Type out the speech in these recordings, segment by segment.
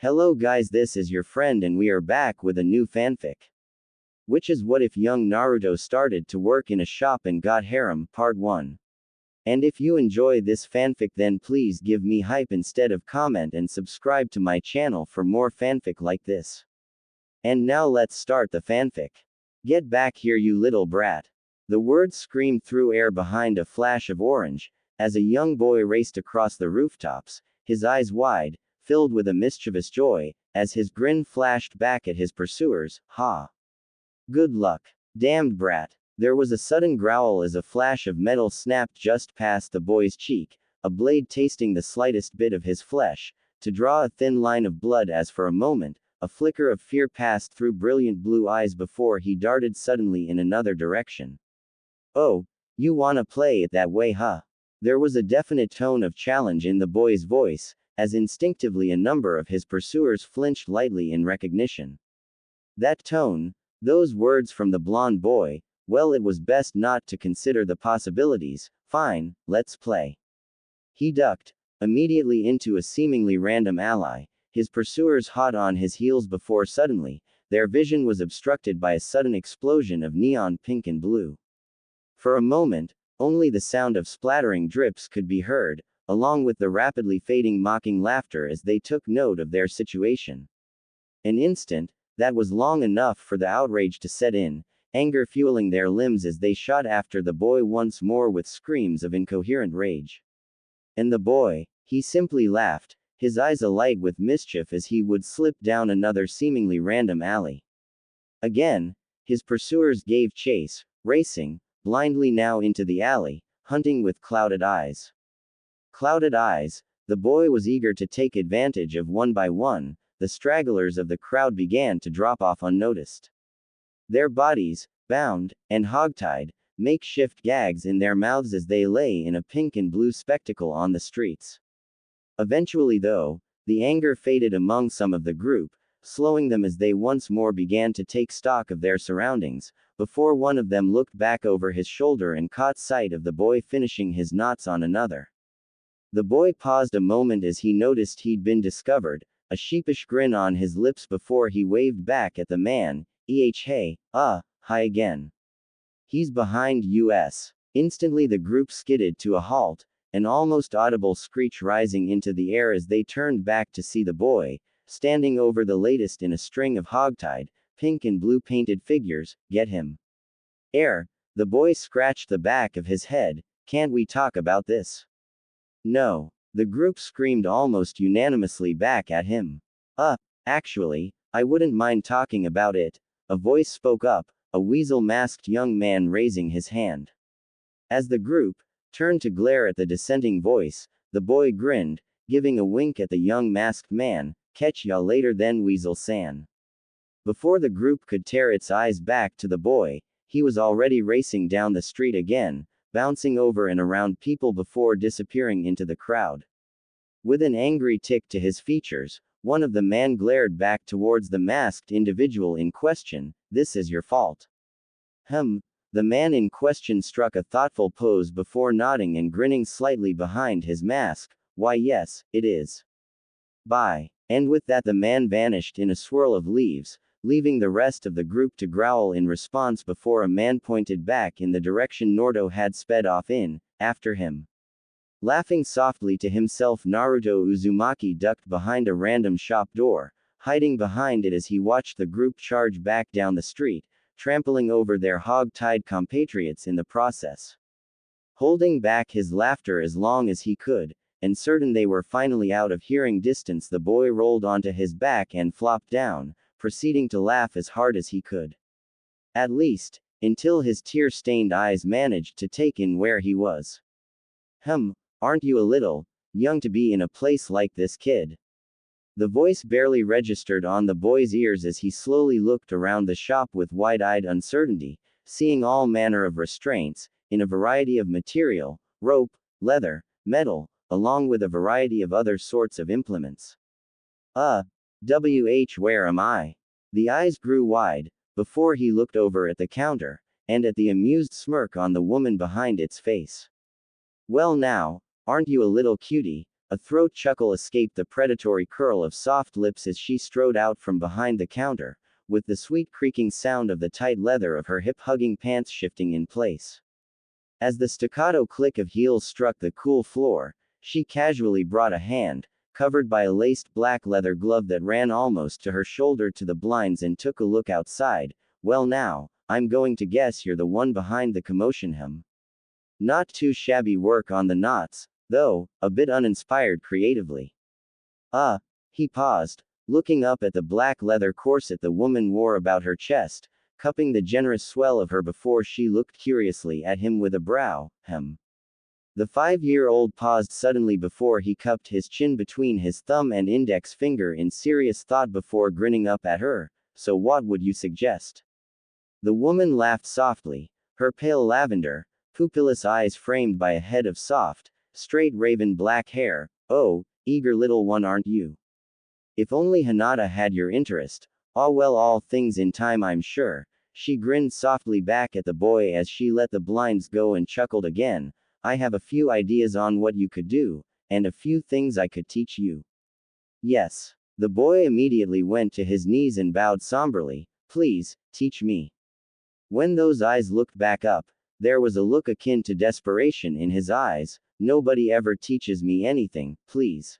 Hello guys, this is your friend and we are back with a new fanfic. Which is what if young Naruto started to work in a shop and got harem, part 1. And if you enjoy this fanfic then please give me hype instead of comment and subscribe to my channel for more fanfic like this. And now let's start the fanfic. Get back here you little brat. The words screamed through air behind a flash of orange, as a young boy raced across the rooftops, his eyes wide, filled with a mischievous joy, as his grin flashed back at his pursuers. Ha! Good luck. Damned brat. There was a sudden growl as a flash of metal snapped just past the boy's cheek, a blade tasting the slightest bit of his flesh, to draw a thin line of blood as for a moment, a flicker of fear passed through brilliant blue eyes before he darted suddenly in another direction. Oh, you wanna play it that way, huh? There was a definite tone of challenge in the boy's voice, as instinctively a number of his pursuers flinched lightly in recognition. That tone, those words from the blonde boy, well, it was best not to consider the possibilities. Fine, let's play. He ducked, immediately into a seemingly random ally, his pursuers hot on his heels before suddenly, their vision was obstructed by a sudden explosion of neon pink and blue. For a moment, only the sound of splattering drips could be heard, along with the rapidly fading mocking laughter as they took note of their situation. An instant, that was long enough for the outrage to set in, anger fueling their limbs as they shot after the boy once more with screams of incoherent rage. And the boy, he simply laughed, his eyes alight with mischief as he would slip down another seemingly random alley. Again, his pursuers gave chase, racing, blindly now into the alley, hunting with clouded eyes. Clouded eyes, the boy was eager to take advantage of. One by one, the stragglers of the crowd began to drop off unnoticed. Their bodies, bound, and hogtied, makeshift gags in their mouths as they lay in a pink and blue spectacle on the streets. Eventually though, the anger faded among some of the group, slowing them as they once more began to take stock of their surroundings, before one of them looked back over his shoulder and caught sight of the boy finishing his knots on another. The boy paused a moment as he noticed he'd been discovered, a sheepish grin on his lips before he waved back at the man. Hey, hi again. He's behind us. Instantly the group skidded to a halt, an almost audible screech rising into the air as they turned back to see the boy, standing over the latest in a string of hogtied, pink and blue painted figures. Get him. The boy scratched the back of his head. Can't we talk about this? No. The group screamed almost unanimously back at him. Actually, I wouldn't mind talking about it. A voice spoke up, a weasel-masked young man raising his hand. As the group turned to glare at the dissenting voice, the boy grinned, giving a wink at the young masked man. Catch ya later then, Weasel-san. Before the group could tear its eyes back to the boy, he was already racing down the street again, bouncing over and around people before disappearing into the crowd. With an angry tick to his features, one of the men glared back towards the masked individual in question. This is your fault. The man in question struck a thoughtful pose before nodding and grinning slightly behind his mask. Why yes, it is. Bye. And with that the man vanished in a swirl of leaves, leaving the rest of the group to growl in response before a man pointed back in the direction Naruto had sped off in, after him. Laughing softly to himself, Naruto Uzumaki ducked behind a random shop door, hiding behind it as he watched the group charge back down the street, trampling over their hog-tied compatriots in the process. Holding back his laughter as long as he could, and certain they were finally out of hearing distance, the boy rolled onto his back and flopped down, proceeding to laugh as hard as he could. At least, until his tear-stained eyes managed to take in where he was. Aren't you a little young to be in a place like this, kid? The voice barely registered on the boy's ears as he slowly looked around the shop with wide-eyed uncertainty, seeing all manner of restraints, in a variety of material, rope, leather, metal, along with a variety of other sorts of implements. Where am I? The eyes grew wide, before he looked over at the counter, and at the amused smirk on the woman behind its face. Well now, aren't you a little cutie? A throat chuckle escaped the predatory curl of soft lips as she strode out from behind the counter, with the sweet creaking sound of the tight leather of her hip-hugging pants shifting in place. As the staccato click of heels struck the cool floor, she casually brought a hand, covered by a laced black leather glove that ran almost to her shoulder to the blinds and took a look outside. Well now, I'm going to guess you're the one behind the commotion. Not too shabby work on the knots, though, a bit uninspired creatively. He paused, looking up at the black leather corset the woman wore about her chest, cupping the generous swell of her before she looked curiously at him with a brow. The 5-year-old paused suddenly before he cupped his chin between his thumb and index finger in serious thought before grinning up at her. So what would you suggest? The woman laughed softly, her pale lavender, pupilless eyes framed by a head of soft, straight raven black hair. Oh, eager little one, aren't you? If only Hinata had your interest. Ah well, all things in time, I'm sure. She grinned softly back at the boy as she let the blinds go and chuckled again. I have a few ideas on what you could do, and a few things I could teach you. Yes. The boy immediately went to his knees and bowed somberly. Please, teach me. When those eyes looked back up, there was a look akin to desperation in his eyes. Nobody ever teaches me anything, please.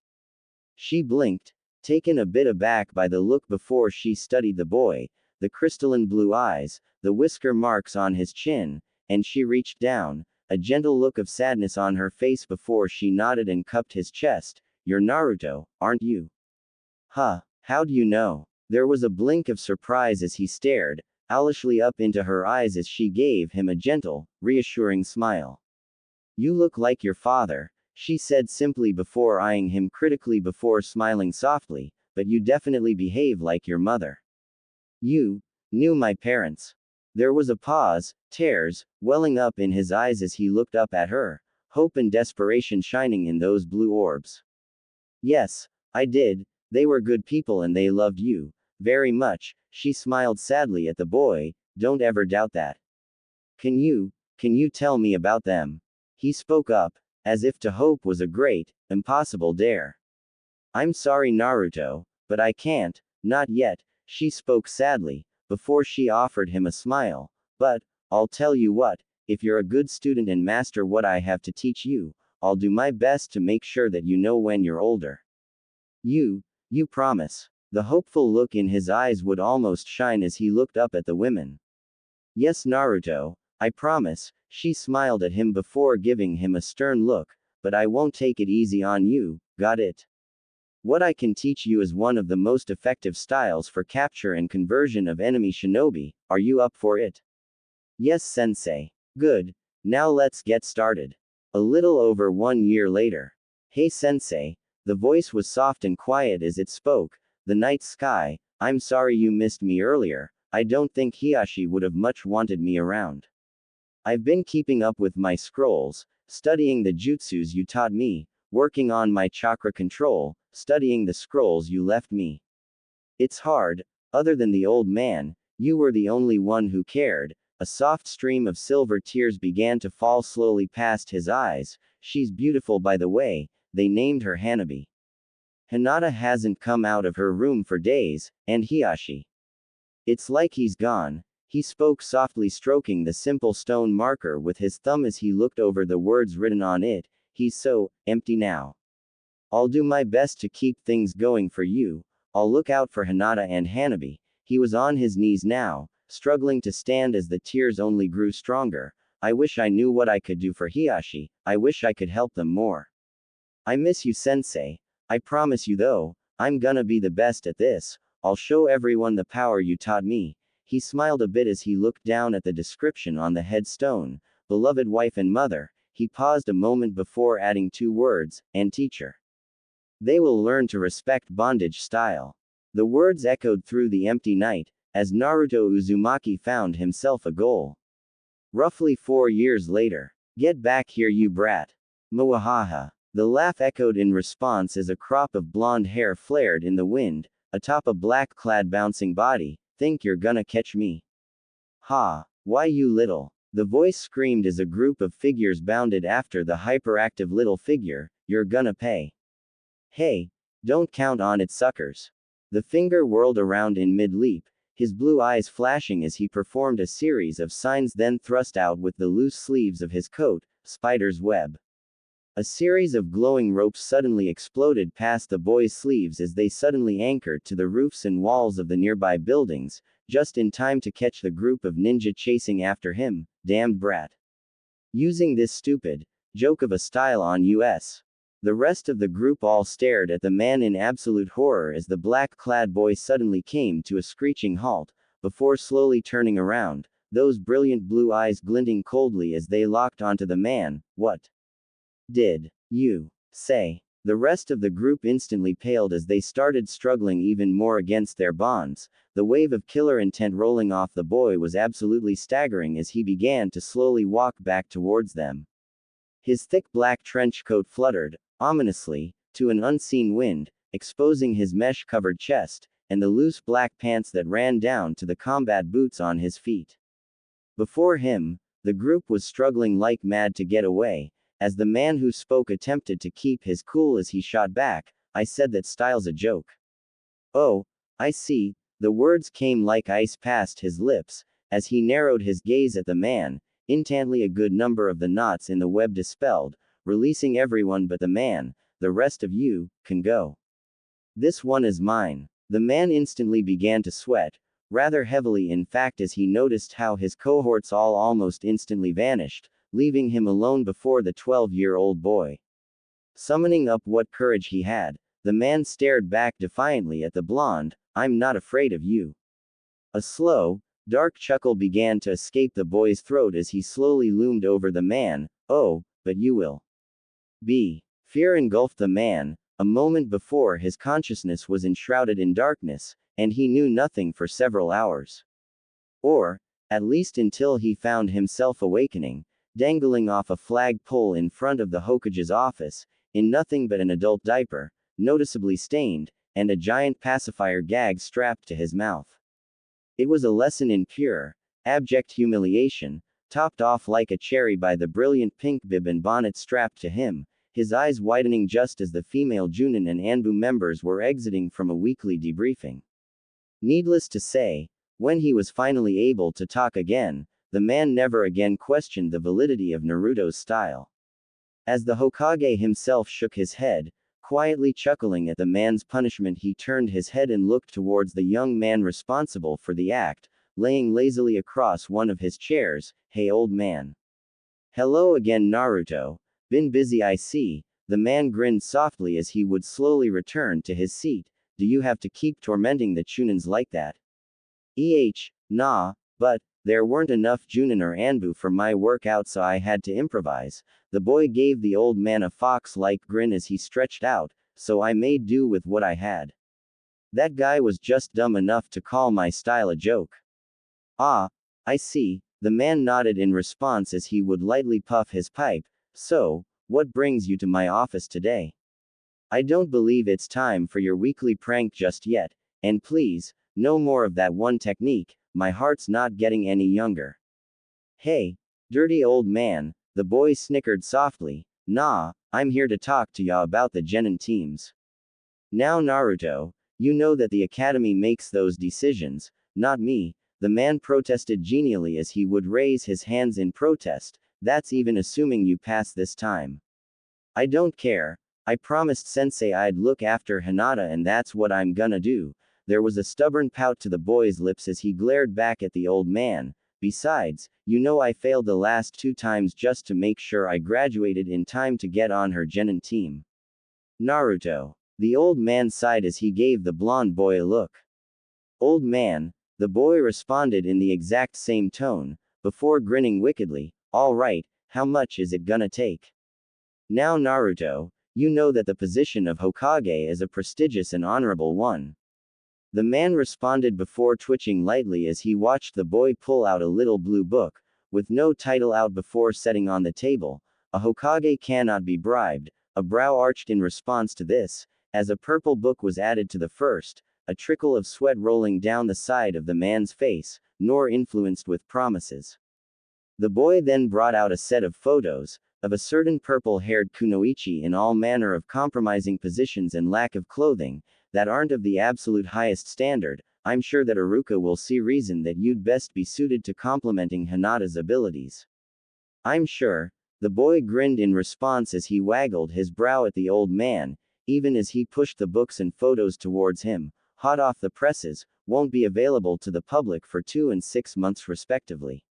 She blinked, taken a bit aback by the look before she studied the boy, the crystalline blue eyes, the whisker marks on his chin, and she reached down, a gentle look of sadness on her face before she nodded and cupped his chest. You're Naruto, aren't you? Huh, how do you know? There was a blink of surprise as he stared, owlishly up into her eyes as she gave him a gentle, reassuring smile. You look like your father, she said simply before eyeing him critically before smiling softly, but you definitely behave like your mother. You knew my parents. There was a pause, tears welling up in his eyes as he looked up at her, hope and desperation shining in those blue orbs. Yes, I did. They were good people and they loved you very much. She smiled sadly at the boy. Don't ever doubt that. Can you tell me about them? He spoke up, as if to hope was a great, impossible dare. I'm sorry, Naruto, but I can't, not yet, she spoke sadly, before she offered him a smile. But, I'll tell you what, if you're a good student and master what I have to teach you, I'll do my best to make sure that you know when you're older. You promise. The hopeful look in his eyes would almost shine as he looked up at the women. Yes, Naruto, I promise, she smiled at him before giving him a stern look, but I won't take it easy on you, got it? What I can teach you is one of the most effective styles for capture and conversion of enemy shinobi. Are you up for it? Yes, sensei. Good. Now let's get started. A little over 1 year later. Hey sensei. The voice was soft and quiet as it spoke. The night sky. I'm sorry you missed me earlier. I don't think Hiashi would have much wanted me around. I've been keeping up with my scrolls, studying the jutsus you taught me, working on my chakra control, studying the scrolls you left me. It's hard. Other than the old man, you were the only one who cared. A soft stream of silver tears began to fall slowly past his eyes. She's beautiful, by the way. They named her Hanabi. Hinata hasn't come out of her room for days, and Hiashi. It's like he's gone. He spoke softly, stroking the simple stone marker with his thumb as he looked over the words written on it. He's so empty now. I'll do my best to keep things going for you. I'll look out for Hinata and Hanabi. He was on his knees now, struggling to stand as the tears only grew stronger. I wish I knew what I could do for Hiashi. I wish I could help them more. I miss you, sensei. I promise you though, I'm gonna be the best at this. I'll show everyone the power you taught me. He smiled a bit as he looked down at the description on the headstone. Beloved wife and mother. He paused a moment before adding 2 words, and teacher. They will learn to respect bondage style. The words echoed through the empty night, as Naruto Uzumaki found himself a goal. Roughly 4 years later. Get back here, you brat. Mwahaha. The laugh echoed in response as a crop of blonde hair flared in the wind, atop a black-clad bouncing body. Think you're gonna catch me? Ha! Why, you little. The voice screamed as a group of figures bounded after the hyperactive little figure. You're gonna pay. Hey, don't count on it, suckers. The finger whirled around in mid-leap, his blue eyes flashing as he performed a series of signs, then thrust out with the loose sleeves of his coat, spider's web. A series of glowing ropes suddenly exploded past the boy's sleeves as they suddenly anchored to the roofs and walls of the nearby buildings, just in time to catch the group of ninja chasing after him. Damned brat. Using this stupid joke of a style on us. The rest of the group all stared at the man in absolute horror as the black-clad boy suddenly came to a screeching halt, before slowly turning around, those brilliant blue eyes glinting coldly as they locked onto the man. What did you say? The rest of the group instantly paled as they started struggling even more against their bonds. The wave of killer intent rolling off the boy was absolutely staggering as he began to slowly walk back towards them. His thick black trench coat fluttered, ominously, to an unseen wind, exposing his mesh-covered chest, and the loose black pants that ran down to the combat boots on his feet. Before him, the group was struggling like mad to get away, as the man who spoke attempted to keep his cool as he shot back. I said that style's a joke. Oh, I see. The words came like ice past his lips, as he narrowed his gaze at the man. Instantly a good number of the knots in the web dispelled, releasing everyone but the man. The rest of you can go. This one is mine. The man instantly began to sweat, rather heavily in fact, as he noticed how his cohorts all almost instantly vanished, leaving him alone before the 12-year-old boy. Summoning up what courage he had, the man stared back defiantly at the blonde. I'm not afraid of you. A slow, dark chuckle began to escape the boy's throat as he slowly loomed over the man. Oh, but you will be. Fear engulfed the man. A moment before, his consciousness was enshrouded in darkness, and he knew nothing for several hours. Or, at least until he found himself awakening, dangling off a flag pole in front of the Hokage's office, in nothing but an adult diaper, noticeably stained, and a giant pacifier gag strapped to his mouth. It was a lesson in pure, abject humiliation, topped off like a cherry by the brilliant pink bib and bonnet strapped to him, his eyes widening just as the female Junin and Anbu members were exiting from a weekly debriefing. Needless to say, when he was finally able to talk again, the man never again questioned the validity of Naruto's style. As the Hokage himself shook his head, quietly chuckling at the man's punishment, he turned his head and looked towards the young man responsible for the act, laying lazily across one of his chairs. Hey, old man. Hello again, Naruto. Been busy, I see. The man grinned softly as he would slowly return to his seat. Do you have to keep tormenting the Chunins like that? Nah, but there weren't enough Junin or Anbu for my workout, so I had to improvise. The boy gave the old man a fox-like grin as he stretched out, so I made do with what I had. That guy was just dumb enough to call my style a joke. Ah, I see. The man nodded in response as he would lightly puff his pipe. So, what brings you to my office today? I don't believe it's time for your weekly prank just yet, and please, no more of that one technique. My heart's not getting any younger. Hey, dirty old man, the boy snickered softly. Nah, I'm here to talk to ya about the genin teams. Now Naruto, you know that the academy makes those decisions, not me. The man protested genially as he would raise his hands in protest. That's even assuming you pass this time. I don't care. I promised sensei I'd look after Hinata, and that's what I'm gonna do. There was a stubborn pout to the boy's lips as he glared back at the old man. Besides, you know I failed the last 2 times just to make sure I graduated in time to get on her genin team. Naruto. The old man sighed as he gave the blonde boy a look. Old man, the boy responded in the exact same tone, before grinning wickedly. All right, how much is it gonna take? Now Naruto, you know that the position of Hokage is a prestigious and honorable one. The man responded before twitching lightly as he watched the boy pull out a little blue book, with no title out before setting on the table. A Hokage cannot be bribed. A brow arched in response to this, as a purple book was added to the first, a trickle of sweat rolling down the side of the man's face, nor influenced with promises. The boy then brought out a set of photos, of a certain purple-haired kunoichi in all manner of compromising positions and lack of clothing, that aren't of the absolute highest standard, I'm sure that Aruka will see reason that you'd best be suited to complementing Hinata's abilities. I'm sure. The boy grinned in response as he waggled his brow at the old man, even as he pushed the books and photos towards him, hot off the presses, won't be available to the public for 2 and 6 months respectively.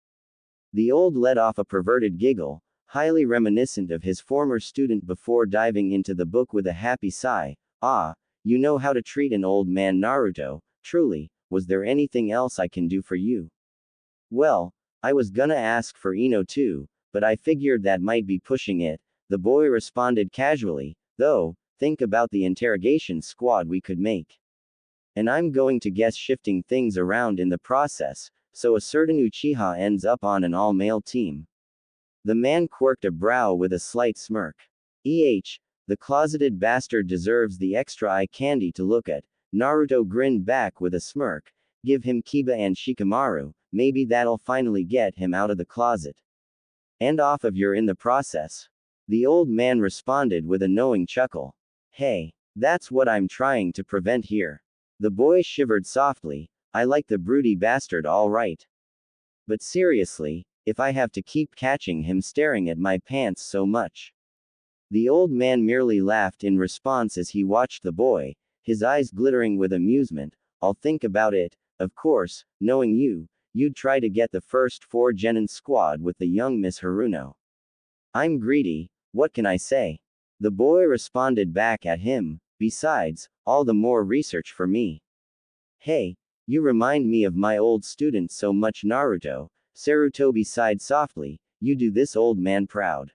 The old let off a perverted giggle, highly reminiscent of his former student before diving into the book with a happy sigh. Ah, you know how to treat an old man, Naruto, truly. Was there anything else I can do for you? Well, I was gonna ask for Ino too, but I figured that might be pushing it, the boy responded casually, though, think about the interrogation squad we could make. And I'm going to guess shifting things around in the process, so a certain Uchiha ends up on an all-male team. The man quirked a brow with a slight smirk. The closeted bastard deserves the extra eye candy to look at. Naruto grinned back with a smirk. Give him Kiba and Shikamaru, maybe that'll finally get him out of the closet. And off of you're in the process. The old man responded with a knowing chuckle. Hey, that's what I'm trying to prevent here. The boy shivered softly. I like the broody bastard all right. But seriously, if I have to keep catching him staring at my pants so much. The old man merely laughed in response as he watched the boy, his eyes glittering with amusement. I'll think about it. Of course, knowing you, you'd try to get the first 4 genin squad with the young Miss Haruno. I'm greedy, what can I say? The boy responded back at him. Besides, all the more research for me. Hey, you remind me of my old student so much, Naruto. Sarutobi sighed softly. You do this old man proud.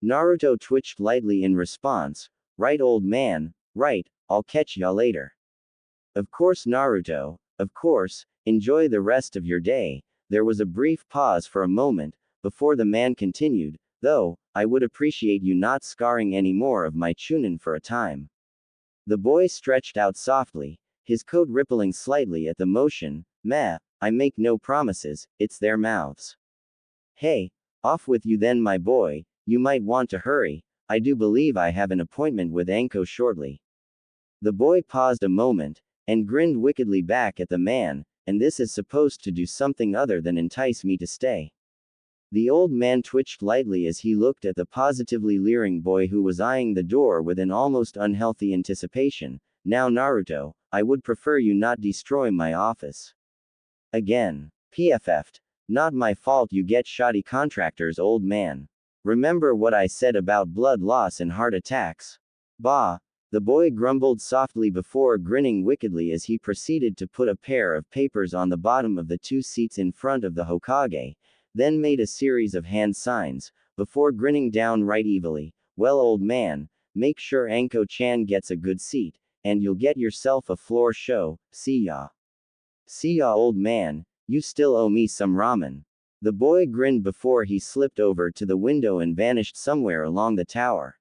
Naruto twitched lightly in response. Right, old man, right, I'll catch ya later. Of course, Naruto, of course, enjoy the rest of your day. There was a brief pause for a moment, before the man continued, though, I would appreciate you not scarring any more of my chunin for a time. The boy stretched out softly, his coat rippling slightly at the motion. Meh, I make no promises, it's their mouths. Hey, off with you then, my boy, you might want to hurry, I do believe I have an appointment with Anko shortly. The boy paused a moment, and grinned wickedly back at the man, and this is supposed to do something other than entice me to stay. The old man twitched lightly as he looked at the positively leering boy who was eyeing the door with an almost unhealthy anticipation. Now, Naruto, I would prefer you not destroy my office. Again. PFF'd. Not my fault you get shoddy contractors, old man. Remember what I said about blood loss and heart attacks? Bah. The boy grumbled softly before grinning wickedly as he proceeded to put a pair of papers on the bottom of the 2 seats in front of the Hokage, then made a series of hand signs, before grinning downright evilly. Well, old man, make sure Anko-chan gets a good seat, and you'll get yourself a floor show. See ya. See ya, old man, you still owe me some ramen. The boy grinned before he slipped over to the window and vanished somewhere along the tower.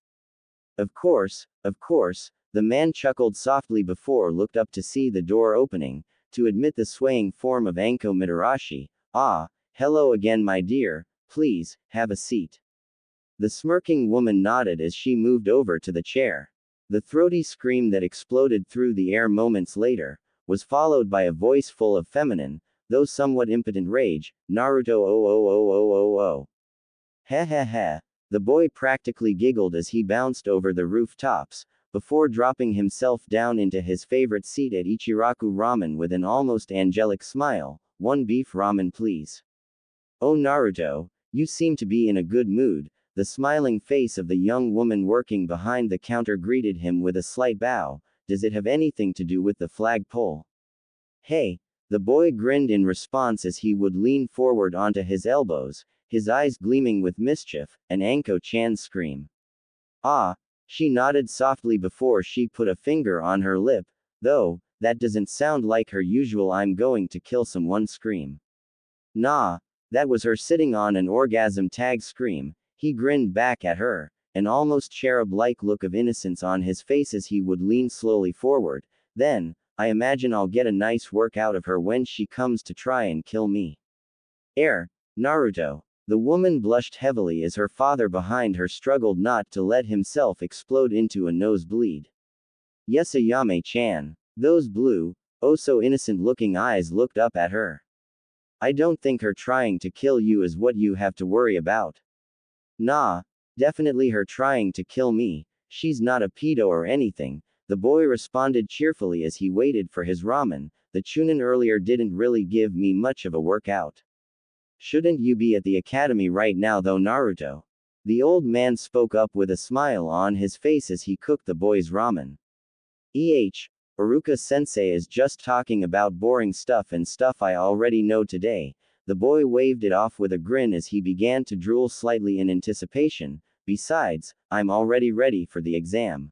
Of course, the man chuckled softly before looked up to see the door opening, to admit the swaying form of Anko Mitarashi. Ah, hello again, my dear, please, have a seat. The smirking woman nodded as she moved over to the chair. The throaty scream that exploded through the air moments later, was followed by a voice full of feminine, though somewhat impotent rage. Naruto, oh oh oh oh oh oh. Ha ha ha. The boy practically giggled as he bounced over the rooftops, before dropping himself down into his favorite seat at Ichiraku Ramen with an almost angelic smile. 1 beef ramen please. Oh Naruto, you seem to be in a good mood. The smiling face of the young woman working behind the counter greeted him with a slight bow. Does it have anything to do with the flagpole? Hey. The boy grinned in response as he would lean forward onto his elbows, his eyes gleaming with mischief, and Anko-chan's scream. Ah, she nodded softly before she put a finger on her lip, though, that doesn't sound like her usual I'm going to kill someone scream. Nah, that was her sitting on an orgasm tag scream. He grinned back at her, an almost cherub-like look of innocence on his face as he would lean slowly forward. Then, I imagine I'll get a nice work out of her when she comes to try and kill me. Naruto. The woman blushed heavily as her father behind her struggled not to let himself explode into a nosebleed. Yes, Ayame-chan. Those blue, oh so innocent-looking eyes looked up at her. I don't think her trying to kill you is what you have to worry about. Nah, definitely her trying to kill me. She's not a pedo or anything, the boy responded cheerfully as he waited for his ramen. The chunin earlier didn't really give me much of a workout. Shouldn't you be at the academy right now though, Naruto? The old man spoke up with a smile on his face as he cooked the boy's ramen. Iruka sensei is just talking about boring stuff and stuff I already know today. The boy waved it off with a grin as he began to drool slightly in anticipation. Besides, I'm already ready for the exam.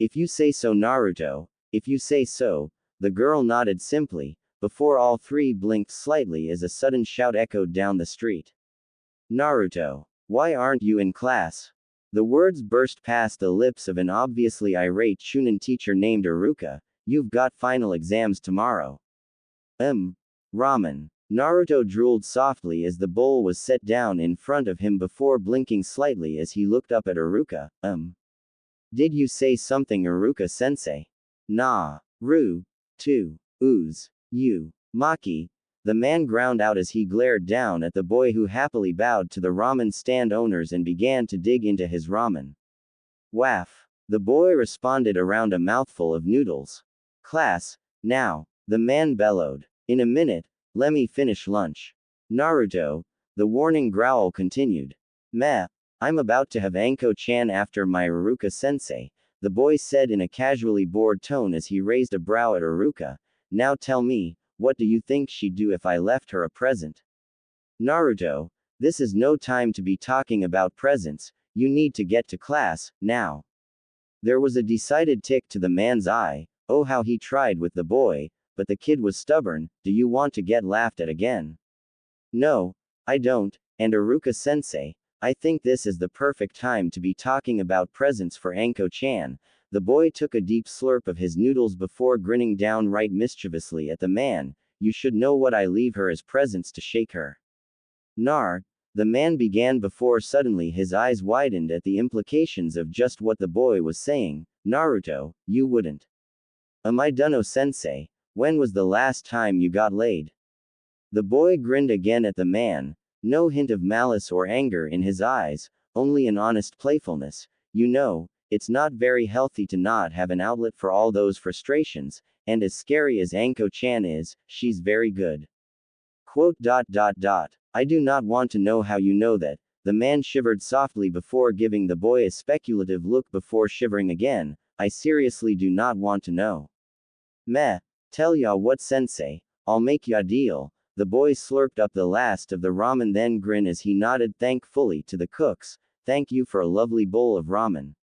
If you say so, Naruto, if you say so, the girl nodded simply, before all three blinked slightly as a sudden shout echoed down the street. Naruto, why aren't you in class? The words burst past the lips of an obviously irate chunin teacher named Iruka. You've got final exams tomorrow. Ramen. Naruto drooled softly as the bowl was set down in front of him before blinking slightly as he looked up at Iruka. Did you say something, Iruka sensei? Nah. Ru. Tu. Ooze. You. Maki. The man ground out as he glared down at the boy who happily bowed to the ramen stand owners and began to dig into his ramen. Waff. The boy responded around a mouthful of noodles. Class, now, the man bellowed. In a minute, let me finish lunch. Naruto, the warning growl continued. Meh, I'm about to have Anko-chan after my Iruka sensei, the boy said in a casually bored tone as he raised a brow at Iruka. Now tell me, what do you think she'd do if I left her a present? Naruto, this is no time to be talking about presents, you need to get to class, now. There was a decided tick to the man's eye. Oh how he tried with the boy, but the kid was stubborn. Do you want to get laughed at again? No, I don't, and Iruka sensei, I think this is the perfect time to be talking about presents for Anko-chan. The boy took a deep slurp of his noodles before grinning downright mischievously at the man. You should know what I leave her as presents to shake her. Nar, the man began before suddenly his eyes widened at the implications of just what the boy was saying. Naruto, you wouldn't. I dunno sensei, when was the last time you got laid? The boy grinned again at the man, no hint of malice or anger in his eyes, only an honest playfulness. You know, it's not very healthy to not have an outlet for all those frustrations, and as scary as Anko-chan is, she's very good. I do not want to know how you know that. The man shivered softly before giving the boy a speculative look before shivering again. I seriously do not want to know. Meh, tell ya what sensei, I'll make ya a deal. The boy slurped up the last of the ramen then grinned as he nodded thankfully to the cooks. Thank you for a lovely bowl of ramen.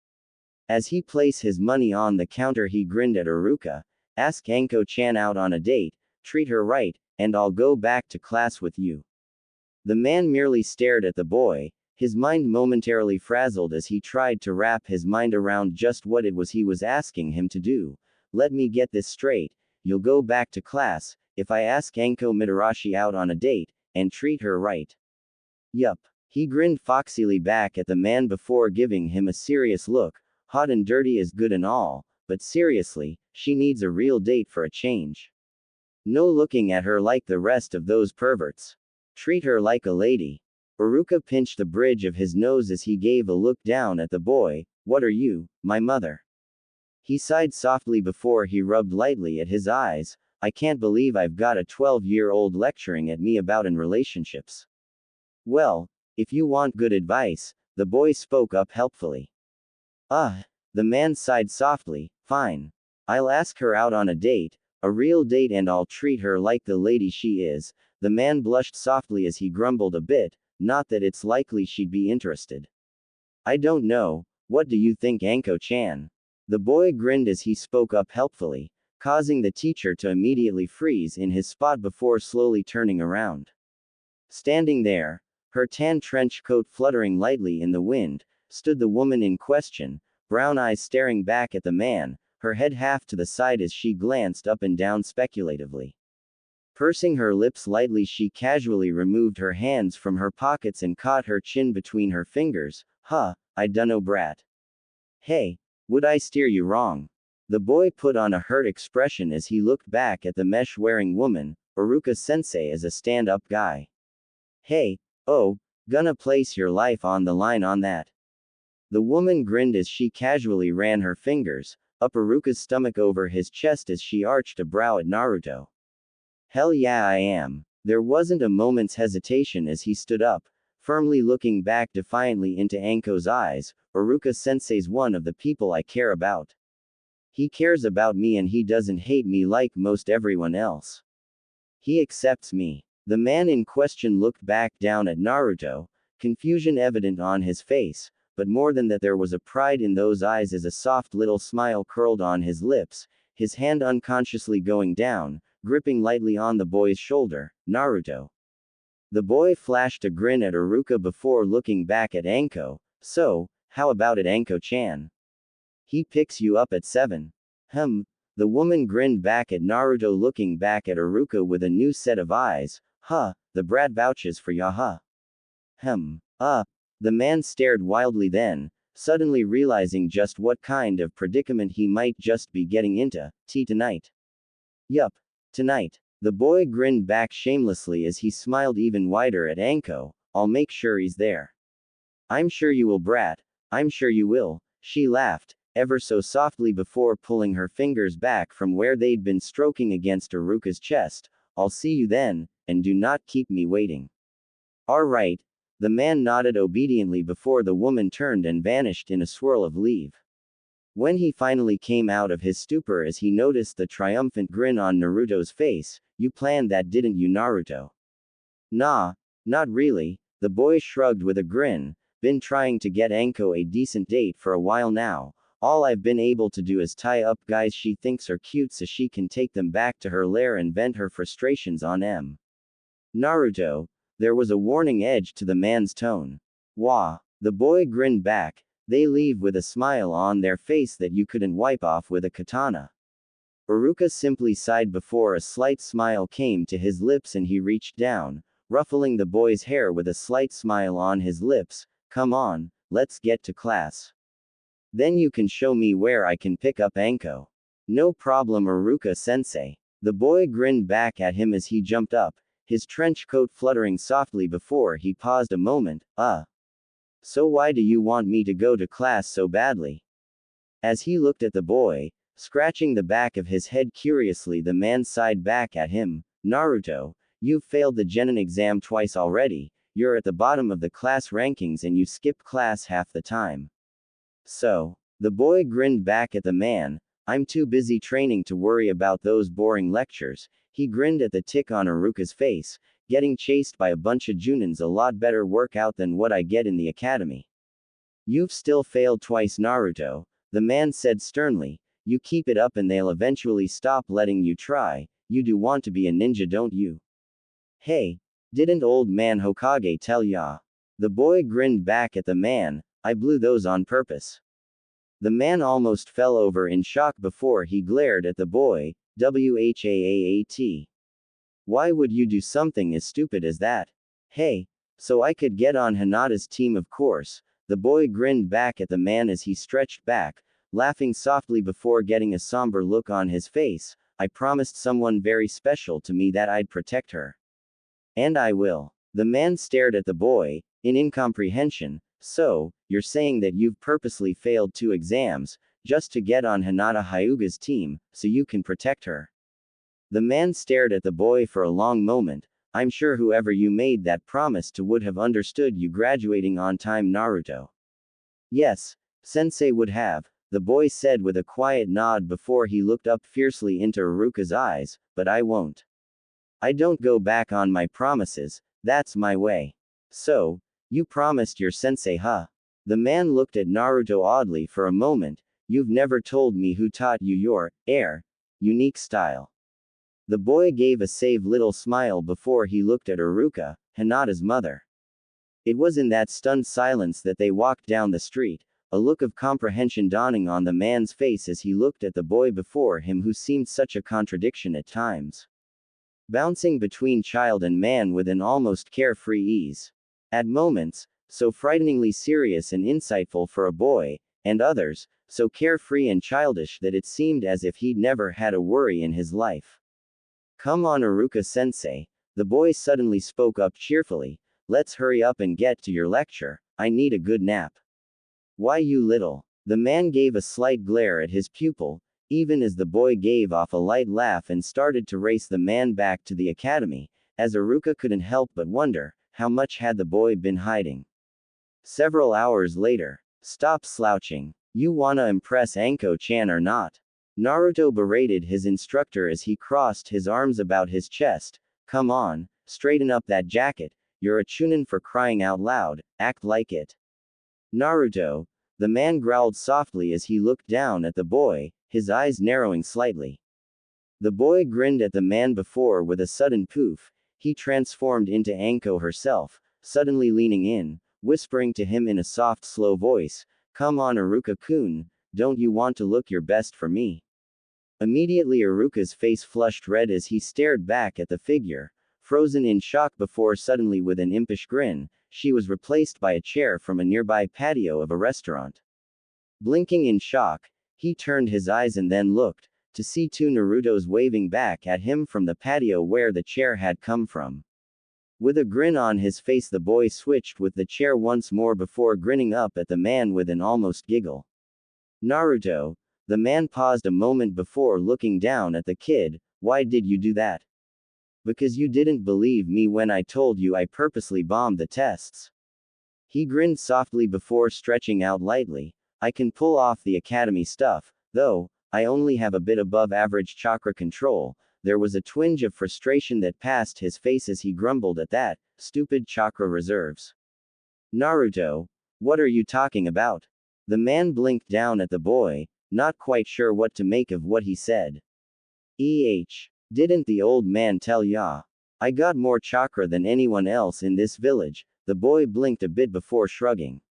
As he placed his money on the counter he grinned at Iruka. Ask Anko-chan out on a date, treat her right, and I'll go back to class with you. The man merely stared at the boy, his mind momentarily frazzled as he tried to wrap his mind around just what it was he was asking him to do. Let me get this straight, you'll go back to class, if I ask Anko Mitarashi out on a date, and treat her right. Yup. He grinned foxily back at the man before giving him a serious look. Hot and dirty is good and all, but seriously, she needs a real date for a change. No looking at her like the rest of those perverts. Treat her like a lady. Iruka pinched the bridge of his nose as he gave a look down at the boy. What are you, my mother? He sighed softly before he rubbed lightly at his eyes. I can't believe I've got a 12-year-old lecturing at me about in relationships. Well, if you want good advice, the boy spoke up helpfully. The man sighed softly. Fine. I'll ask her out on a date, a real date, and I'll treat her like the lady she is. The man blushed softly as he grumbled a bit, not that it's likely she'd be interested. I don't know, what do you think, Anko-chan? The boy grinned as he spoke up helpfully, causing the teacher to immediately freeze in his spot before slowly turning around. Standing there, her tan trench coat fluttering lightly in the wind, stood the woman in question, brown eyes staring back at the man, her head half to the side as she glanced up and down speculatively. Pursing her lips lightly, she casually removed her hands from her pockets and caught her chin between her fingers. Huh, I dunno, brat. Hey, would I steer you wrong? The boy put on a hurt expression as he looked back at the mesh-wearing woman. Iruka sensei is a stand-up guy. Hey, oh, gonna place your life on the line on that. The woman grinned as she casually ran her fingers up Iruka's stomach over his chest as she arched a brow at Naruto. Hell yeah, I am. There wasn't a moment's hesitation as he stood up, firmly looking back defiantly into Anko's eyes. Iruka sensei's one of the people I care about. He cares about me and he doesn't hate me like most everyone else. He accepts me. The man in question looked back down at Naruto, confusion evident on his face, but more than that there was a pride in those eyes as a soft little smile curled on his lips, his hand unconsciously going down, gripping lightly on the boy's shoulder. Naruto. The boy flashed a grin at Iruka before looking back at Anko. So, how about it, Anko-chan? He picks you up at 7. The woman grinned back at Naruto looking back at Iruka with a new set of eyes. Huh, the brat vouches for ya huh. The man stared wildly then, suddenly realizing just what kind of predicament he might just be getting into. Tea tonight? Yup, tonight. The boy grinned back shamelessly as he smiled even wider at Anko. I'll make sure he's there. I'm sure you will, brat. I'm sure you will. She laughed, ever so softly before pulling her fingers back from where they'd been stroking against Iruka's chest. I'll see you then, and do not keep me waiting. All right. The man nodded obediently before the woman turned and vanished in a swirl of leave. When he finally came out of his stupor as he noticed the triumphant grin on Naruto's face, you planned that, didn't you, Naruto? Nah, not really, the boy shrugged with a grin. Been trying to get Anko a decent date for a while now. All I've been able to do is tie up guys she thinks are cute so she can take them back to her lair and vent her frustrations on them. Naruto. There was a warning edge to the man's tone. Wah. The boy grinned back. They leave with a smile on their face that you couldn't wipe off with a katana. Iruka simply sighed before a slight smile came to his lips and he reached down, ruffling the boy's hair with a slight smile on his lips. Come on, let's get to class. Then you can show me where I can pick up Anko. No problem, Iruka sensei. The boy grinned back at him as he jumped up, his trench coat fluttering softly before he paused a moment. So why do you want me to go to class so badly? As he looked at the boy, scratching the back of his head curiously, the man sighed back at him. Naruto, you've failed the genin exam twice already, you're at the bottom of the class rankings and you skip class half the time. So, the boy grinned back at the man. I'm too busy training to worry about those boring lectures. He grinned at the tick on Iruka's face. Getting chased by a bunch of Junins a lot better workout than what I get in the academy. You've still failed twice, Naruto, the man said sternly. You keep it up and they'll eventually stop letting you try. You do want to be a ninja, don't you? Hey, didn't old man Hokage tell ya? The boy grinned back at the man. I blew those on purpose. The man almost fell over in shock before he glared at the boy. Whaat. Why would you do something as stupid as that? Hey, so I could get on Hinata's team, of course. The boy grinned back at the man as he stretched back, laughing softly before getting a somber look on his face. I promised someone very special to me that I'd protect her. And I will. The man stared at the boy, in incomprehension. So, you're saying that you've purposely failed 2 exams, just to get on Hinata Hyuga's team, so you can protect her? The man stared at the boy for a long moment. I'm sure whoever you made that promise to would have understood you graduating on time, Naruto. Yes, sensei would have, the boy said with a quiet nod before he looked up fiercely into Iruka's eyes, but I won't. I don't go back on my promises, that's my way. So, you promised your sensei, huh? The man looked at Naruto oddly for a moment. You've never told me who taught you your unique style. The boy gave a safe little smile before he looked at Iruka, Hinata's mother. It was in that stunned silence that they walked down the street, a look of comprehension dawning on the man's face as he looked at the boy before him who seemed such a contradiction at times. bouncing between child and man with an almost carefree ease. At moments, so frighteningly serious and insightful for a boy, and others, so carefree and childish that it seemed as if he'd never had a worry in his life. Come on, Iruka-sensei, the boy suddenly spoke up cheerfully, let's hurry up and get to your lecture, I need a good nap. Why, you little? The man gave a slight glare at his pupil, even as the boy gave off a light laugh and started to race the man back to the academy, as Iruka couldn't help but wonder, how much had the boy been hiding? Several hours later. Stop slouching. You wanna impress Anko-chan or not? Naruto berated his instructor as he crossed his arms about his chest. Come on, straighten up that jacket, you're a chunin for crying out loud, act like it. Naruto, the man growled softly as he looked down at the boy, his eyes narrowing slightly. The boy grinned at the man before with a sudden poof, he transformed into Anko herself, suddenly leaning in, whispering to him in a soft, slow voice, come on Iruka-kun, don't you want to look your best for me? Immediately Iruka's face flushed red as he stared back at the figure, frozen in shock before suddenly with an impish grin, she was replaced by a chair from a nearby patio of a restaurant. Blinking in shock, he turned his eyes and then looked, to see two Narutos waving back at him from the patio where the chair had come from. With a grin on his face, the boy switched with the chair once more before grinning up at the man with an almost giggle. Naruto, the man paused a moment before looking down at the kid, why did you do that? Because you didn't believe me when I told you I purposely bombed the tests. He grinned softly before stretching out lightly, I can pull off the academy stuff, though, I only have a bit above average chakra control. There was a twinge of frustration that passed his face as he grumbled at that, stupid chakra reserves. Naruto, what are you talking about? The man blinked down at the boy, not quite sure what to make of what he said. Didn't the old man tell ya? I got more chakra than anyone else in this village, the boy blinked a bit before shrugging.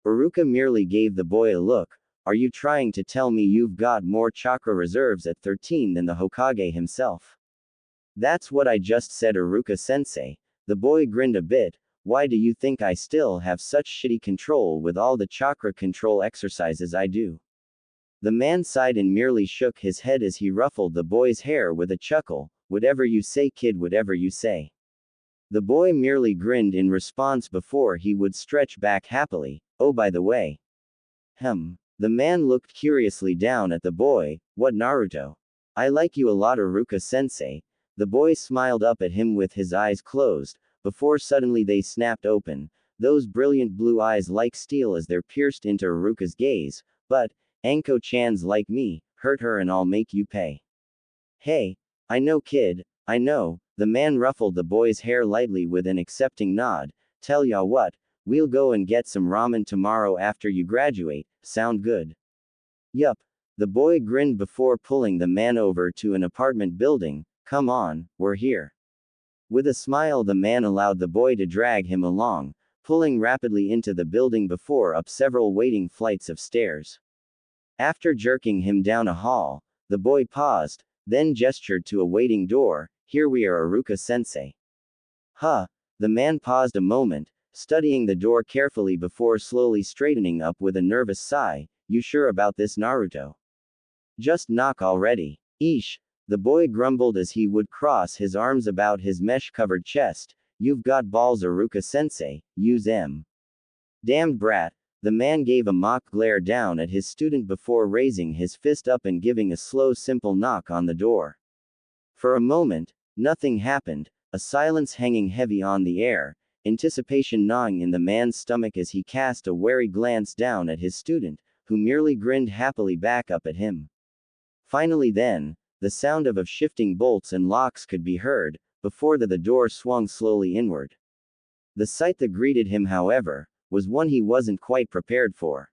Iruka merely gave the boy a look, are you trying to tell me you've got more chakra reserves at 13 than the Hokage himself? That's what I just said, Iruka-sensei. The boy grinned a bit, why do you think I still have such shitty control with all the chakra control exercises I do? The man sighed and merely shook his head as he ruffled the boy's hair with a chuckle, whatever you say kid, whatever you say. The boy merely grinned in response before he would stretch back happily, oh by the way. The man looked curiously down at the boy, what Naruto? I like you a lot Iruka-sensei. The boy smiled up at him with his eyes closed, before suddenly they snapped open, those brilliant blue eyes like steel as they're pierced into Iruka's gaze, but, Anko-chan's like me, hurt her and I'll make you pay. Hey, I know kid, I know, the man ruffled the boy's hair lightly with an accepting nod, tell ya what, we'll go and get some ramen tomorrow after you graduate, sound good? Yup. The boy grinned before pulling the man over to an apartment building, come on, we're here. With a smile the man allowed the boy to drag him along, pulling rapidly into the building before up several waiting flights of stairs. After jerking him down a hall, the boy paused, then gestured to a waiting door, here we are Iruka-sensei. The man paused a moment, studying the door carefully before slowly straightening up with a nervous sigh, you sure about this Naruto? Just knock already. The boy grumbled as he would cross his arms about his mesh-covered chest, you've got balls Iruka-sensei, use 'em. Damned brat. The man gave a mock glare down at his student before raising his fist up and giving a slow simple knock on the door. For a moment, nothing happened, a silence hanging heavy on the air, anticipation gnawing in the man's stomach as he cast a wary glance down at his student, who merely grinned happily back up at him. Finally then, the sound of shifting bolts and locks could be heard, before the door swung slowly inward. The sight that greeted him, however, was one he wasn't quite prepared for.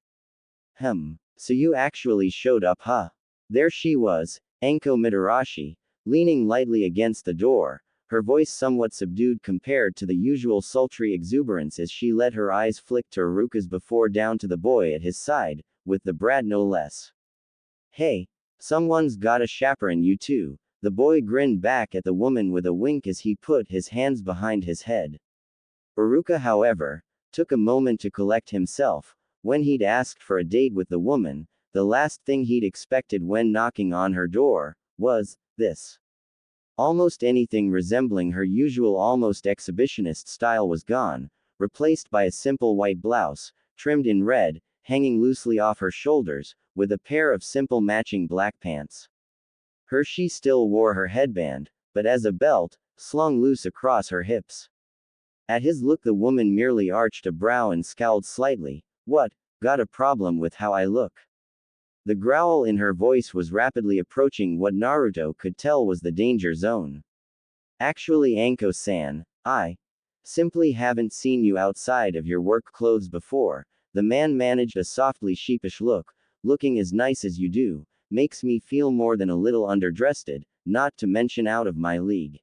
So you actually showed up, huh? There she was, Anko Mitarashi, leaning lightly against the door, her voice somewhat subdued compared to the usual sultry exuberance as she let her eyes flick to Iruka's before down to the boy at his side, with the brat no less. Hey, someone's gotta chaperone you too, The boy grinned back at the woman with a wink as he put his hands behind his head. Iruka, however, took a moment to collect himself. When he'd asked for a date with the woman, the last thing he'd expected when knocking on her door was this. Almost anything resembling her usual almost exhibitionist style was gone, replaced by a simple white blouse, trimmed in red, hanging loosely off her shoulders, with a pair of simple matching black pants. She still wore her headband, but as a belt, slung loose across her hips. At his look, the woman merely arched a brow and scowled slightly. What, got a problem with how I look? The growl in her voice was rapidly approaching what Naruto could tell was the danger zone. Actually, Anko-san, I simply haven't seen you outside of your work clothes before. The man managed a softly sheepish look. Looking as nice as you do makes me feel more than a little underdressed, not to mention out of my league.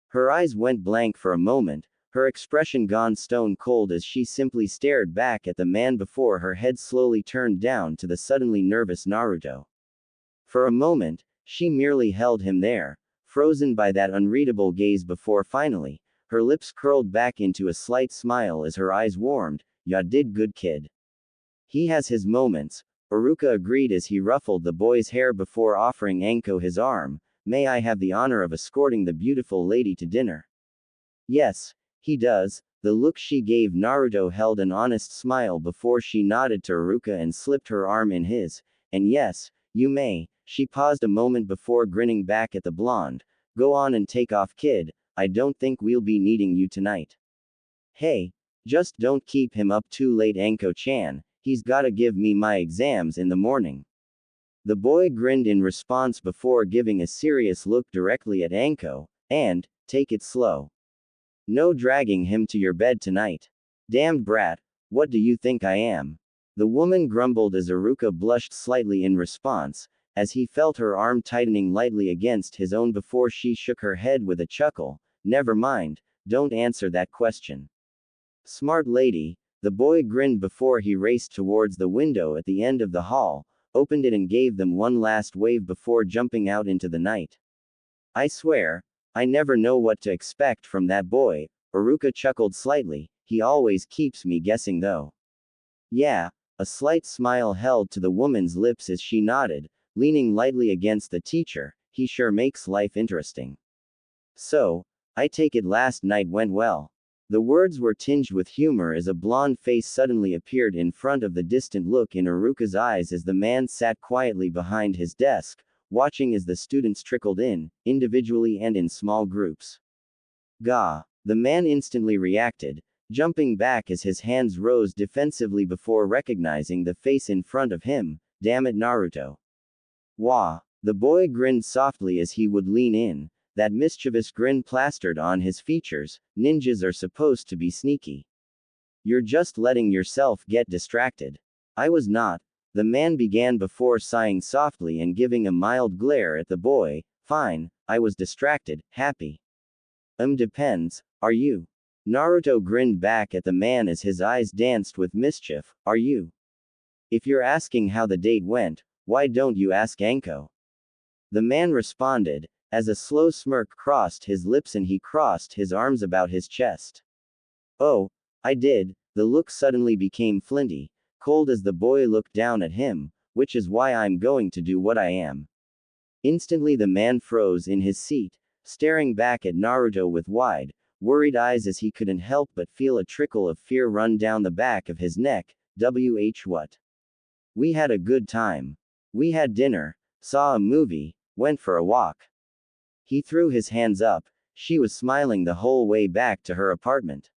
Her eyes went blank for a moment, her expression gone stone cold as she simply stared back at the man before her head slowly turned down to the suddenly nervous Naruto. For a moment, she merely held him there, frozen by that unreadable gaze before finally, her lips curled back into a slight smile as her eyes warmed. Ya did good, kid. He has his moments, Iruka agreed as he ruffled the boy's hair before offering Anko his arm. May I have the honor of escorting the beautiful lady to dinner? Yes, he does. The look she gave Naruto held an honest smile before she nodded to Iruka and slipped her arm in his. And yes, you may. She paused a moment before grinning back at the blonde. Go on and take off, kid. I don't think we'll be needing you tonight. Hey, just don't keep him up too late, Anko-chan. He's gotta give me my exams in the morning. The boy grinned in response before giving a serious look directly at Anko. And, take it slow. No dragging him to your bed tonight. Damned brat, what do you think I am? The woman grumbled as Iruka blushed slightly in response, as he felt her arm tightening lightly against his own before she shook her head with a chuckle. Never mind, don't answer that question. Smart lady. The boy grinned before he raced towards the window at the end of the hall, opened it and gave them one last wave before jumping out into the night. I swear, I never know what to expect from that boy. Iruka chuckled slightly. He always keeps me guessing though. Yeah, a slight smile held to the woman's lips as she nodded, leaning lightly against the teacher. He sure makes life interesting. So, I take it last night went well. The words were tinged with humor as a blonde face suddenly appeared in front of the distant look in Iruka's eyes as the man sat quietly behind his desk, watching as the students trickled in, individually and in small groups. Gah! The man instantly reacted, jumping back as his hands rose defensively before recognizing the face in front of him. Damn it, Naruto. Wah! The boy grinned softly as he would lean in, that mischievous grin plastered on his features. Ninjas are supposed to be sneaky. You're just letting yourself get distracted. I was not. The man began before sighing softly and giving a mild glare at the boy. Fine, I was distracted, happy. Depends, are you? Naruto grinned back at the man as his eyes danced with mischief. Are you? If you're asking how the date went, why don't you ask Anko? The man responded, as a slow smirk crossed his lips and he crossed his arms about his chest. Oh, I did. The look suddenly became flinty, cold as the boy looked down at him, which is why I'm going to do what I am. Instantly the man froze in his seat, staring back at Naruto with wide, worried eyes as he couldn't help but feel a trickle of fear run down the back of his neck. What? We had a good time. We had dinner, saw a movie, went for a walk. He threw his hands up. She was smiling the whole way back to her apartment.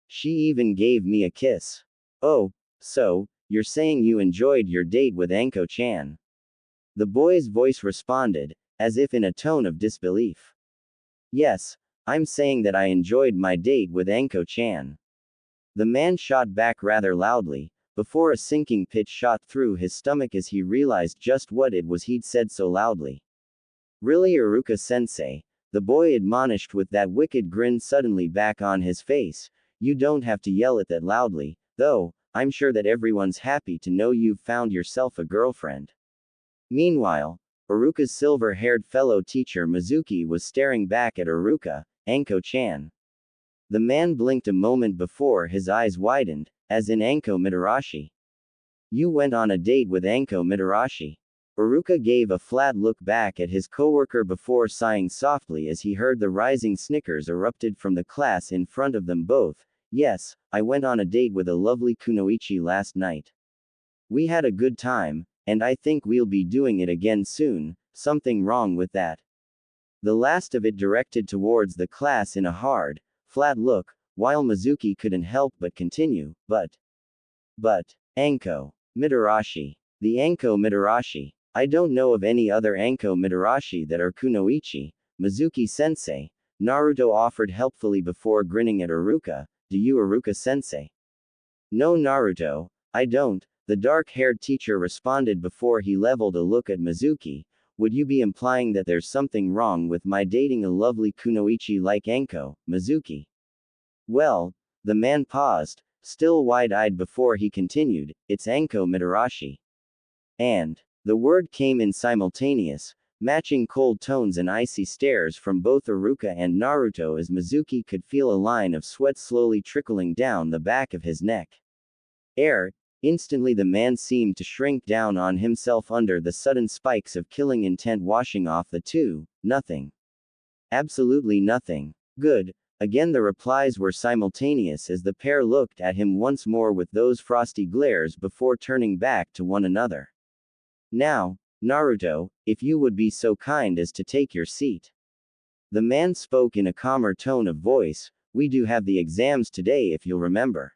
She even gave me a kiss. Oh, so, you're saying you enjoyed your date with Anko-chan? The boy's voice responded, as if in a tone of disbelief. Yes, I'm saying that I enjoyed my date with Anko-chan. The man shot back rather loudly, before a sinking pit shot through his stomach as he realized just what it was he'd said so loudly. Really, Iruka-sensei? The boy admonished with that wicked grin suddenly back on his face. You don't have to yell it that loudly, though. I'm sure that everyone's happy to know you've found yourself a girlfriend. Meanwhile, Aruka's silver-haired fellow teacher Mizuki was staring back at Aruka, Anko-chan. The man blinked a moment before his eyes widened, as in Anko Mitarashi. You went on a date with Anko Mitarashi. Aruka gave a flat look back at his coworker before sighing softly as he heard the rising snickers erupted from the class in front of them both. Yes, I went on a date with a lovely kunoichi last night. We had a good time, and I think we'll be doing it again soon. Something wrong with that? The last of it directed towards the class in a hard, flat look, while Mizuki couldn't help but continue, but, Anko Mitarashi. The Anko Mitarashi. I don't know of any other Anko Mitarashi that are kunoichi, Mizuki-sensei. Naruto offered helpfully before grinning at Aruka. Do you, Aruka-sensei? No, Naruto, I don't, the dark-haired teacher responded before he leveled a look at Mizuki. Would you be implying that there's something wrong with my dating a lovely kunoichi like Anko, Mizuki? Well, the man paused, still wide-eyed before he continued, it's Anko Mitarashi. And the word came in simultaneous, matching cold tones and icy stares from both Aruka and Naruto as Mizuki could feel a line of sweat slowly trickling down the back of his neck. Instantly the man seemed to shrink down on himself under the sudden spikes of killing intent washing off the two. Nothing. Absolutely nothing. Good. Again the replies were simultaneous as the pair looked at him once more with those frosty glares before turning back to one another. Now, Naruto, if you would be so kind as to take your seat. The man spoke in a calmer tone of voice. We do have the exams today if you'll remember.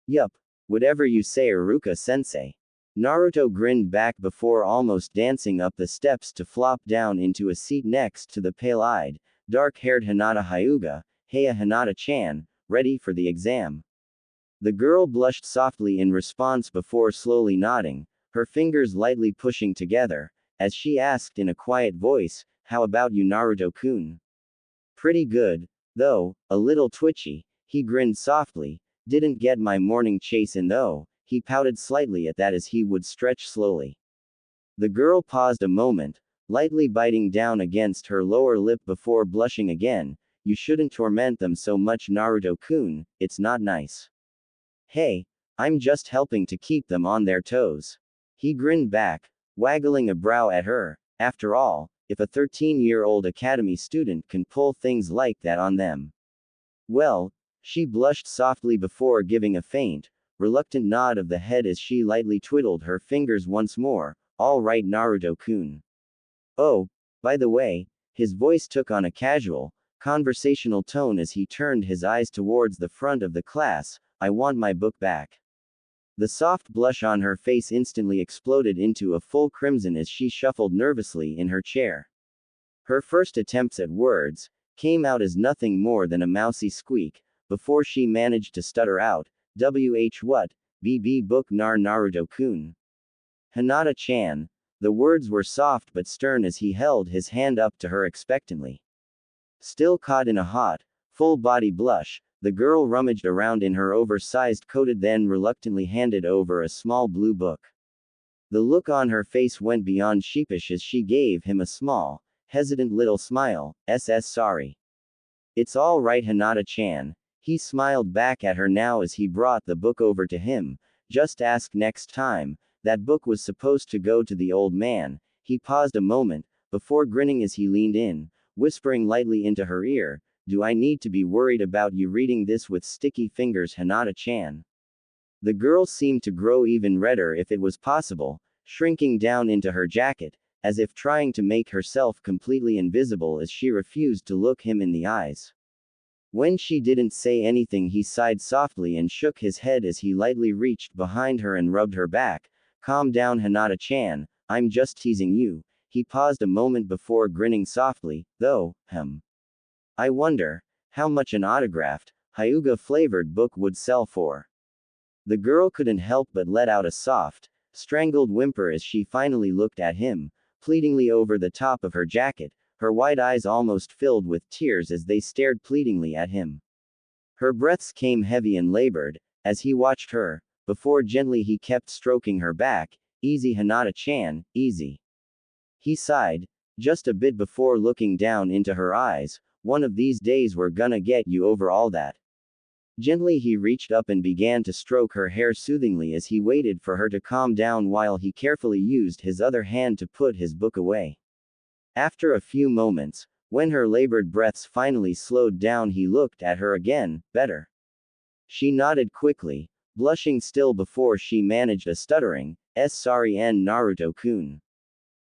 Yup. Whatever you say, Aruka-sensei. Naruto grinned back before almost dancing up the steps to flop down into a seat next to the pale-eyed, dark-haired Hinata Hyuga. Heya Hinata-chan, ready for the exam. The girl blushed softly in response before slowly nodding, her fingers lightly pushing together, as she asked in a quiet voice, how about you, Naruto-kun? Pretty good, though, a little twitchy. He grinned softly. Didn't get my morning chase in though. He pouted slightly at that as he would stretch slowly. The girl paused a moment, lightly biting down against her lower lip before blushing again. You shouldn't torment them so much, Naruto-kun, it's not nice. Hey, I'm just helping to keep them on their toes. He grinned back, waggling a brow at her. After all, if a 13-year-old academy student can pull things like that on them. Well, she blushed softly before giving a faint, reluctant nod of the head as she lightly twiddled her fingers once more. All right, Naruto-kun. Oh, by the way, his voice took on a casual, conversational tone as he turned his eyes towards the front of the class. I want my book back. The soft blush on her face instantly exploded into a full crimson as she shuffled nervously in her chair. Her first attempts at words came out as nothing more than a mousy squeak, before she managed to stutter out, what? BB book Naruto-kun. Hinata-chan. The words were soft but stern as he held his hand up to her expectantly. Still caught in a hot, full-body blush, the girl rummaged around in her oversized coat then reluctantly handed over a small blue book. The look on her face went beyond sheepish as she gave him a small, hesitant little smile. Sorry. It's all right, Hinata-chan. He smiled back at her now as he brought the book over to him. Just ask next time. That book was supposed to go to the old man. He paused a moment, before grinning as he leaned in, whispering lightly into her ear. Do I need to be worried about you reading this with sticky fingers, Hinata-chan? The girl seemed to grow even redder if it was possible, shrinking down into her jacket, as if trying to make herself completely invisible as she refused to look him in the eyes. When she didn't say anything, he sighed softly and shook his head as he lightly reached behind her and rubbed her back. Calm down, Hinata-chan, I'm just teasing you. He paused a moment before grinning softly, though, I wonder how much an autographed, Hyuga-flavored book would sell for. The girl couldn't help but let out a soft, strangled whimper as she finally looked at him, pleadingly over the top of her jacket, her wide eyes almost filled with tears as they stared pleadingly at him. Her breaths came heavy and labored, as he watched her, before gently he kept stroking her back. Easy, Hinata-chan, easy. He sighed, just a bit before looking down into her eyes. One of these days we're gonna get you over all that. Gently he reached up and began to stroke her hair soothingly as he waited for her to calm down while he carefully used his other hand to put his book away. After a few moments, when her labored breaths finally slowed down, he looked at her again. Better. She nodded quickly, blushing still before she managed a stuttering, sorry Naruto-kun.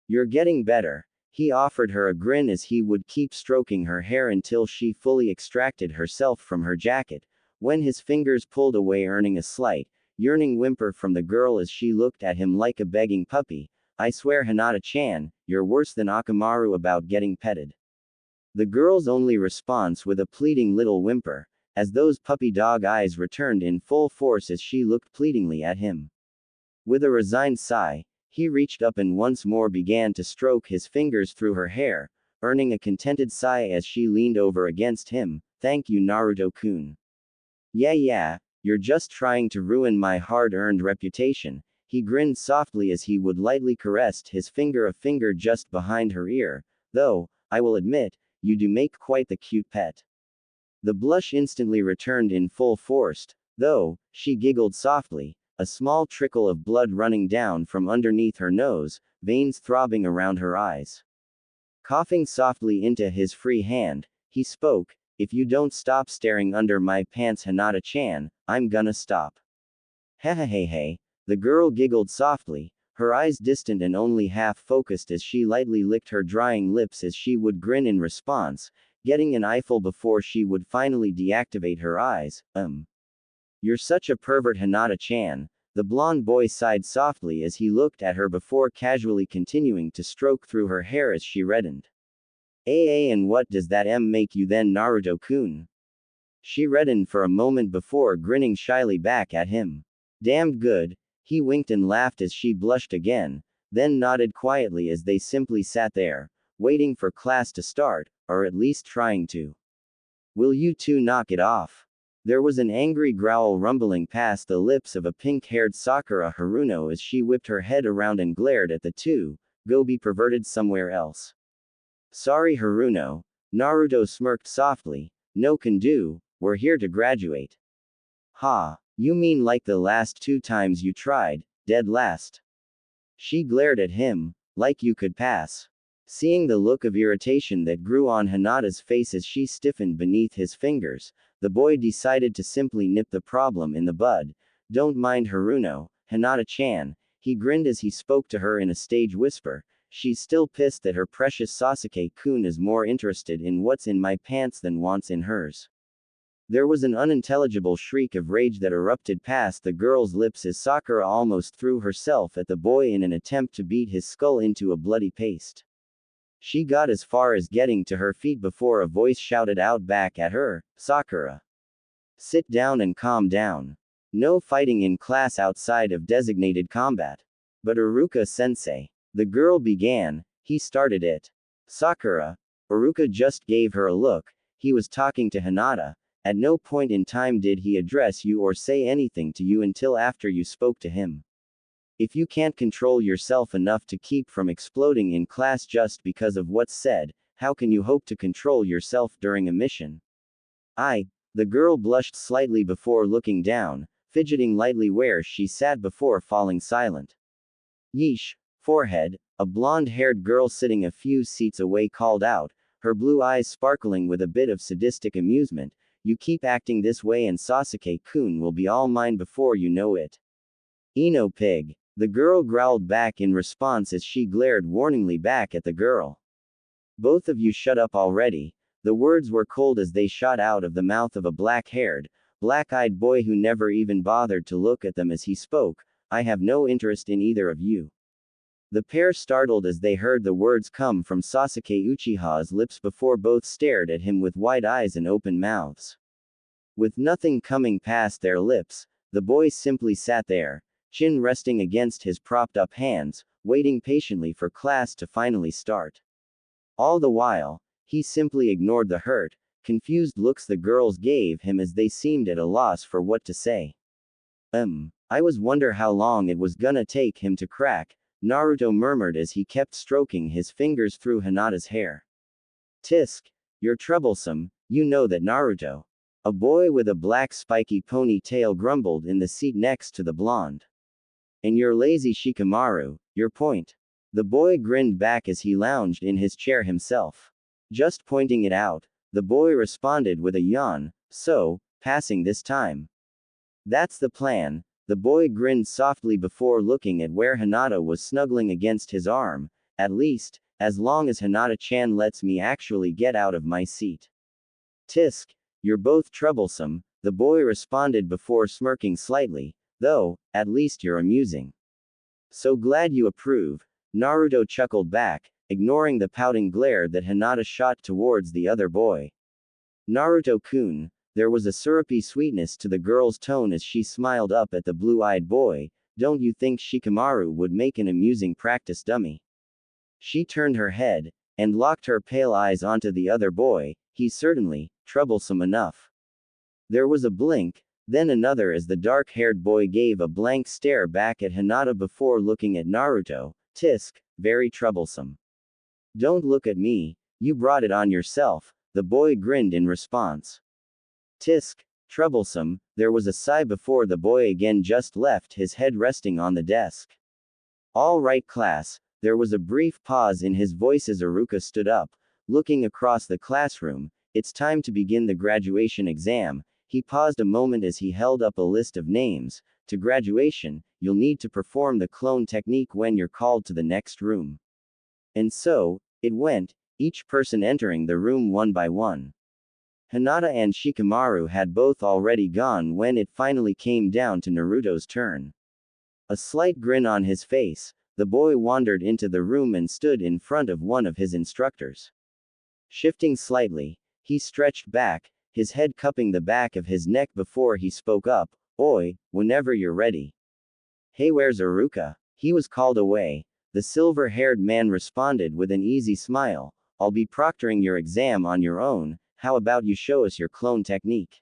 You're getting better. He offered her a grin as he would keep stroking her hair until she fully extracted herself from her jacket, when his fingers pulled away, earning a slight, yearning whimper from the girl as she looked at him like a begging puppy. I swear Hinata-chan, you're worse than Akamaru about getting petted. The girl's only response with a pleading little whimper, as those puppy dog eyes returned in full force as she looked pleadingly at him. With a resigned sigh, he reached up and once more began to stroke his fingers through her hair, earning a contented sigh as she leaned over against him. Thank you, Naruto-kun. Yeah, you're just trying to ruin my hard-earned reputation. He grinned softly as he would lightly caressed his finger, a finger just behind her ear, though, I will admit, you do make quite the cute pet. The blush instantly returned in full force, though, she giggled softly, a small trickle of blood running down from underneath her nose, veins throbbing around her eyes. Coughing softly into his free hand, he spoke, if you don't stop staring under my pants, Hinata-chan, I'm gonna stop. Hey, the girl giggled softly, her eyes distant and only half focused as she lightly licked her drying lips as she would grin in response, getting an eyeful before she would finally deactivate her eyes. You're such a pervert, Hinata-chan. The blonde boy sighed softly as he looked at her before casually continuing to stroke through her hair as she reddened. And what does that make you then, Naruto-kun? She reddened for a moment before grinning shyly back at him. Damned good. He winked and laughed as she blushed again, then nodded quietly as they simply sat there, waiting for class to start, or at least trying to. Will you two knock it off? There was an angry growl rumbling past the lips of a pink-haired Sakura Haruno as she whipped her head around and glared at the two. Go be perverted somewhere else. Sorry, Haruno. Naruto smirked softly. No can do, we're here to graduate. Ha, you mean like the last 2 times you tried, dead last? She glared at him, like you could pass. Seeing the look of irritation that grew on Hinata's face as she stiffened beneath his fingers, the boy decided to simply nip the problem in the bud. Don't mind Haruno, Hinata-chan. He grinned as he spoke to her in a stage whisper. She's still pissed that her precious Sasuke-kun is more interested in what's in my pants than wants in hers. There was an unintelligible shriek of rage that erupted past the girl's lips as Sakura almost threw herself at the boy in an attempt to beat his skull into a bloody paste. She got as far as getting to her feet before a voice shouted out back at her, Sakura. Sit down and calm down. No fighting in class outside of designated combat. But Iruka-sensei. The girl began, he started it. Sakura. Iruka just gave her a look, he was talking to Hinata. At no point in time did he address you or say anything to you until after you spoke to him. If you can't control yourself enough to keep from exploding in class just because of what's said, how can you hope to control yourself during a mission? The girl blushed slightly before looking down, fidgeting lightly where she sat before falling silent. Yeesh. Forehead, a blonde-haired girl sitting a few seats away called out, her blue eyes sparkling with a bit of sadistic amusement. You keep acting this way and Sasuke-kun will be all mine before you know it. Eno pig. The girl growled back in response as she glared warningly back at the girl. Both of you shut up already. The words were cold as they shot out of the mouth of a black-haired, black-eyed boy who never even bothered to look at them as he spoke. I have no interest in either of you. The pair startled as they heard the words come from Sasuke Uchiha's lips before both stared at him with wide eyes and open mouths. With nothing coming past their lips, the boy simply sat there, chin resting against his propped-up hands, waiting patiently for class to finally start. All the while, he simply ignored the hurt, confused looks the girls gave him as they seemed at a loss for what to say. I was wonder how long it was gonna take him to crack. Naruto murmured as he kept stroking his fingers through Hinata's hair. Tisk, you're troublesome, you know that Naruto. A boy with a black spiky ponytail grumbled in the seat next to the blonde. And you're lazy Shikamaru, your point. The boy grinned back as he lounged in his chair himself. Just pointing it out, the boy responded with a yawn, so, passing this time. That's the plan. The boy grinned softly before looking at where Hinata was snuggling against his arm, at least, as long as Hinata-chan lets me actually get out of my seat. Tisk, you're both troublesome, the boy responded before smirking slightly, though, at least you're amusing. So glad you approve, Naruto chuckled back, ignoring the pouting glare that Hinata shot towards the other boy. Naruto-kun, there was a syrupy sweetness to the girl's tone as she smiled up at the blue-eyed boy, don't you think Shikamaru would make an amusing practice dummy? She turned her head, and locked her pale eyes onto the other boy, he's certainly, troublesome enough. There was a blink, then another as the dark-haired boy gave a blank stare back at Hinata before looking at Naruto. Tisk, very troublesome. Don't look at me, you brought it on yourself, the boy grinned in response. Tisk, troublesome, there was a sigh before the boy again just left his head resting on the desk. All right class, there was a brief pause in his voice as Iruka stood up, looking across the classroom, it's time to begin the graduation exam. He paused a moment as he held up a list of names. To graduation, you'll need to perform the clone technique when you're called to the next room. And so, it went, each person entering the room one by one. Hinata and Shikamaru had both already gone when it finally came down to Naruto's turn. A slight grin on his face, the boy wandered into the room and stood in front of one of his instructors. Shifting slightly, he stretched back, his head cupping the back of his neck before he spoke up, Oi, whenever you're ready. Hey, where's Iruka? He was called away. The silver-haired man responded with an easy smile, I'll be proctoring your exam on your own, how about you show us your clone technique?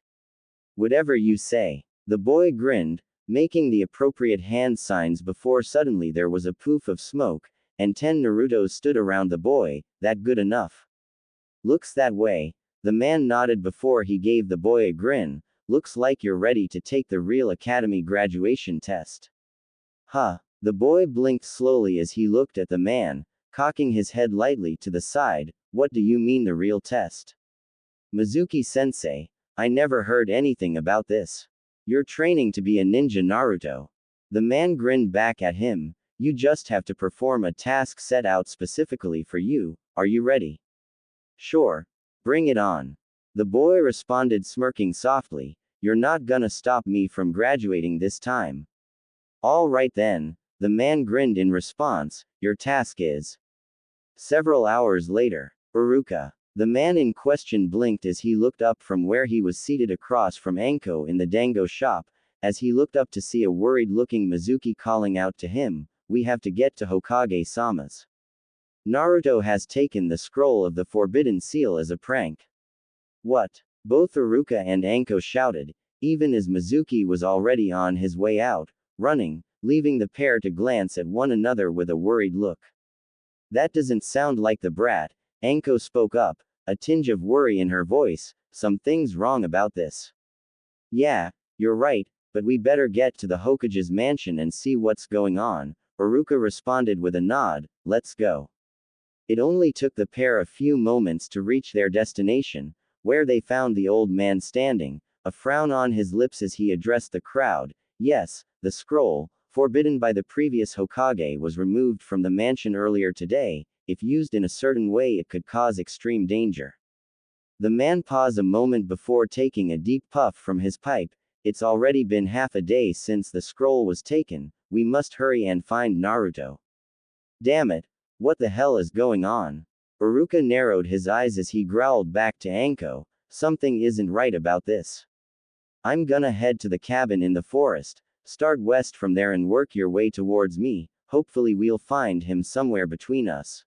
Whatever you say. The boy grinned, making the appropriate hand signs before suddenly there was a poof of smoke, and 10 Narutos stood around the boy, that good enough? Looks that way. The man nodded before he gave the boy a grin, looks like you're ready to take the real academy graduation test. Huh. The boy blinked slowly as he looked at the man, cocking his head lightly to the side, what do you mean the real test? Mizuki-sensei, I never heard anything about this. You're training to be a ninja Naruto. The man grinned back at him, you just have to perform a task set out specifically for you, are you ready? Sure. Bring it on. The boy responded smirking softly, you're not gonna stop me from graduating this time. All right then, the man grinned in response, your task is. Several hours later, Iruka. The man in question blinked as he looked up from where he was seated across from Anko in the dango shop, as he looked up to see a worried-looking Mizuki calling out to him, we have to get to Hokage-sama's. Naruto has taken the scroll of the Forbidden Seal as a prank. What? Both Iruka and Anko shouted, even as Mizuki was already on his way out, running, leaving the pair to glance at one another with a worried look. That doesn't sound like the brat, Anko spoke up, a tinge of worry in her voice, something's wrong about this. Yeah, you're right, but we better get to the Hokage's mansion and see what's going on, Iruka responded with a nod, let's go. It only took the pair a few moments to reach their destination, where they found the old man standing, a frown on his lips as he addressed the crowd. Yes, the scroll, forbidden by the previous Hokage, was removed from the mansion earlier today. If used in a certain way it could cause extreme danger. The man paused a moment before taking a deep puff from his pipe. It's already been half a day since the scroll was taken, we must hurry and find Naruto. Damn it, what the hell is going on? Iruka narrowed his eyes as he growled back to Anko, something isn't right about this. I'm gonna head to the cabin in the forest, start west from there and work your way towards me, hopefully we'll find him somewhere between us.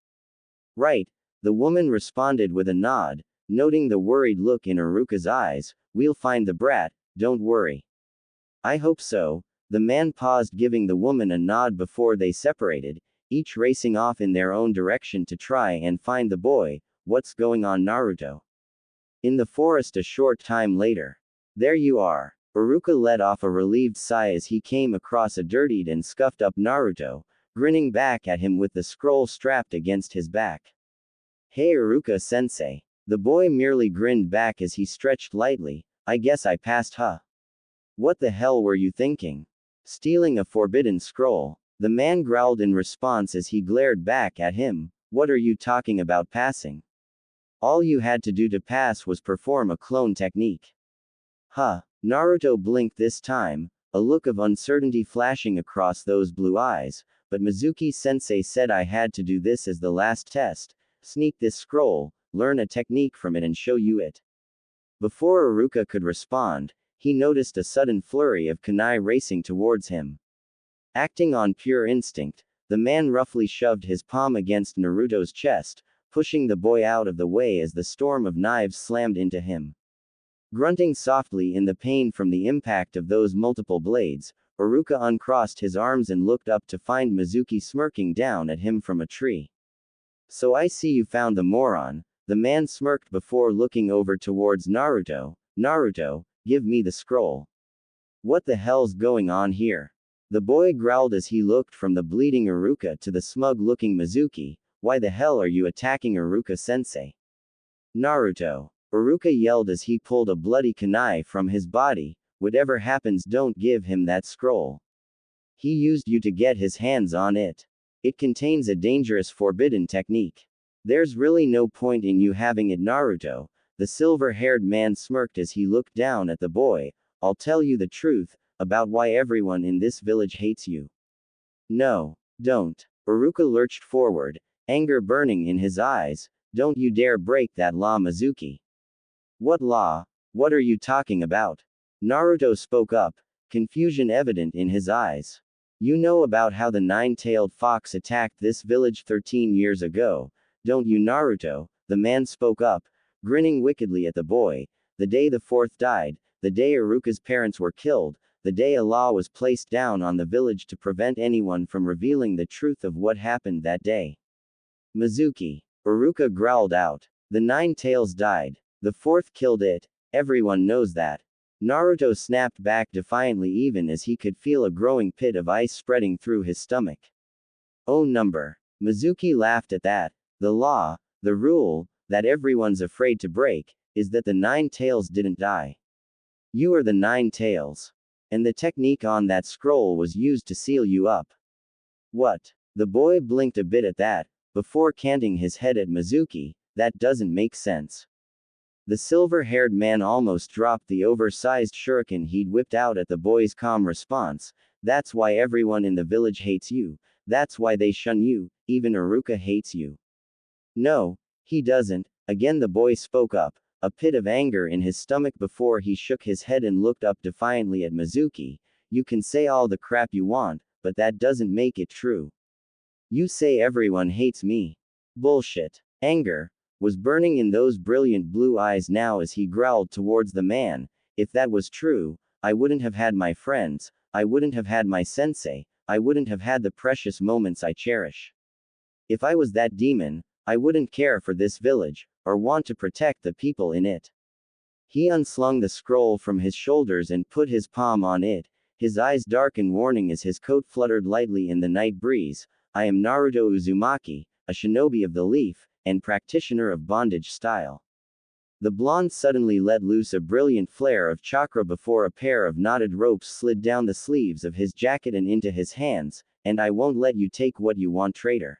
Right, the woman responded with a nod, noting the worried look in Iruka's eyes, we'll find the brat, don't worry. I hope so. The man paused, giving the woman a nod before they separated. each racing off in their own direction to try and find the boy. What's going on, Naruto? In the forest a short time later. There you are. Iruka let off a relieved sigh as he came across a dirtied and scuffed up Naruto, grinning back at him with the scroll strapped against his back. Hey Iruka sensei. The boy merely grinned back as he stretched lightly. I guess I passed, huh? What the hell were you thinking? Stealing a forbidden scroll? The man growled in response as he glared back at him. What are you talking about passing? All you had to do to pass was perform a clone technique. Huh? Naruto blinked this time, a look of uncertainty flashing across those blue eyes, but Mizuki-sensei said I had to do this as the last test, sneak this scroll, learn a technique from it and show you it. Before Iruka could respond, he noticed a sudden flurry of kunai racing towards him. Acting on pure instinct, the man roughly shoved his palm against Naruto's chest, pushing the boy out of the way as the storm of knives slammed into him. Grunting softly in the pain from the impact of those multiple blades, Iruka uncrossed his arms and looked up to find Mizuki smirking down at him from a tree. So I see you found the moron, the man smirked before looking over towards Naruto. Naruto, give me the scroll. What the hell's going on here? The boy growled as he looked from the bleeding Iruka to the smug-looking Mizuki. Why the hell are you attacking Iruka-sensei? Naruto. Iruka yelled as he pulled a bloody kunai from his body. Whatever happens, don't give him that scroll. He used you to get his hands on it. It contains a dangerous forbidden technique. There's really no point in you having it, Naruto. The silver-haired man smirked as he looked down at the boy. I'll tell you the truth about why everyone in this village hates you. No, don't. Iruka lurched forward, anger burning in his eyes. Don't you dare break that law, Mizuki. What law? What are you talking about? Naruto spoke up, confusion evident in his eyes. You know about how the nine-tailed fox attacked this village 13 years ago, don't you, Naruto? The man spoke up, grinning wickedly at the boy. The day the fourth died, the day Iruka's parents were killed, the day a law was placed down on the village to prevent anyone from revealing the truth of what happened that day. Mizuki. Iruka growled out. The nine tails died. The fourth killed it. Everyone knows that. Naruto snapped back defiantly even as he could feel a growing pit of ice spreading through his stomach. Oh number. Mizuki laughed at that. The law, the rule, that everyone's afraid to break, is that the nine tails didn't die. You are the nine tails. And the technique on that scroll was used to seal you up. What? The boy blinked a bit at that, before canting his head at Mizuki. That doesn't make sense. The silver-haired man almost dropped the oversized shuriken he'd whipped out at the boy's calm response. That's why everyone in the village hates you. That's why they shun you. Even Iruka hates you. No, he doesn't. Again the boy spoke up, a pit of anger in his stomach before he shook his head and looked up defiantly at Mizuki. You can say all the crap you want, but that doesn't make it true. You say everyone hates me. Bullshit. Anger was burning in those brilliant blue eyes now as he growled towards the man. If that was true, I wouldn't have had my friends, I wouldn't have had my sensei, I wouldn't have had the precious moments I cherish. If I was that demon, I wouldn't care for this village, or want to protect the people in it. He unslung the scroll from his shoulders and put his palm on it, his eyes dark in warning as his coat fluttered lightly in the night breeze. I am Naruto Uzumaki, a shinobi of the leaf, and practitioner of bondage style. The blonde suddenly let loose a brilliant flare of chakra before a pair of knotted ropes slid down the sleeves of his jacket and into his hands. And I won't let you take what you want, traitor.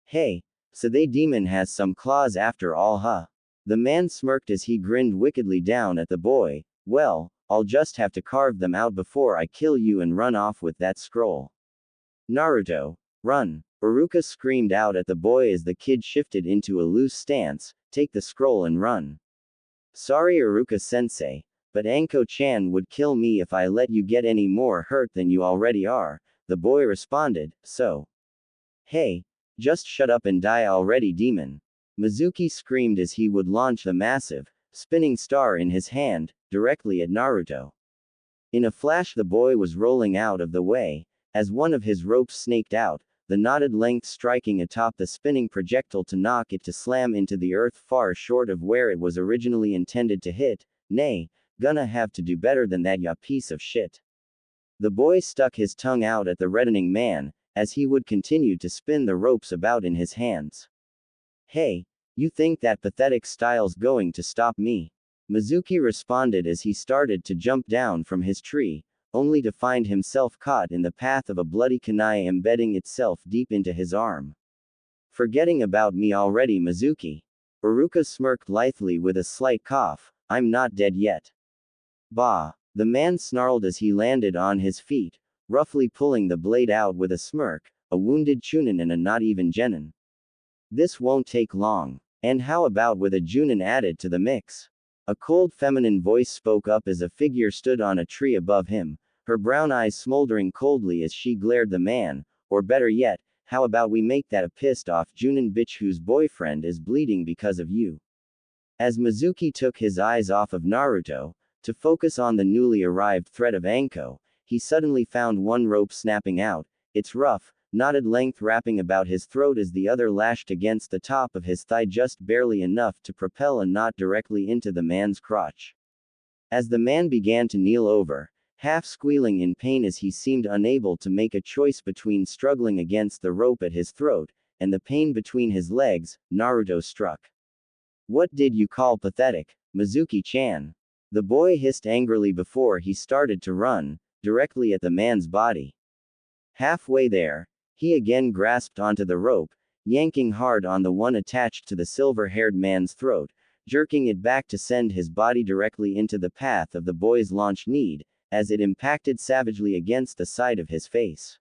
Hey, so they demon has some claws after all, huh? The man smirked as he grinned wickedly down at the boy. Well, I'll just have to carve them out before I kill you and run off with that scroll. Naruto, run. Iruka screamed out at the boy as the kid shifted into a loose stance. Take the scroll and run. Sorry Iruka-sensei, but Anko-chan would kill me if I let you get any more hurt than you already are, the boy responded. So. Hey, just shut up and die already, demon. Mizuki screamed as he would launch the massive, spinning star in his hand, directly at Naruto. In a flash the boy was rolling out of the way, as one of his ropes snaked out, the knotted length striking atop the spinning projectile to knock it to slam into the earth far short of where it was originally intended to hit. Nay, gonna have to do better than that, ya piece of shit. The boy stuck his tongue out at the reddening man, as he would continue to spin the ropes about in his hands. Hey, you think that pathetic style's going to stop me? Mizuki responded as he started to jump down from his tree, only to find himself caught in the path of a bloody kunai embedding itself deep into his arm. Forgetting about me already, Mizuki. Iruka smirked lithely with a slight cough. I'm not dead yet. Bah. The man snarled as he landed on his feet, roughly pulling the blade out with a smirk, a wounded chunin and a not even genin. This won't take long. And how about with a junin added to the mix? A cold feminine voice spoke up as a figure stood on a tree above him, her brown eyes smoldering coldly as she glared the man, or better yet, how about we make that a pissed off junin bitch whose boyfriend is bleeding because of you? As Mizuki took his eyes off of Naruto, to focus on the newly arrived threat of Anko, he suddenly found one rope snapping out, its rough, knotted length wrapping about his throat as the other lashed against the top of his thigh just barely enough to propel a knot directly into the man's crotch. As the man began to kneel over, half squealing in pain as he seemed unable to make a choice between struggling against the rope at his throat, and the pain between his legs, Naruto struck. What did you call pathetic, Mizuki-chan? The boy hissed angrily before he started to run, directly at the man's body. Halfway there, he again grasped onto the rope, yanking hard on the one attached to the silver-haired man's throat, jerking it back to send his body directly into the path of the boy's launched need, as it impacted savagely against the side of his face.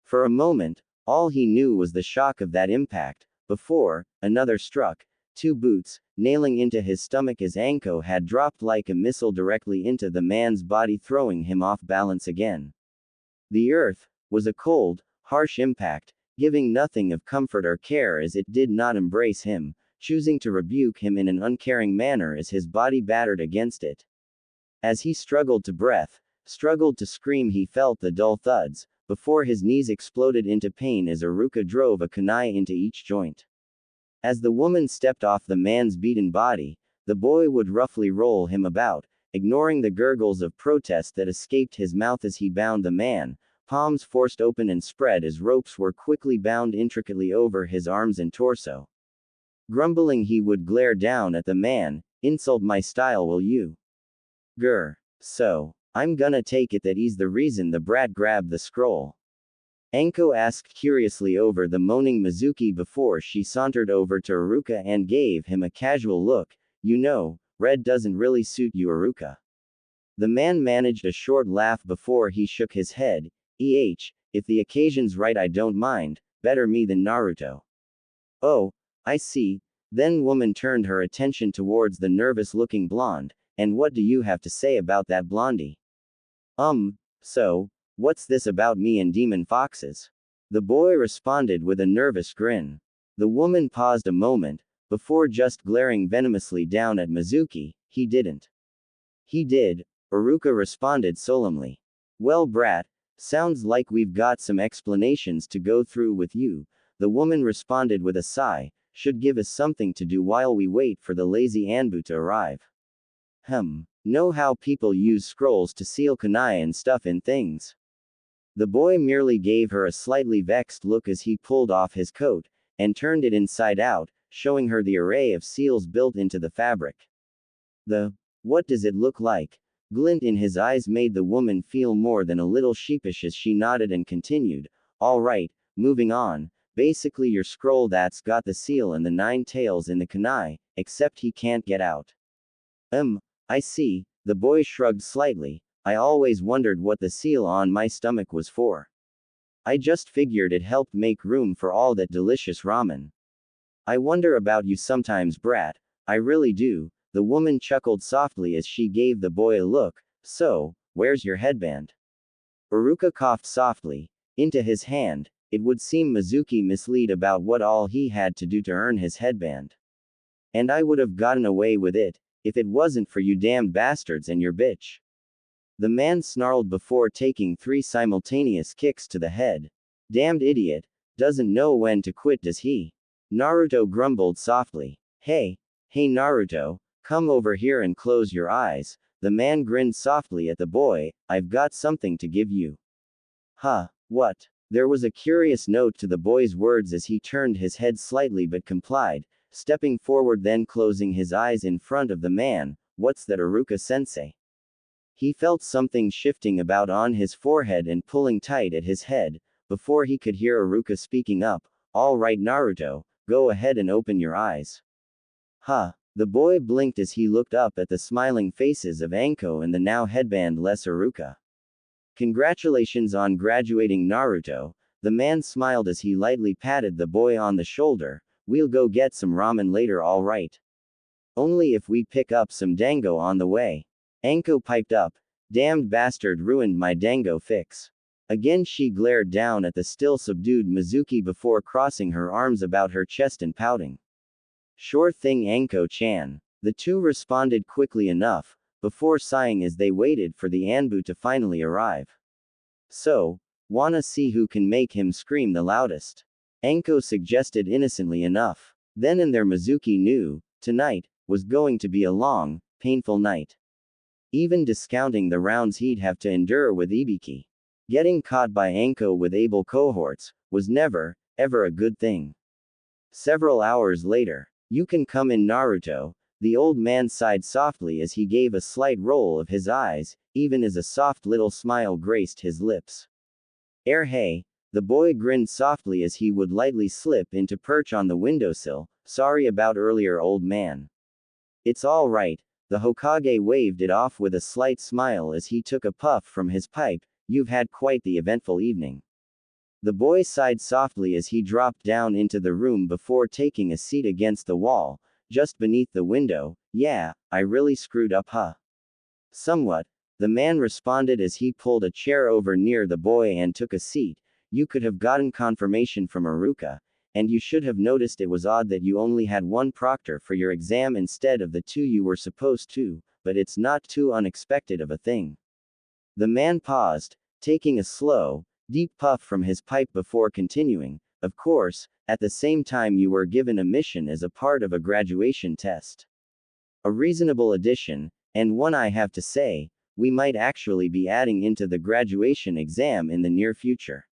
For a moment, all he knew was the shock of that impact, before another struck, two boots, nailing into his stomach as Anko had dropped like a missile directly into the man's body, throwing him off balance again. The earth was a cold, harsh impact, giving nothing of comfort or care as it did not embrace him, choosing to rebuke him in an uncaring manner as his body battered against it. As he struggled to breath, struggled to scream, he felt the dull thuds, before his knees exploded into pain as Iruka drove a kunai into each joint. As the woman stepped off the man's beaten body, the boy would roughly roll him about, ignoring the gurgles of protest that escaped his mouth as he bound the man, palms forced open and spread as ropes were quickly bound intricately over his arms and torso. Grumbling, he would glare down at the man. Insult my style, will you? Grr. So, I'm gonna take it that he's the reason the brat grabbed the scroll. Anko asked curiously over the moaning Mizuki before she sauntered over to Iruka and gave him a casual look. You know, red doesn't really suit you, Iruka. The man managed a short laugh before he shook his head. If the occasion's right, I don't mind. Better me than Naruto. Oh, I see. Then woman turned her attention towards the nervous-looking blonde. And what do you have to say about that blondie? So, what's this about me and demon foxes? The boy responded with a nervous grin. The woman paused a moment, before just glaring venomously down at Mizuki. He didn't. He did, Iruka responded solemnly. Well, brat, sounds like we've got some explanations to go through with you, the woman responded with a sigh. Should give us something to do while we wait for the lazy Anbu to arrive. Know how people use scrolls to seal kunai and stuff in things? The boy merely gave her a slightly vexed look as he pulled off his coat, and turned it inside out, showing her the array of seals built into the fabric. What does it look like? Glint in his eyes made the woman feel more than a little sheepish as she nodded and continued, all right, moving on, basically your scroll that's got the seal and the 9 tails in the kunai, except he can't get out. I see, the boy shrugged slightly. I always wondered what the seal on my stomach was for. I just figured it helped make room for all that delicious ramen. I wonder about you sometimes, brat, I really do, the woman chuckled softly as she gave the boy a look. So, where's your headband? Iruka coughed softly. Into his hand. It would seem Mizuki misled about what all he had to do to earn his headband. And I would have gotten away with it, if it wasn't for you damned bastards and your bitch. The man snarled before taking 3 simultaneous kicks to the head. Damned idiot, Doesn't know when to quit, does he? Naruto grumbled softly. Hey Naruto, come over here and close your eyes. The man grinned softly at the boy. I've got something to give you. Huh, what? There was a curious note to the boy's words as he turned his head slightly but complied, stepping forward then closing his eyes in front of the man. What's that, Iruka-sensei? He felt something shifting about on his forehead and pulling tight at his head, before he could hear Iruka speaking up. All right Naruto, go ahead and open your eyes. Huh. The boy blinked as he looked up at the smiling faces of Anko and the now headband-less Iruka. Congratulations on graduating Naruto, the man smiled as he lightly patted the boy on the shoulder. We'll go get some ramen later, all right? Only if we pick up some dango on the way. Anko piped up. Damned bastard ruined my dango fix. Again she glared down at the still subdued Mizuki before crossing her arms about her chest and pouting. Sure thing Anko-chan. The two responded quickly enough, before sighing as they waited for the Anbu to finally arrive. So, wanna see who can make him scream the loudest? Anko suggested innocently enough. Then and there Mizuki knew, tonight was going to be a long, painful night. Even discounting the rounds he'd have to endure with Ibiki. Getting caught by Anko with able cohorts was never, ever a good thing. Several hours later, you can come in Naruto, the old man sighed softly as he gave a slight roll of his eyes, even as a soft little smile graced his lips. Hey, the boy grinned softly as he would lightly slip into perch on the windowsill. Sorry about earlier, old man. It's all right, the Hokage waved it off with a slight smile as he took a puff from his pipe. You've had quite the eventful evening. The boy sighed softly as he dropped down into the room before taking a seat against the wall, just beneath the window. Yeah, I really screwed up, huh? Somewhat, the man responded as he pulled a chair over near the boy and took a seat. You could have gotten confirmation from Iruka, and you should have noticed it was odd that you only had one proctor for your exam instead of the two you were supposed to, but it's not too unexpected of a thing. The man paused, taking a slow, deep puff from his pipe before continuing. Of course, at the same time you were given a mission as a part of a graduation test. A reasonable addition, and one I have to say, we might actually be adding into the graduation exam in the near future.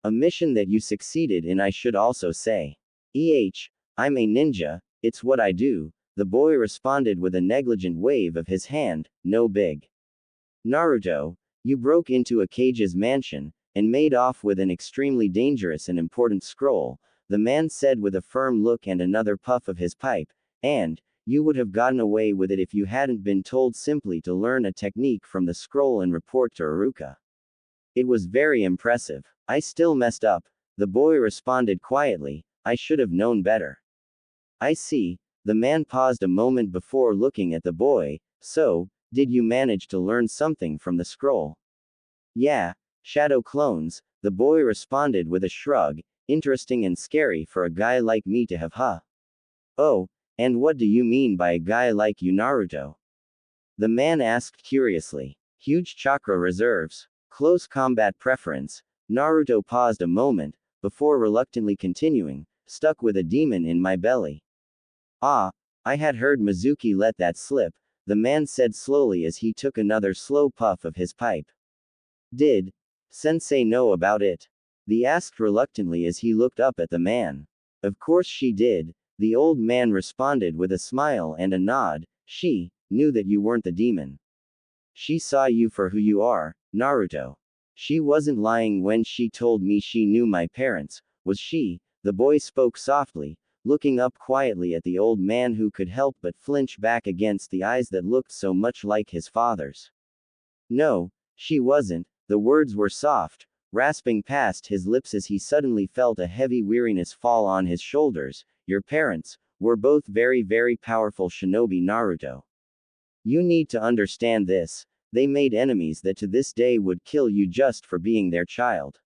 A mission that you succeeded in, I should also say. I'm a ninja, it's what I do, the boy responded with a negligent wave of his hand. No big. Naruto, you broke into Hokage's mansion, and made off with an extremely dangerous and important scroll, the man said with a firm look and another puff of his pipe, and you would have gotten away with it if you hadn't been told simply to learn a technique from the scroll and report to Iruka. It was very impressive. I still messed up, the boy responded quietly. I should have known better. I see. The man paused a moment before looking at the boy. So, did you manage to learn something from the scroll? Yeah, shadow clones, the boy responded with a shrug. Interesting and scary for a guy like me to have, huh? Oh, and what do you mean by a guy like you, Naruto? The man asked curiously. Huge chakra reserves. Close combat preference. Naruto paused a moment, before reluctantly continuing. Stuck with a demon in my belly. Ah, I had heard Mizuki let that slip, the man said slowly as he took another slow puff of his pipe. Did Sensei know about it? He asked reluctantly as he looked up at the man. Of course she did, the old man responded with a smile and a nod. She knew that you weren't the demon. She saw you for who you are, Naruto. She wasn't lying when she told me she knew my parents, was she? The boy spoke softly, looking up quietly at the old man who could help but flinch back against the eyes that looked so much like his father's. No, she wasn't. The words were soft, rasping past his lips as he suddenly felt a heavy weariness fall on his shoulders. Your parents were both very, very powerful shinobi, Naruto. You need to understand this. They made enemies that to this day would kill you just for being their child.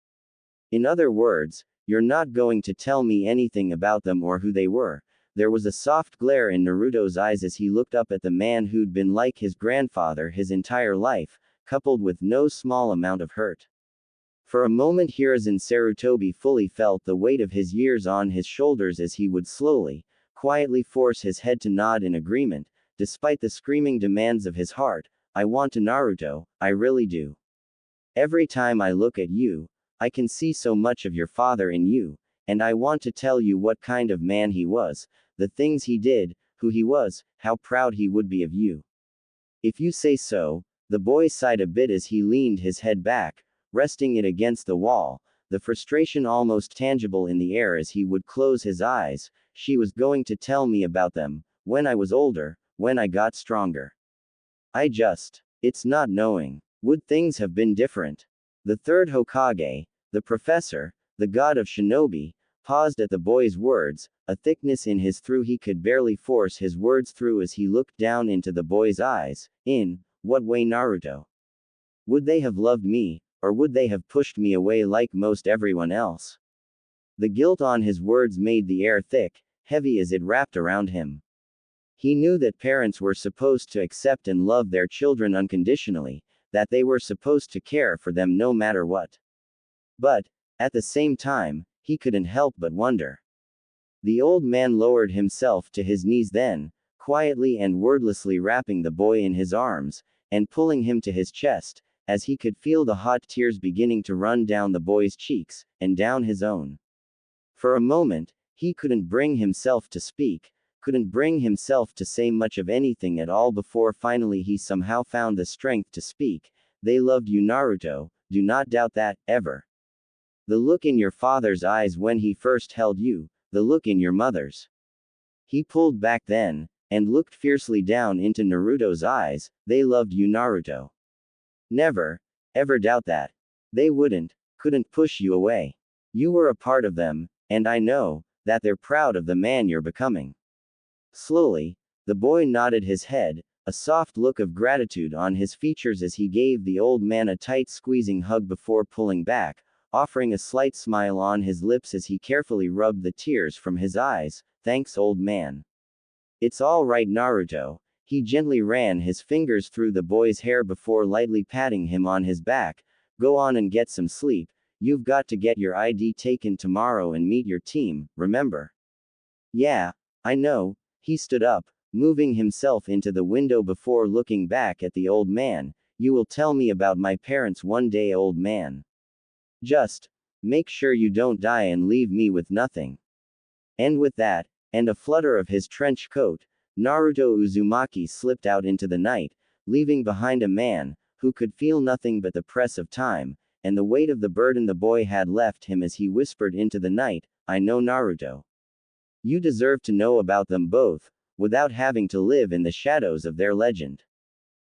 In other words, you're not going to tell me anything about them or who they were. There was a soft glare in Naruto's eyes as he looked up at the man who'd been like his grandfather his entire life, coupled with no small amount of hurt. For a moment Hiruzen Sarutobi fully felt the weight of his years on his shoulders as he would slowly, quietly force his head to nod in agreement, despite the screaming demands of his heart. I want to Naruto, I really do. Every time I look at you, I can see so much of your father in you, and I want to tell you what kind of man he was, the things he did, who he was, how proud he would be of you. If you say so. The boy sighed a bit as he leaned his head back, resting it against the wall, the frustration almost tangible in the air as he would close his eyes. She was going to tell me about them, when I was older, when I got stronger. It's not knowing. Would things have been different? The third Hokage, the professor, the god of shinobi, paused at the boy's words, a thickness in his throat he could barely force his words through as he looked down into the boy's eyes. In what way, Naruto? Would they have loved me, or would they have pushed me away like most everyone else? The guilt on his words made the air thick, heavy as it wrapped around him. He knew that parents were supposed to accept and love their children unconditionally, that they were supposed to care for them no matter what. But, at the same time, he couldn't help but wonder. The old man lowered himself to his knees then, quietly and wordlessly wrapping the boy in his arms, and pulling him to his chest, as he could feel the hot tears beginning to run down the boy's cheeks, and down his own. For a moment, he couldn't bring himself to speak, couldn't bring himself to say much of anything at all before finally he somehow found the strength to speak. They loved you, Naruto, do not doubt that, ever. The look in your father's eyes when he first held you, the look in your mother's. He pulled back then, and looked fiercely down into Naruto's eyes. They loved you, Naruto. Never, ever doubt that. They couldn't push you away. You were a part of them, and I know that they're proud of the man you're becoming. Slowly, the boy nodded his head, a soft look of gratitude on his features as he gave the old man a tight squeezing hug before pulling back, offering a slight smile on his lips as he carefully rubbed the tears from his eyes. Thanks, old man. It's all right, Naruto. He gently ran his fingers through the boy's hair before lightly patting him on his back. Go on and get some sleep. You've got to get your ID taken tomorrow and meet your team, remember? Yeah, I know. He stood up, moving himself into the window before looking back at the old man. You will tell me about my parents one day, old man. Just make sure you don't die and leave me with nothing. And with that, and a flutter of his trench coat, Naruto Uzumaki slipped out into the night, leaving behind a man who could feel nothing but the press of time, and the weight of the burden the boy had left him as he whispered into the night, I know, Naruto. You deserve to know about them both, without having to live in the shadows of their legend.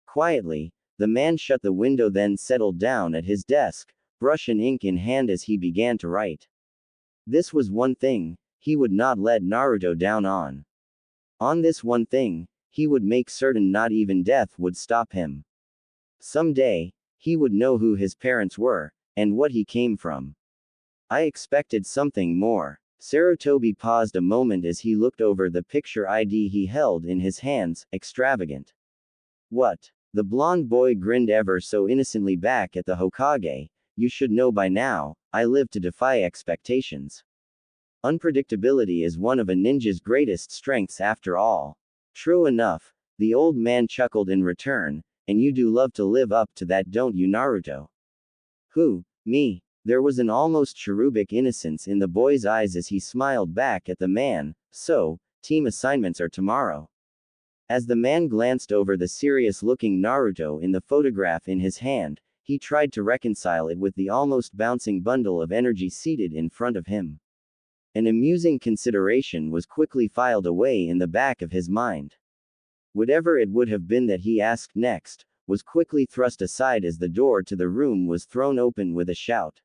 Quietly, the man shut the window then settled down at his desk, brush and ink in hand as he began to write. This was one thing he would not let Naruto down on. On this one thing, he would make certain not even death would stop him. Someday, he would know who his parents were, and what he came from. I expected something more. Sarutobi paused a moment as he looked over the picture ID he held in his hands, extravagant. What? The blonde boy grinned ever so innocently back at the Hokage. You should know by now, I live to defy expectations. Unpredictability is one of a ninja's greatest strengths after all. True enough, the old man chuckled in return, and you do love to live up to that, don't you, Naruto? Who, me? There was an almost cherubic innocence in the boy's eyes as he smiled back at the man. So, team assignments are tomorrow. As the man glanced over the serious-looking Naruto in the photograph in his hand, he tried to reconcile it with the almost bouncing bundle of energy seated in front of him. An amusing consideration was quickly filed away in the back of his mind. Whatever it would have been that he asked next, was quickly thrust aside as the door to the room was thrown open with a shout.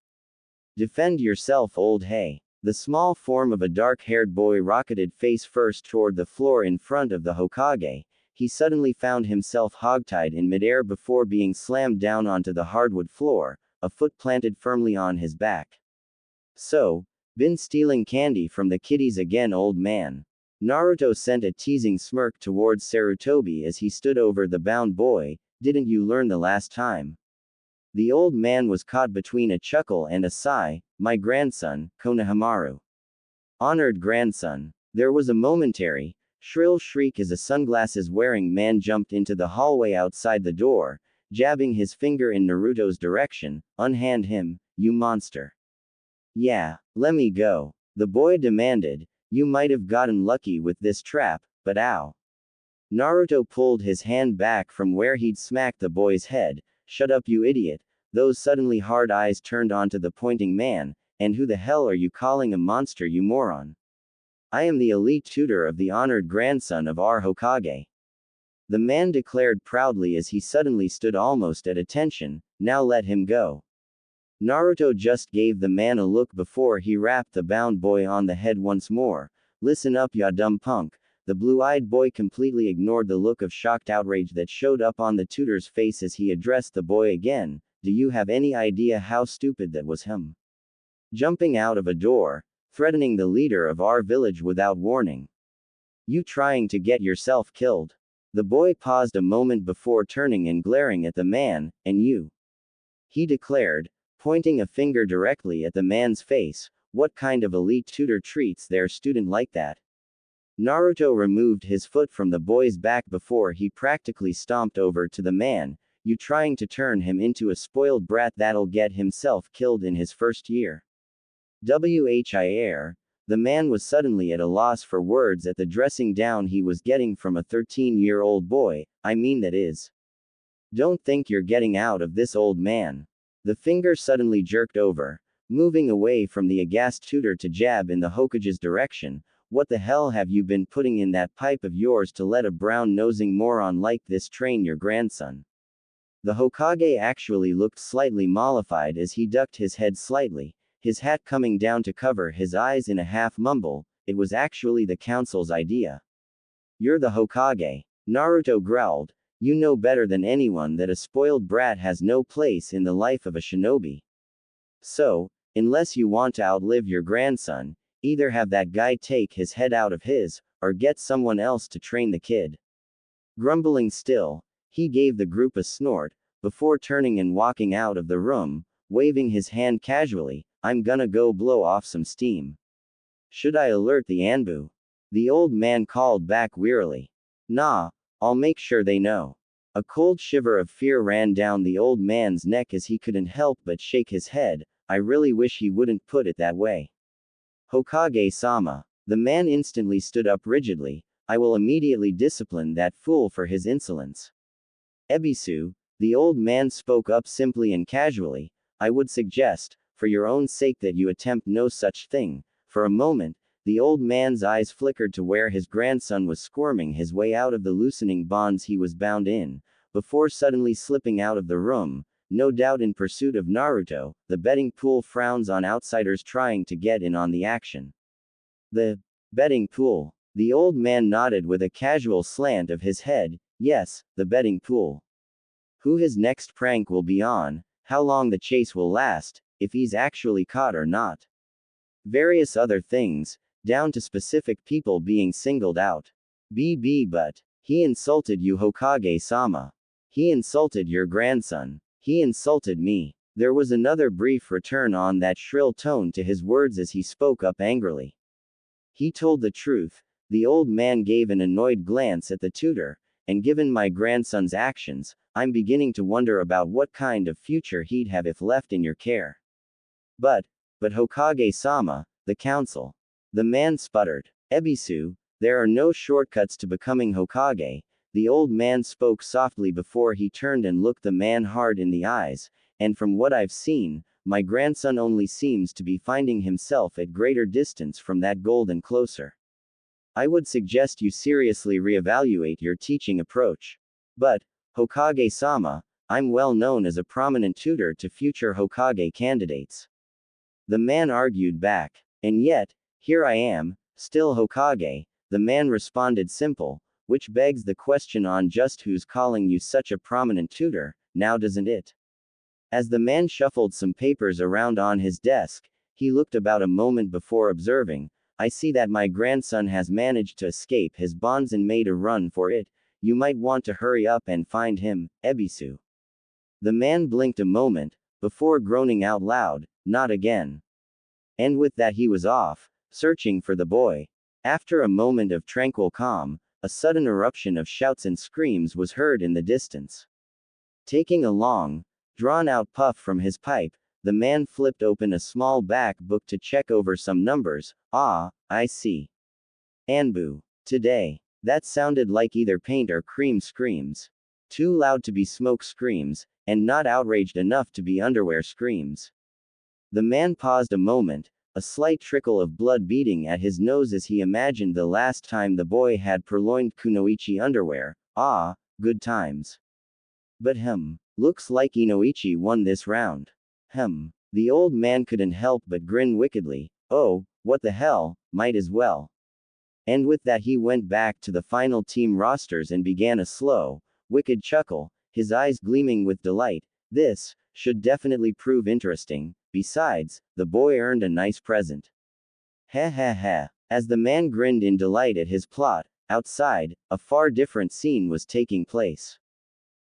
Defend yourself, old hay. The small form of a dark-haired boy rocketed face first toward the floor in front of the Hokage. He suddenly found himself hogtied in midair before being slammed down onto the hardwood floor, a foot planted firmly on his back. So, been stealing candy from the kiddies again, old man? Naruto sent a teasing smirk towards Sarutobi as he stood over the bound boy. Didn't you learn the last time? The old man was caught between a chuckle and a sigh. My grandson, Konohamaru. Honored grandson. There was a momentary, shrill shriek as a sunglasses-wearing man jumped into the hallway outside the door, jabbing his finger in Naruto's direction. Unhand him, you monster. Yeah, let me go. The boy demanded. You might have gotten lucky with this trap, but ow. Naruto pulled his hand back from where he'd smacked the boy's head. Shut up, you idiot. Those suddenly hard eyes turned onto the pointing man. And who the hell are you calling a monster, you moron? I am the elite tutor of the honored grandson of our Hokage. The man declared proudly as he suddenly stood almost at attention. Now let him go. Naruto just gave the man a look before he rapped the bound boy on the head once more. Listen up, ya dumb punk. The blue-eyed boy completely ignored the look of shocked outrage that showed up on the tutor's face as he addressed the boy again. Do you have any idea how stupid that was him? Jumping out of a door, threatening the leader of our village without warning. You trying to get yourself killed. The boy paused a moment before turning and glaring at the man. And you? He declared, pointing a finger directly at the man's face. What kind of elite tutor treats their student like that? Naruto removed his foot from the boy's back before he practically stomped over to the man. You trying to turn him into a spoiled brat that'll get himself killed in his first year? Whir. The man was suddenly at a loss for words at the dressing down he was getting from a 13-year-old boy. I mean, that is. Don't think you're getting out of this, old man. The finger suddenly jerked over, moving away from the aghast tutor to jab in the Hokage's direction. What the hell have you been putting in that pipe of yours to let a brown-nosing moron like this train your grandson? The Hokage actually looked slightly mollified as he ducked his head slightly, his hat coming down to cover his eyes in a half mumble. It was actually the council's idea. You're the Hokage. Naruto growled. You know better than anyone that a spoiled brat has no place in the life of a shinobi. So, unless you want to outlive your grandson, either have that guy take his head out of his, or get someone else to train the kid. Grumbling still, he gave the group a snort, before turning and walking out of the room, waving his hand casually. I'm gonna go blow off some steam. Should I alert the Anbu? The old man called back wearily. Nah, I'll make sure they know. A cold shiver of fear ran down the old man's neck as he couldn't help but shake his head. I really wish he wouldn't put it that way. Hokage-sama. The man instantly stood up rigidly. I will immediately discipline that fool for his insolence. Ebisu, the old man spoke up simply and casually. I would suggest, for your own sake, that you attempt no such thing. For a moment, the old man's eyes flickered to where his grandson was squirming his way out of the loosening bonds he was bound in, before suddenly slipping out of the room, no doubt in pursuit of Naruto. The betting pool frowns on outsiders trying to get in on the action. The betting pool. The old man nodded with a casual slant of his head. Yes, the betting pool. Who his next prank will be on, how long the chase will last, if he's actually caught or not. Various other things, down to specific people being singled out. But he insulted you, Hokage-sama. He insulted your grandson. He insulted me. There was another brief return on that shrill tone to his words as he spoke up angrily. He told the truth. The old man gave an annoyed glance at the tutor, and given my grandson's actions, I'm beginning to wonder about what kind of future he'd have if left in your care. But Hokage-sama, the council. The man sputtered. Ebisu, there are no shortcuts to becoming Hokage. The old man spoke softly before he turned and looked the man hard in the eyes, and from what I've seen, my grandson only seems to be finding himself at greater distance from that goal and closer. I would suggest you seriously reevaluate your teaching approach. But, Hokage-sama, I'm well known as a prominent tutor to future Hokage candidates. The man argued back. And yet, here I am, still Hokage. The man responded simple, which begs the question on just who's calling you such a prominent tutor, now doesn't it? As the man shuffled some papers around on his desk, he looked about a moment before observing, I see that my grandson has managed to escape his bonds and made a run for it. You might want to hurry up and find him, Ebisu. The man blinked a moment, before groaning out loud, "Not again." And with that he was off, searching for the boy. After a moment of tranquil calm, a sudden eruption of shouts and screams was heard in the distance. Taking a long, drawn-out puff from his pipe, the man flipped open a small back book to check over some numbers. "Ah, I see. Anbu. Today. That sounded like either paint or cream screams. Too loud to be smoke screams, and not outraged enough to be underwear screams." The man paused a moment, a slight trickle of blood beating at his nose as he imagined the last time the boy had purloined kunoichi underwear. Ah, good times. But looks like Inoichi won this round. The old man couldn't help but grin wickedly. Oh, what the hell, might as well. And with that he went back to the final team rosters and began a slow, wicked chuckle, his eyes gleaming with delight. This should definitely prove interesting. Besides, the boy earned a nice present. Ha ha ha. As the man grinned in delight at his plot, outside, a far different scene was taking place.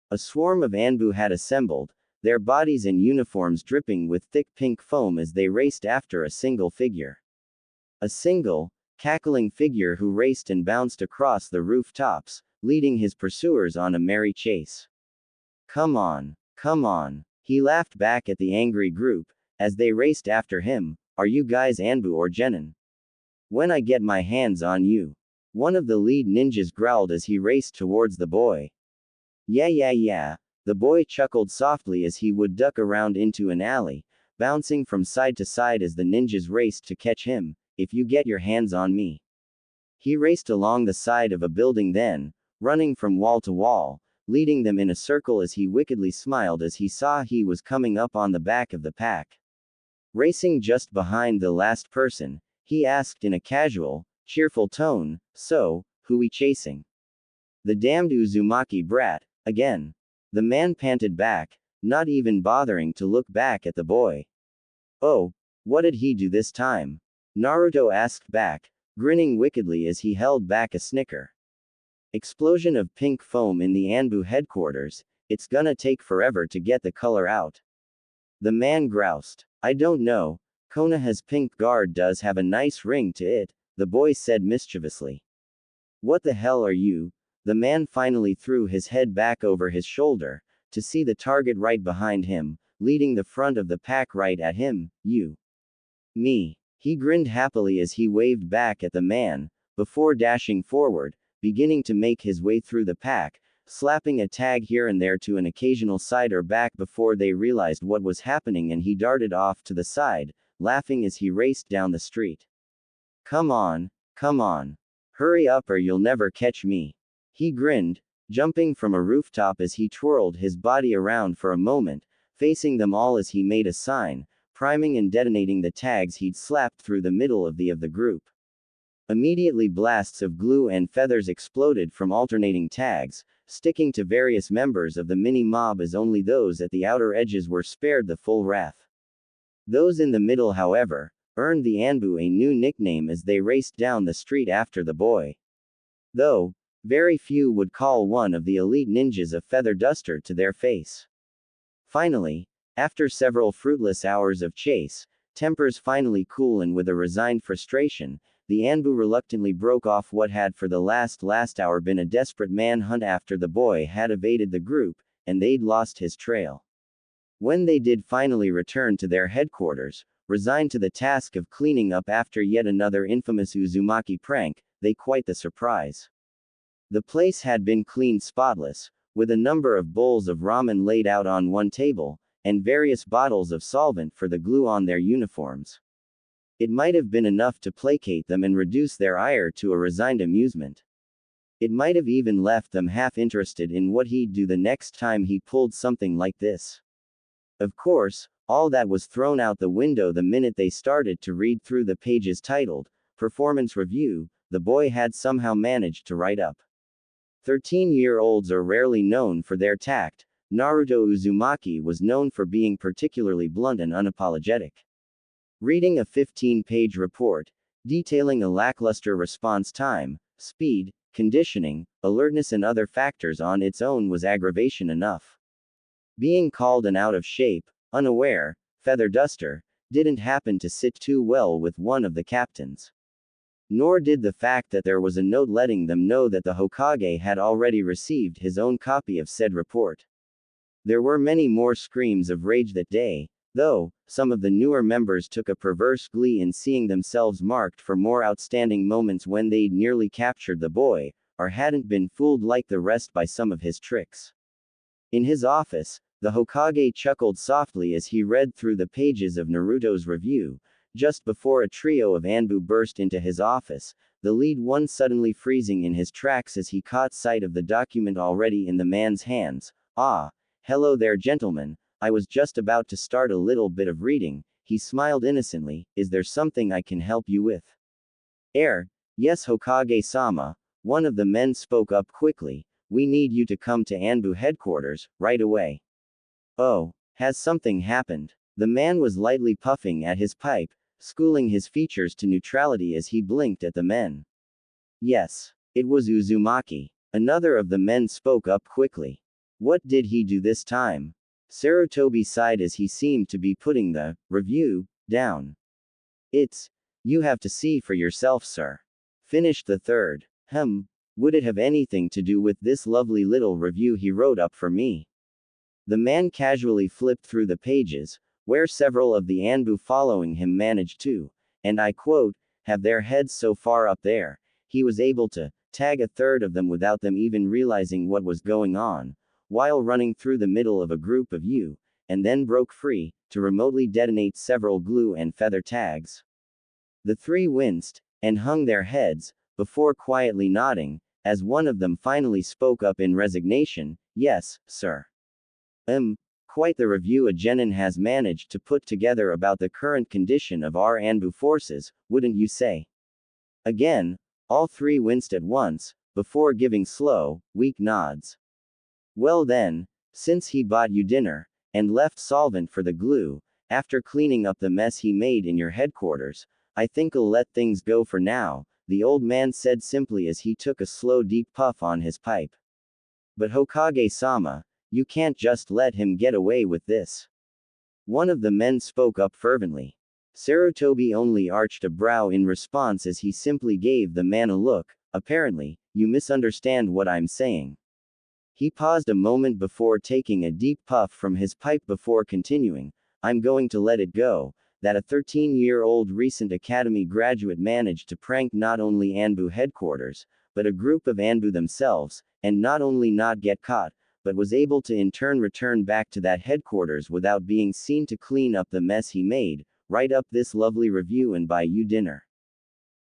A swarm of Anbu had assembled, their bodies and uniforms dripping with thick pink foam as they raced after a single figure. A single, cackling figure who raced and bounced across the rooftops, leading his pursuers on a merry chase. Come on, he laughed back at the angry group, as they raced after him. Are you guys Anbu or Genin? When I get my hands on you. One of the lead ninjas growled as he raced towards the boy. Yeah. The boy chuckled softly as he would duck around into an alley, bouncing from side to side as the ninjas raced to catch him. If you get your hands on me. He raced along the side of a building then, running from wall to wall, leading them in a circle as he wickedly smiled as he saw he was coming up on the back of the pack. Racing just behind the last person, he asked in a casual, cheerful tone, "So, who we chasing?" "The damned Uzumaki brat, again." The man panted back, not even bothering to look back at the boy. "Oh, what did he do this time?" Naruto asked back, grinning wickedly as he held back a snicker. Explosion of pink foam in the Anbu headquarters. It's gonna take forever to get the color out. The man groused. "I don't know. Konoha's pink guard does have a nice ring to it," the boy said mischievously. "What the hell are you?" The man finally threw his head back over his shoulder, to see the target right behind him, leading the front of the pack right at him. "You. Me." He grinned happily as he waved back at the man, before dashing forward, beginning to make his way through the pack, slapping a tag here and there to an occasional side or back before they realized what was happening, and he darted off to the side, laughing as he raced down the street. Come on. Hurry up or you'll never catch me." He grinned, jumping from a rooftop as he twirled his body around for a moment, facing them all as he made a sign, priming and detonating the tags he'd slapped through the middle of the group. Immediately blasts of glue and feathers exploded from alternating tags, sticking to various members of the mini-mob as only those at the outer edges were spared the full wrath. Those in the middle, however, earned the Anbu a new nickname as they raced down the street after the boy. Though, very few would call one of the elite ninjas a feather duster to their face. Finally, after several fruitless hours of chase, tempers finally cool and with a resigned frustration, the Anbu reluctantly broke off what had for the last hour been a desperate manhunt after the boy had evaded the group, and they'd lost his trail. When they did finally return to their headquarters, resigned to the task of cleaning up after yet another infamous Uzumaki prank, they quite the surprise. The place had been cleaned spotless, with a number of bowls of ramen laid out on one table, and various bottles of solvent for the glue on their uniforms. It might have been enough to placate them and reduce their ire to a resigned amusement. It might have even left them half interested in what he'd do the next time he pulled something like this. Of course, all that was thrown out the window the minute they started to read through the pages titled, Performance Review, the boy had somehow managed to write up. 13-year-olds are rarely known for their tact. Naruto Uzumaki was known for being particularly blunt and unapologetic. Reading a 15-page report, detailing a lackluster response time, speed, conditioning, alertness and other factors on its own was aggravation enough. Being called an out of shape, unaware, feather duster, didn't happen to sit too well with one of the captains. Nor did the fact that there was a note letting them know that the Hokage had already received his own copy of said report. There were many more screams of rage that day, though. Some of the newer members took a perverse glee in seeing themselves marked for more outstanding moments when they'd nearly captured the boy, or hadn't been fooled like the rest by some of his tricks. In his office, the Hokage chuckled softly as he read through the pages of Naruto's review. Just before a trio of Anbu burst into his office, the lead one suddenly freezing in his tracks as he caught sight of the document already in the man's hands. "Ah, hello there, gentlemen. I was just about to start a little bit of reading." He smiled innocently. "Is there something I can help you with?" Yes, Hokage-sama," one of the men spoke up quickly. "We need you to come to Anbu headquarters, right away." "Oh, has something happened?" The man was lightly puffing at his pipe, schooling his features to neutrality as he blinked at the men. "Yes. It was Uzumaki." Another of the men spoke up quickly. "What did he do this time?" Sarutobi sighed as he seemed to be putting the review down. You have to see for yourself, sir," finished the third. Would it have anything to do with this lovely little review he wrote up for me?" The man casually flipped through the pages, where several of the Anbu following him managed to, and I quote, "have their heads so far up there." He was able to tag a third of them without them even realizing what was going on, while running through the middle of a group of you, and then broke free, to remotely detonate several glue and feather tags. The three winced, and hung their heads, before quietly nodding, as one of them finally spoke up in resignation. "Yes, sir. Quite the review a genin has managed to put together about the current condition of our Anbu forces, wouldn't you say?" Again, all three winced at once, before giving slow, weak nods. "Well then, since he bought you dinner, and left solvent for the glue, after cleaning up the mess he made in your headquarters, I think I'll let things go for now," the old man said simply as he took a slow deep puff on his pipe. "But Hokage-sama, you can't just let him get away with this." One of the men spoke up fervently. Sarutobi only arched a brow in response as he simply gave the man a look. "Apparently, you misunderstand what I'm saying." He paused a moment before taking a deep puff from his pipe before continuing. "I'm going to let it go, that a 13-year-old recent academy graduate managed to prank not only Anbu headquarters, but a group of Anbu themselves, and not only not get caught, but was able to in turn return back to that headquarters without being seen to clean up the mess he made, write up this lovely review and buy you dinner."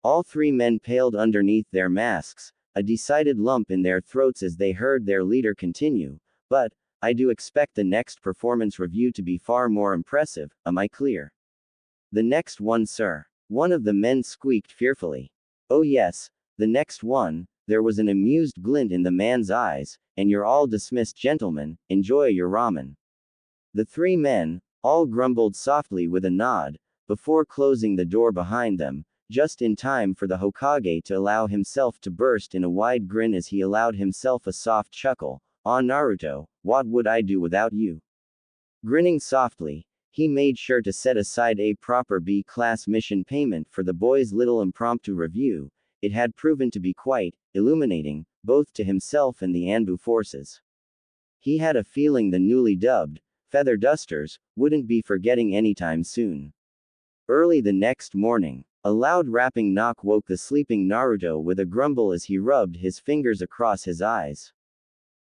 All three men paled underneath their masks, a decided lump in their throats as they heard their leader continue. "But, I do expect the next performance review to be far more impressive, am I clear?" "The next one, sir," one of the men squeaked fearfully. "Oh yes, the next one." There was an amused glint in the man's eyes. "And you're all dismissed, gentlemen, enjoy your ramen." The three men, all grumbled softly with a nod, before closing the door behind them, just in time for the Hokage to allow himself to burst in a wide grin as he allowed himself a soft chuckle. "Ah, Naruto, what would I do without you?" Grinning softly, he made sure to set aside a proper B-class mission payment for the boy's little impromptu review. It had proven to be quite illuminating, both to himself and the Anbu forces. He had a feeling the newly dubbed feather dusters wouldn't be forgetting anytime soon. Early the next morning, a loud rapping knock woke the sleeping Naruto with a grumble as he rubbed his fingers across his eyes.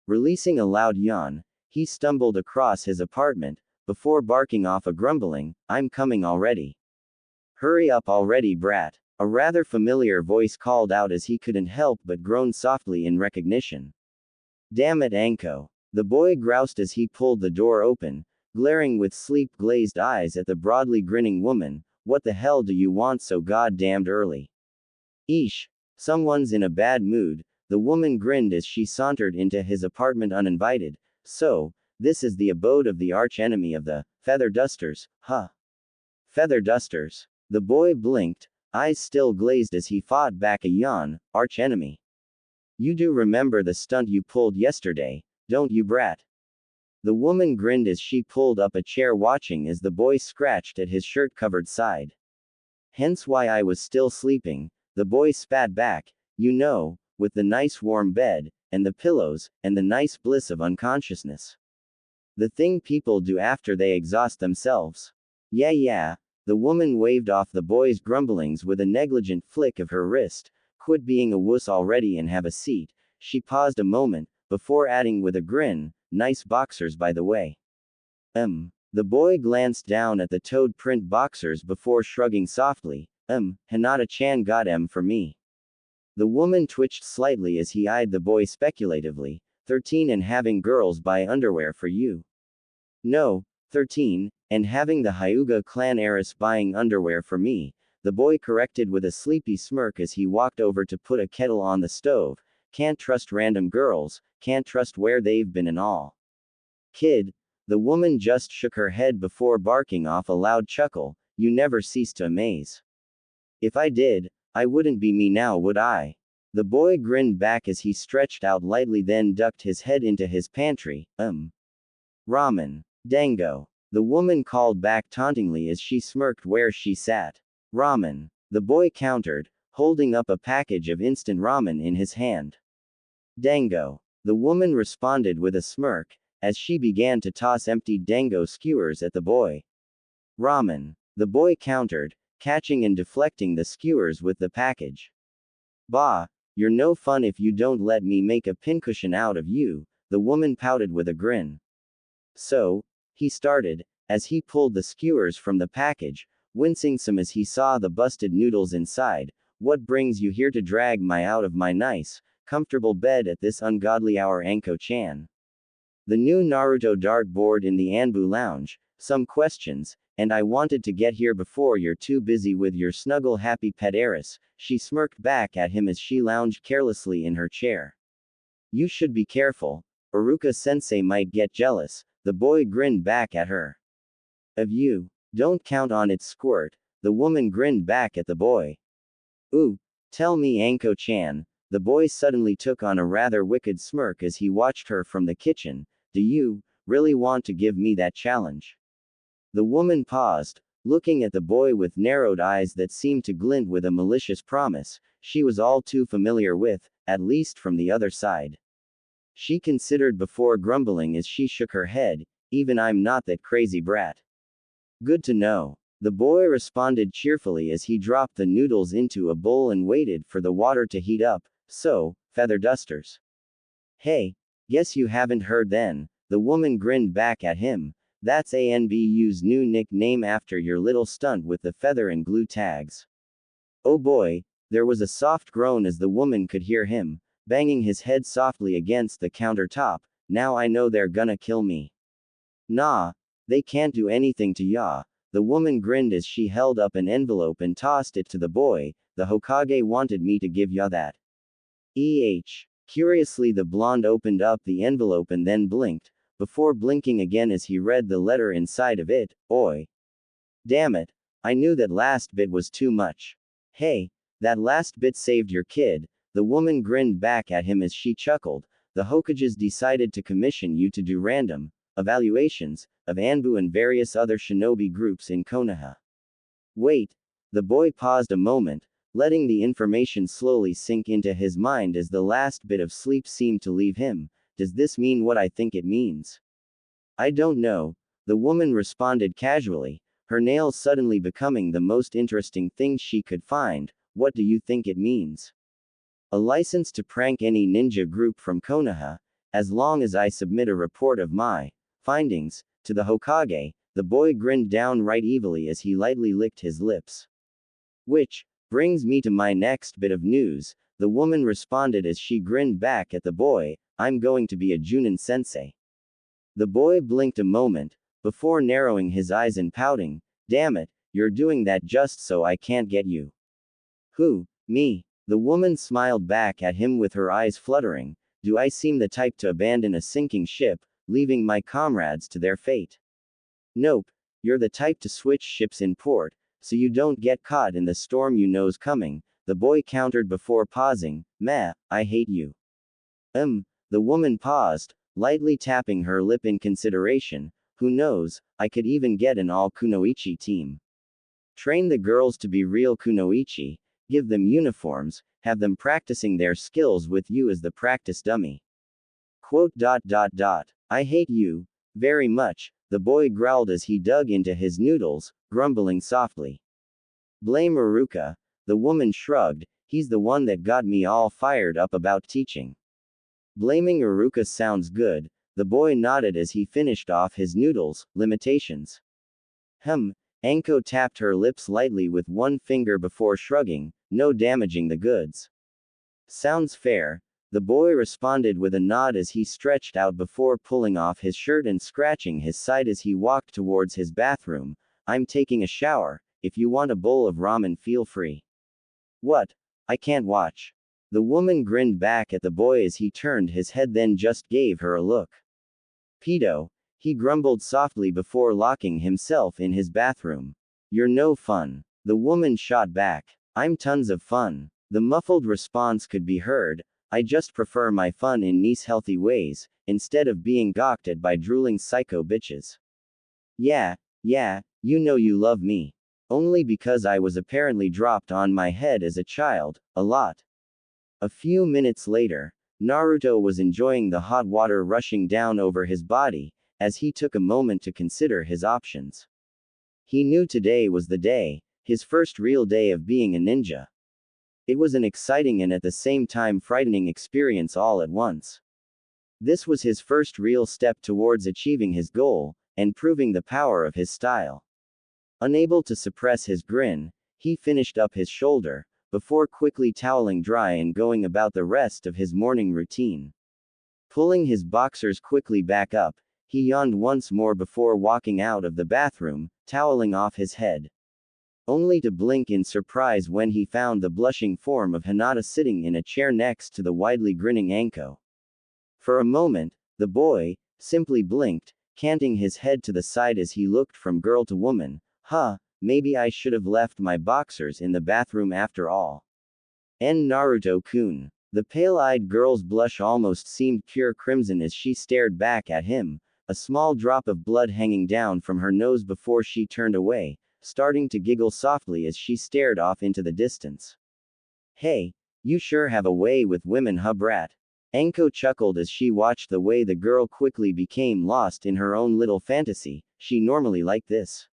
Releasing a loud yawn, he stumbled across his apartment, before barking off a grumbling, "I'm coming already." "Hurry up already, brat," a rather familiar voice called out as he couldn't help but groan softly in recognition. "Damn it, Anko," the boy groused as he pulled the door open, glaring with sleep-glazed eyes at the broadly grinning woman. "What the hell do you want so goddamned early?" "Eesh, someone's in a bad mood," the woman grinned as she sauntered into his apartment uninvited. "So, this is the abode of the arch-enemy of the feather dusters, huh?" "Feather dusters?" The boy blinked, eyes still glazed as he fought back a yawn. "Arch-enemy? You do remember the stunt you pulled yesterday, don't you, brat?" The woman grinned as she pulled up a chair, watching as the boy scratched at his shirt-covered side. Hence why I was still sleeping, the boy spat back, you know, with the nice warm bed, and the pillows, and the nice bliss of unconsciousness. The thing people do after they exhaust themselves. Yeah. The woman waved off the boy's grumblings with a negligent flick of her wrist. Quit being a wuss already and have a seat. She paused a moment, before adding with a grin, nice boxers by the way. The boy glanced down at the toad print boxers before shrugging softly. Hinata-chan got for me. The woman twitched slightly as he eyed the boy speculatively. 13 and having girls buy underwear for you. No, 13, and having the Hyuga clan heiress buying underwear for me, the boy corrected with a sleepy smirk as he walked over to put a kettle on the stove. Can't trust random girls, can't trust where they've been and all. Kid, the woman just shook her head before barking off a loud chuckle, you never cease to amaze. If I did, I wouldn't be me now, would I? The boy grinned back as he stretched out lightly, then ducked his head into his pantry. Ramen. Dango. The woman called back tauntingly as she smirked where she sat. Ramen. The boy countered, holding up a package of instant ramen in his hand. Dango. The woman responded with a smirk, as she began to toss emptied dango skewers at the boy. Ramen. The boy countered, catching and deflecting the skewers with the package. Bah, you're no fun if you don't let me make a pincushion out of you, the woman pouted with a grin. So, he started, as he pulled the skewers from the package, wincing some as he saw the busted noodles inside. What brings you here to drag my out of my nice, comfortable bed at this ungodly hour, Anko-chan? The new Naruto dart board in the Anbu lounge, some questions, and I wanted to get here before you're too busy with your snuggle happy pet heiress, she smirked back at him as she lounged carelessly in her chair. You should be careful, Iruka-sensei might get jealous, the boy grinned back at her. Of you. Don't count on it, squirt, the woman grinned back at the boy. Ooh, tell me, Anko-chan, the boy suddenly took on a rather wicked smirk as he watched her from the kitchen, do you really want to give me that challenge? The woman paused, looking at the boy with narrowed eyes that seemed to glint with a malicious promise she was all too familiar with, at least from the other side. She considered before grumbling as she shook her head, even I'm not that crazy brat. Good to know. The boy responded cheerfully as he dropped the noodles into a bowl and waited for the water to heat up. So, feather dusters. Hey, guess you haven't heard then, the woman grinned back at him. That's Anbu's new nickname after your little stunt with the feather and glue tags. Oh boy, there was a soft groan as the woman could hear him, banging his head softly against the countertop. Now I know they're gonna kill me. Nah, they can't do anything to ya. The woman grinned as she held up an envelope and tossed it to the boy. The Hokage wanted me to give ya that. Curiously, the blonde opened up the envelope and then blinked, before blinking again as he read the letter inside of it. Oi. Damn it, I knew that last bit was too much. Hey, that last bit saved your kid. The woman grinned back at him as she chuckled. The Hokages decided to commission you to do random evaluations of Anbu and various other shinobi groups in Konoha. Wait. The boy paused a moment, letting the information slowly sink into his mind as the last bit of sleep seemed to leave him. Does this mean what I think it means? I don't know, the woman responded casually, her nails suddenly becoming the most interesting thing she could find. What do you think it means? A license to prank any ninja group from Konoha, as long as I submit a report of my findings to the Hokage. The boy grinned downright evilly as he lightly licked his lips. Which brings me to my next bit of news, the woman responded as she grinned back at the boy. I'm going to be a Junin sensei. The boy blinked a moment, before narrowing his eyes and pouting, damn it, you're doing that just so I can't get you. Who, me? The woman smiled back at him with her eyes fluttering. Do I seem the type to abandon a sinking ship, leaving my comrades to their fate? Nope, you're the type to switch ships in port, so you don't get caught in the storm you know's coming, the boy countered before pausing. Meh, I hate you. The woman paused, lightly tapping her lip in consideration. Who knows, I could even get an all kunoichi team. Train the girls to be real kunoichi, give them uniforms, have them practicing their skills with you as the practice dummy. Quote. I hate you very much, the boy growled as he dug into his noodles, grumbling softly. Blame Iruka, the woman shrugged, he's the one that got me all fired up about teaching. Blaming Iruka sounds good, the boy nodded as he finished off his noodles. Limitations. Anko tapped her lips lightly with one finger before shrugging, no damaging the goods. Sounds fair, the boy responded with a nod as he stretched out before pulling off his shirt and scratching his side as he walked towards his bathroom. I'm taking a shower, if you want a bowl of ramen feel free. What? I can't watch. The woman grinned back at the boy as he turned his head then just gave her a look. Pedo, he grumbled softly before locking himself in his bathroom. You're no fun. The woman shot back. I'm tons of fun. The muffled response could be heard. I just prefer my fun in nice healthy ways, instead of being gawked at by drooling psycho bitches. Yeah, you know you love me. Only because I was apparently dropped on my head as a child, a lot. A few minutes later, Naruto was enjoying the hot water rushing down over his body, as he took a moment to consider his options. He knew today was the day, his first real day of being a ninja. It was an exciting and at the same time frightening experience all at once. This was his first real step towards achieving his goal, and proving the power of his style. Unable to suppress his grin, he finished up his shoulder, before quickly toweling dry and going about the rest of his morning routine. Pulling his boxers quickly back up, he yawned once more before walking out of the bathroom, toweling off his head. Only to blink in surprise when he found the blushing form of Hinata sitting in a chair next to the widely grinning Anko. For a moment, the boy simply blinked, canting his head to the side as he looked from girl to woman. Maybe I should have left my boxers in the bathroom after all. Naruto-kun. The pale-eyed girl's blush almost seemed pure crimson as she stared back at him, a small drop of blood hanging down from her nose before she turned away, starting to giggle softly as she stared off into the distance. Hey, you sure have a way with women, brat. Anko chuckled as she watched the way the girl quickly became lost in her own little fantasy. She normally like this.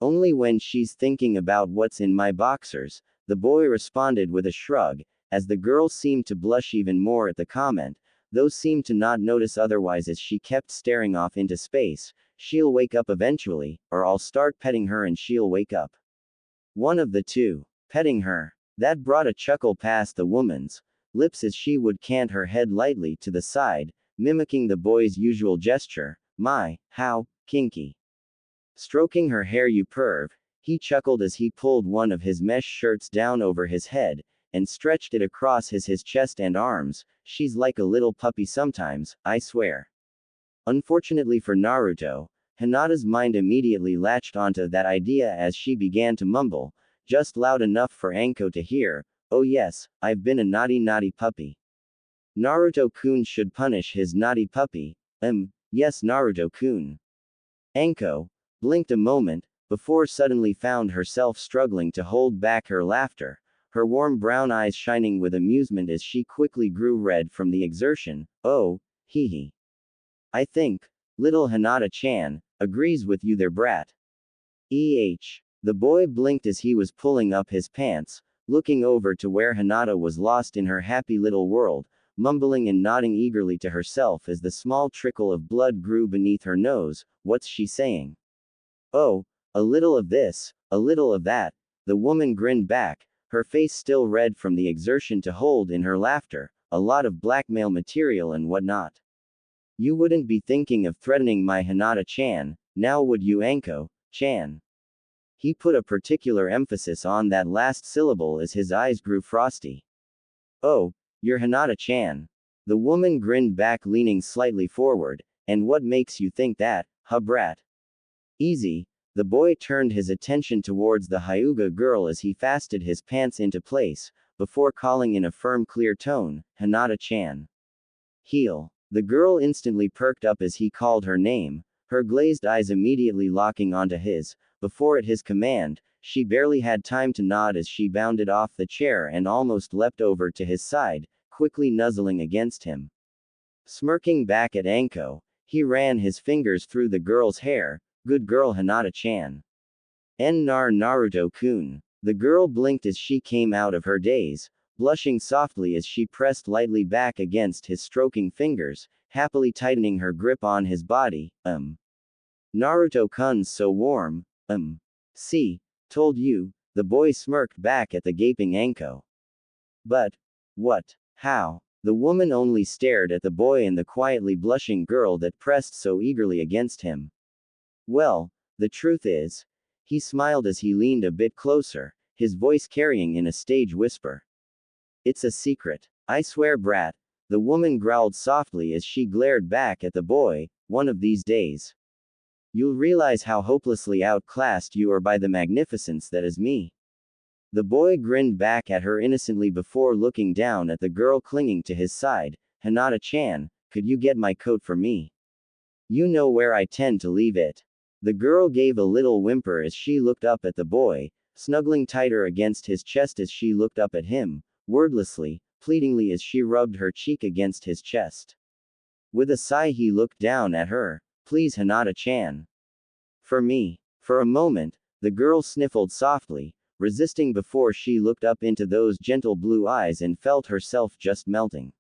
Only when she's thinking about what's in my boxers, the boy responded with a shrug, as the girl seemed to blush even more at the comment, though seemed to not notice otherwise as she kept staring off into space. She'll wake up eventually, or I'll start petting her and she'll wake up. One of the two. Petting her. That brought a chuckle past the woman's lips as she would cant her head lightly to the side, mimicking the boy's usual gesture. My, how kinky. Stroking her hair, you perv, he chuckled as he pulled one of his mesh shirts down over his head, and stretched it across his chest and arms. She's like a little puppy sometimes, I swear. Unfortunately for Naruto, Hinata's mind immediately latched onto that idea as she began to mumble, just loud enough for Anko to hear, oh yes, I've been a naughty puppy. Naruto-kun should punish his naughty puppy. Yes, Naruto-kun. Anko blinked a moment, before suddenly found herself struggling to hold back her laughter, her warm brown eyes shining with amusement as she quickly grew red from the exertion. Oh, hee. I think, little Hinata-chan, agrees with you there, brat. The boy blinked as he was pulling up his pants, looking over to where Hinata was lost in her happy little world, mumbling and nodding eagerly to herself as the small trickle of blood grew beneath her nose. What's she saying? Oh, a little of this, a little of that. The woman grinned back, her face still red from the exertion to hold in her laughter, a lot of blackmail material and whatnot. You wouldn't be thinking of threatening my Hinata-chan, now would you, Anko-chan? He put a particular emphasis on that last syllable as his eyes grew frosty. Oh, you're Hinata-chan. The woman grinned back, leaning slightly forward. And what makes you think that, brat? Easy. The boy turned his attention towards the Hyuga girl as he fastened his pants into place, before calling in a firm clear tone, Hinata-chan. Heel. The girl instantly perked up as he called her name, her glazed eyes immediately locking onto his. Before at his command, she barely had time to nod as she bounded off the chair and almost leapt over to his side, quickly nuzzling against him. Smirking back at Anko, he ran his fingers through the girl's hair. Good girl Hinata-chan. Naruto-kun. The girl blinked as she came out of her daze, blushing softly as she pressed lightly back against his stroking fingers, happily tightening her grip on his body. Naruto-kun's so warm. See, told you, the boy smirked back at the gaping Anko. But, what? How? The woman only stared at the boy and the quietly blushing girl that pressed so eagerly against him. Well, the truth is, he smiled as he leaned a bit closer, his voice carrying in a stage whisper. It's a secret. I swear, brat, the woman growled softly as she glared back at the boy. One of these days, you'll realize how hopelessly outclassed you are by the magnificence that is me. The boy grinned back at her innocently before looking down at the girl clinging to his side. Hinata-chan, could you get my coat for me? You know where I tend to leave it. The girl gave a little whimper as she looked up at the boy, snuggling tighter against his chest as she looked up at him, wordlessly, pleadingly as she rubbed her cheek against his chest. With a sigh he looked down at her. Please Hinata-chan. For me. For a moment, the girl sniffled softly, resisting before she looked up into those gentle blue eyes and felt herself just melting.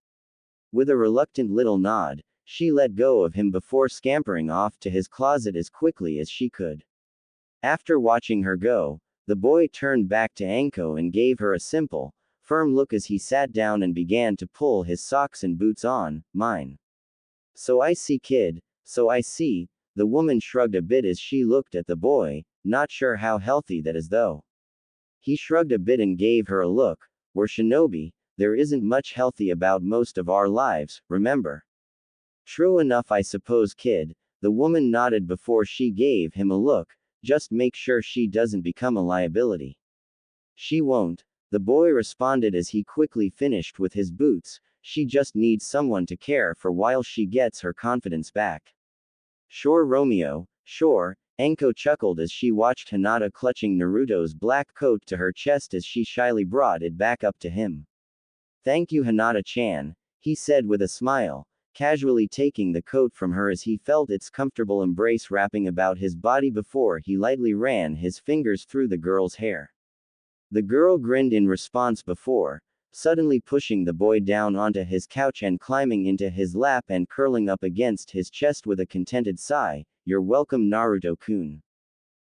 With a reluctant little nod, she let go of him before scampering off to his closet as quickly as she could. After watching her go, the boy turned back to Anko and gave her a simple, firm look as he sat down and began to pull his socks and boots on. Mine. So I see, kid, so I see. The woman shrugged a bit as she looked at the boy, not sure how healthy that is though. He shrugged a bit and gave her a look. We're shinobi, there isn't much healthy about most of our lives, remember? True enough, I suppose, kid. The woman nodded before she gave him a look. Just make sure she doesn't become a liability. She won't, the boy responded as he quickly finished with his boots. She just needs someone to care for while she gets her confidence back. Sure, Romeo, sure. Anko chuckled as she watched Hinata clutching Naruto's black coat to her chest as she shyly brought it back up to him. Thank you, Hinata-chan, he said with a smile, casually taking the coat from her as he felt its comfortable embrace wrapping about his body before he lightly ran his fingers through the girl's hair. The girl grinned in response before, suddenly pushing the boy down onto his couch and climbing into his lap and curling up against his chest with a contented sigh. You're welcome, Naruto-kun.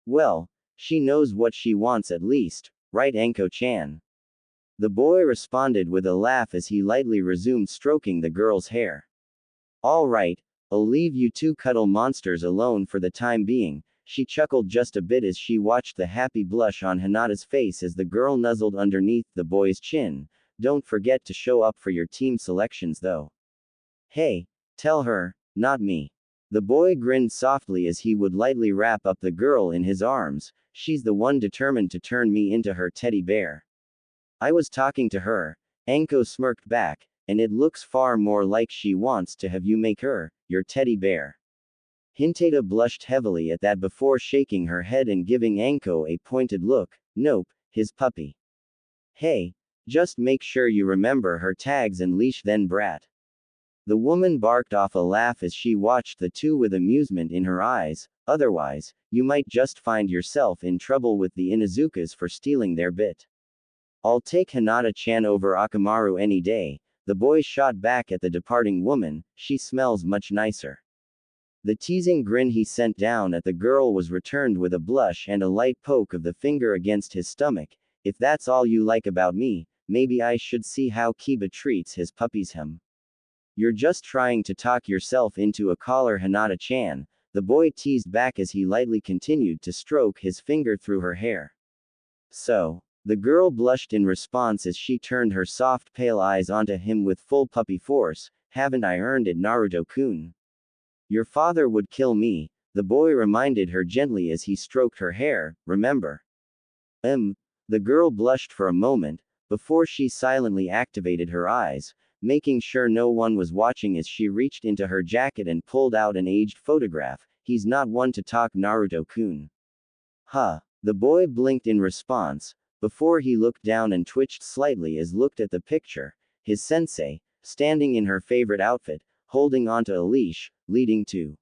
Well, she knows what she wants at least, right, Anko-chan? The boy responded with a laugh as he lightly resumed stroking the girl's hair. All right, I'll leave you two cuddle monsters alone for the time being. She chuckled just a bit as she watched the happy blush on Hinata's face as the girl nuzzled underneath the boy's chin. Don't forget to show up for your team selections though. Hey, tell her, not me. The boy grinned softly as he would lightly wrap up the girl in his arms. She's the one determined to turn me into her teddy bear. I was talking to her. Anko smirked back, and it looks far more like she wants to have you make her your teddy bear. Hinata blushed heavily at that before shaking her head and giving Anko a pointed look. Nope, his puppy. Hey, just make sure you remember her tags and leash then, brat. The woman barked off a laugh as she watched the two with amusement in her eyes. Otherwise, you might just find yourself in trouble with the Inuzukas for stealing their bit. I'll take Hinata-chan over Akamaru any day. The boy shot back at the departing woman. She smells much nicer. The teasing grin he sent down at the girl was returned with a blush and a light poke of the finger against his stomach. If that's all you like about me, maybe I should see how Kiba treats his puppies. You're just trying to talk yourself into a collar, Hinata-chan, the boy teased back as he lightly continued to stroke his finger through her hair. So, the girl blushed in response as she turned her soft pale eyes onto him with full puppy force. Haven't I earned it, Naruto-kun? Your father would kill me, the boy reminded her gently as he stroked her hair, remember? The girl blushed for a moment, before she silently activated her eyes, making sure no one was watching as she reached into her jacket and pulled out an aged photograph. He's not one to talk, Naruto-kun. Huh. The boy blinked in response, before he looked down and twitched slightly as looked at the picture. His sensei, standing in her favorite outfit, holding onto a leash, leading to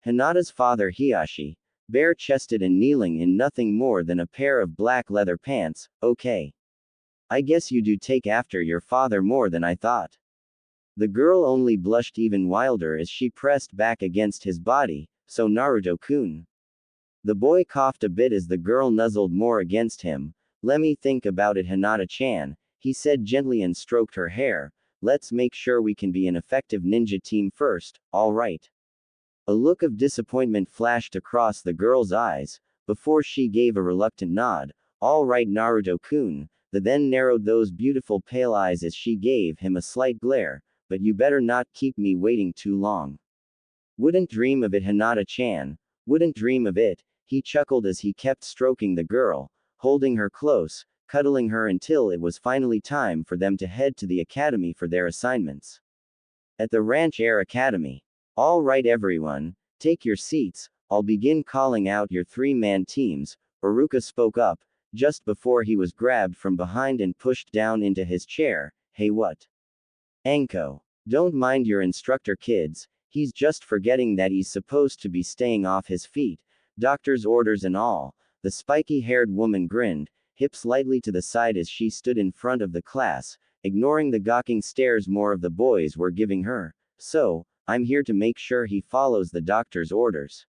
Hinata's father Hiyashi, bare-chested and kneeling in nothing more than a pair of black leather pants. Okay. I guess you do take after your father more than I thought. The girl only blushed even wilder as she pressed back against his body. So Naruto-kun. The boy coughed a bit as the girl nuzzled more against him. Let me think about it, Hinata-chan, he said gently and stroked her hair. Let's make sure we can be an effective ninja team first, alright. A look of disappointment flashed across the girl's eyes, before she gave a reluctant nod. Alright, Naruto-kun. The then narrowed those beautiful pale eyes as she gave him a slight glare. But you better not keep me waiting too long. Wouldn't dream of it, Hinata-chan. Wouldn't dream of it, he chuckled as he kept stroking the girl, holding her close, cuddling her until it was finally time for them to head to the academy for their assignments. At the Ranch Air Academy. All right everyone, take your seats, I'll begin calling out your three-man teams, Iruka spoke up, just before he was grabbed from behind and pushed down into his chair. Hey what? Anko. Don't mind your instructor, kids, he's just forgetting that he's supposed to be staying off his feet, doctor's orders and all. The spiky-haired woman grinned, hips lightly to the side as she stood in front of the class, ignoring the gawking stares more of the boys were giving her. So, I'm here to make sure he follows the doctor's orders.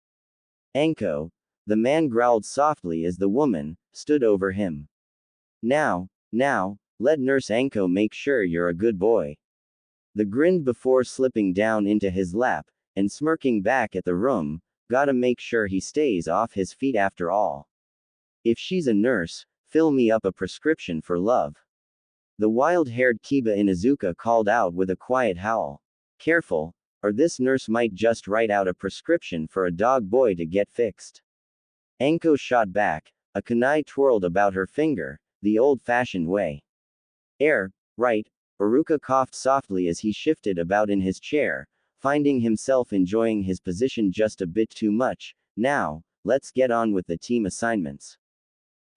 Anko. The man growled softly as the woman stood over him. Now, let Nurse Anko make sure you're a good boy. The grinned before slipping down into his lap, and smirking back at the room. Gotta make sure he stays off his feet after all. If she's a nurse, fill me up a prescription for love. The wild-haired Kiba Inuzuka called out with a quiet howl. Careful, or this nurse might just write out a prescription for a dog boy to get fixed. Anko shot back, a kunai twirled about her finger, the old-fashioned way. Right, Iruka coughed softly as he shifted about in his chair, finding himself enjoying his position just a bit too much. Now, let's get on with the team assignments.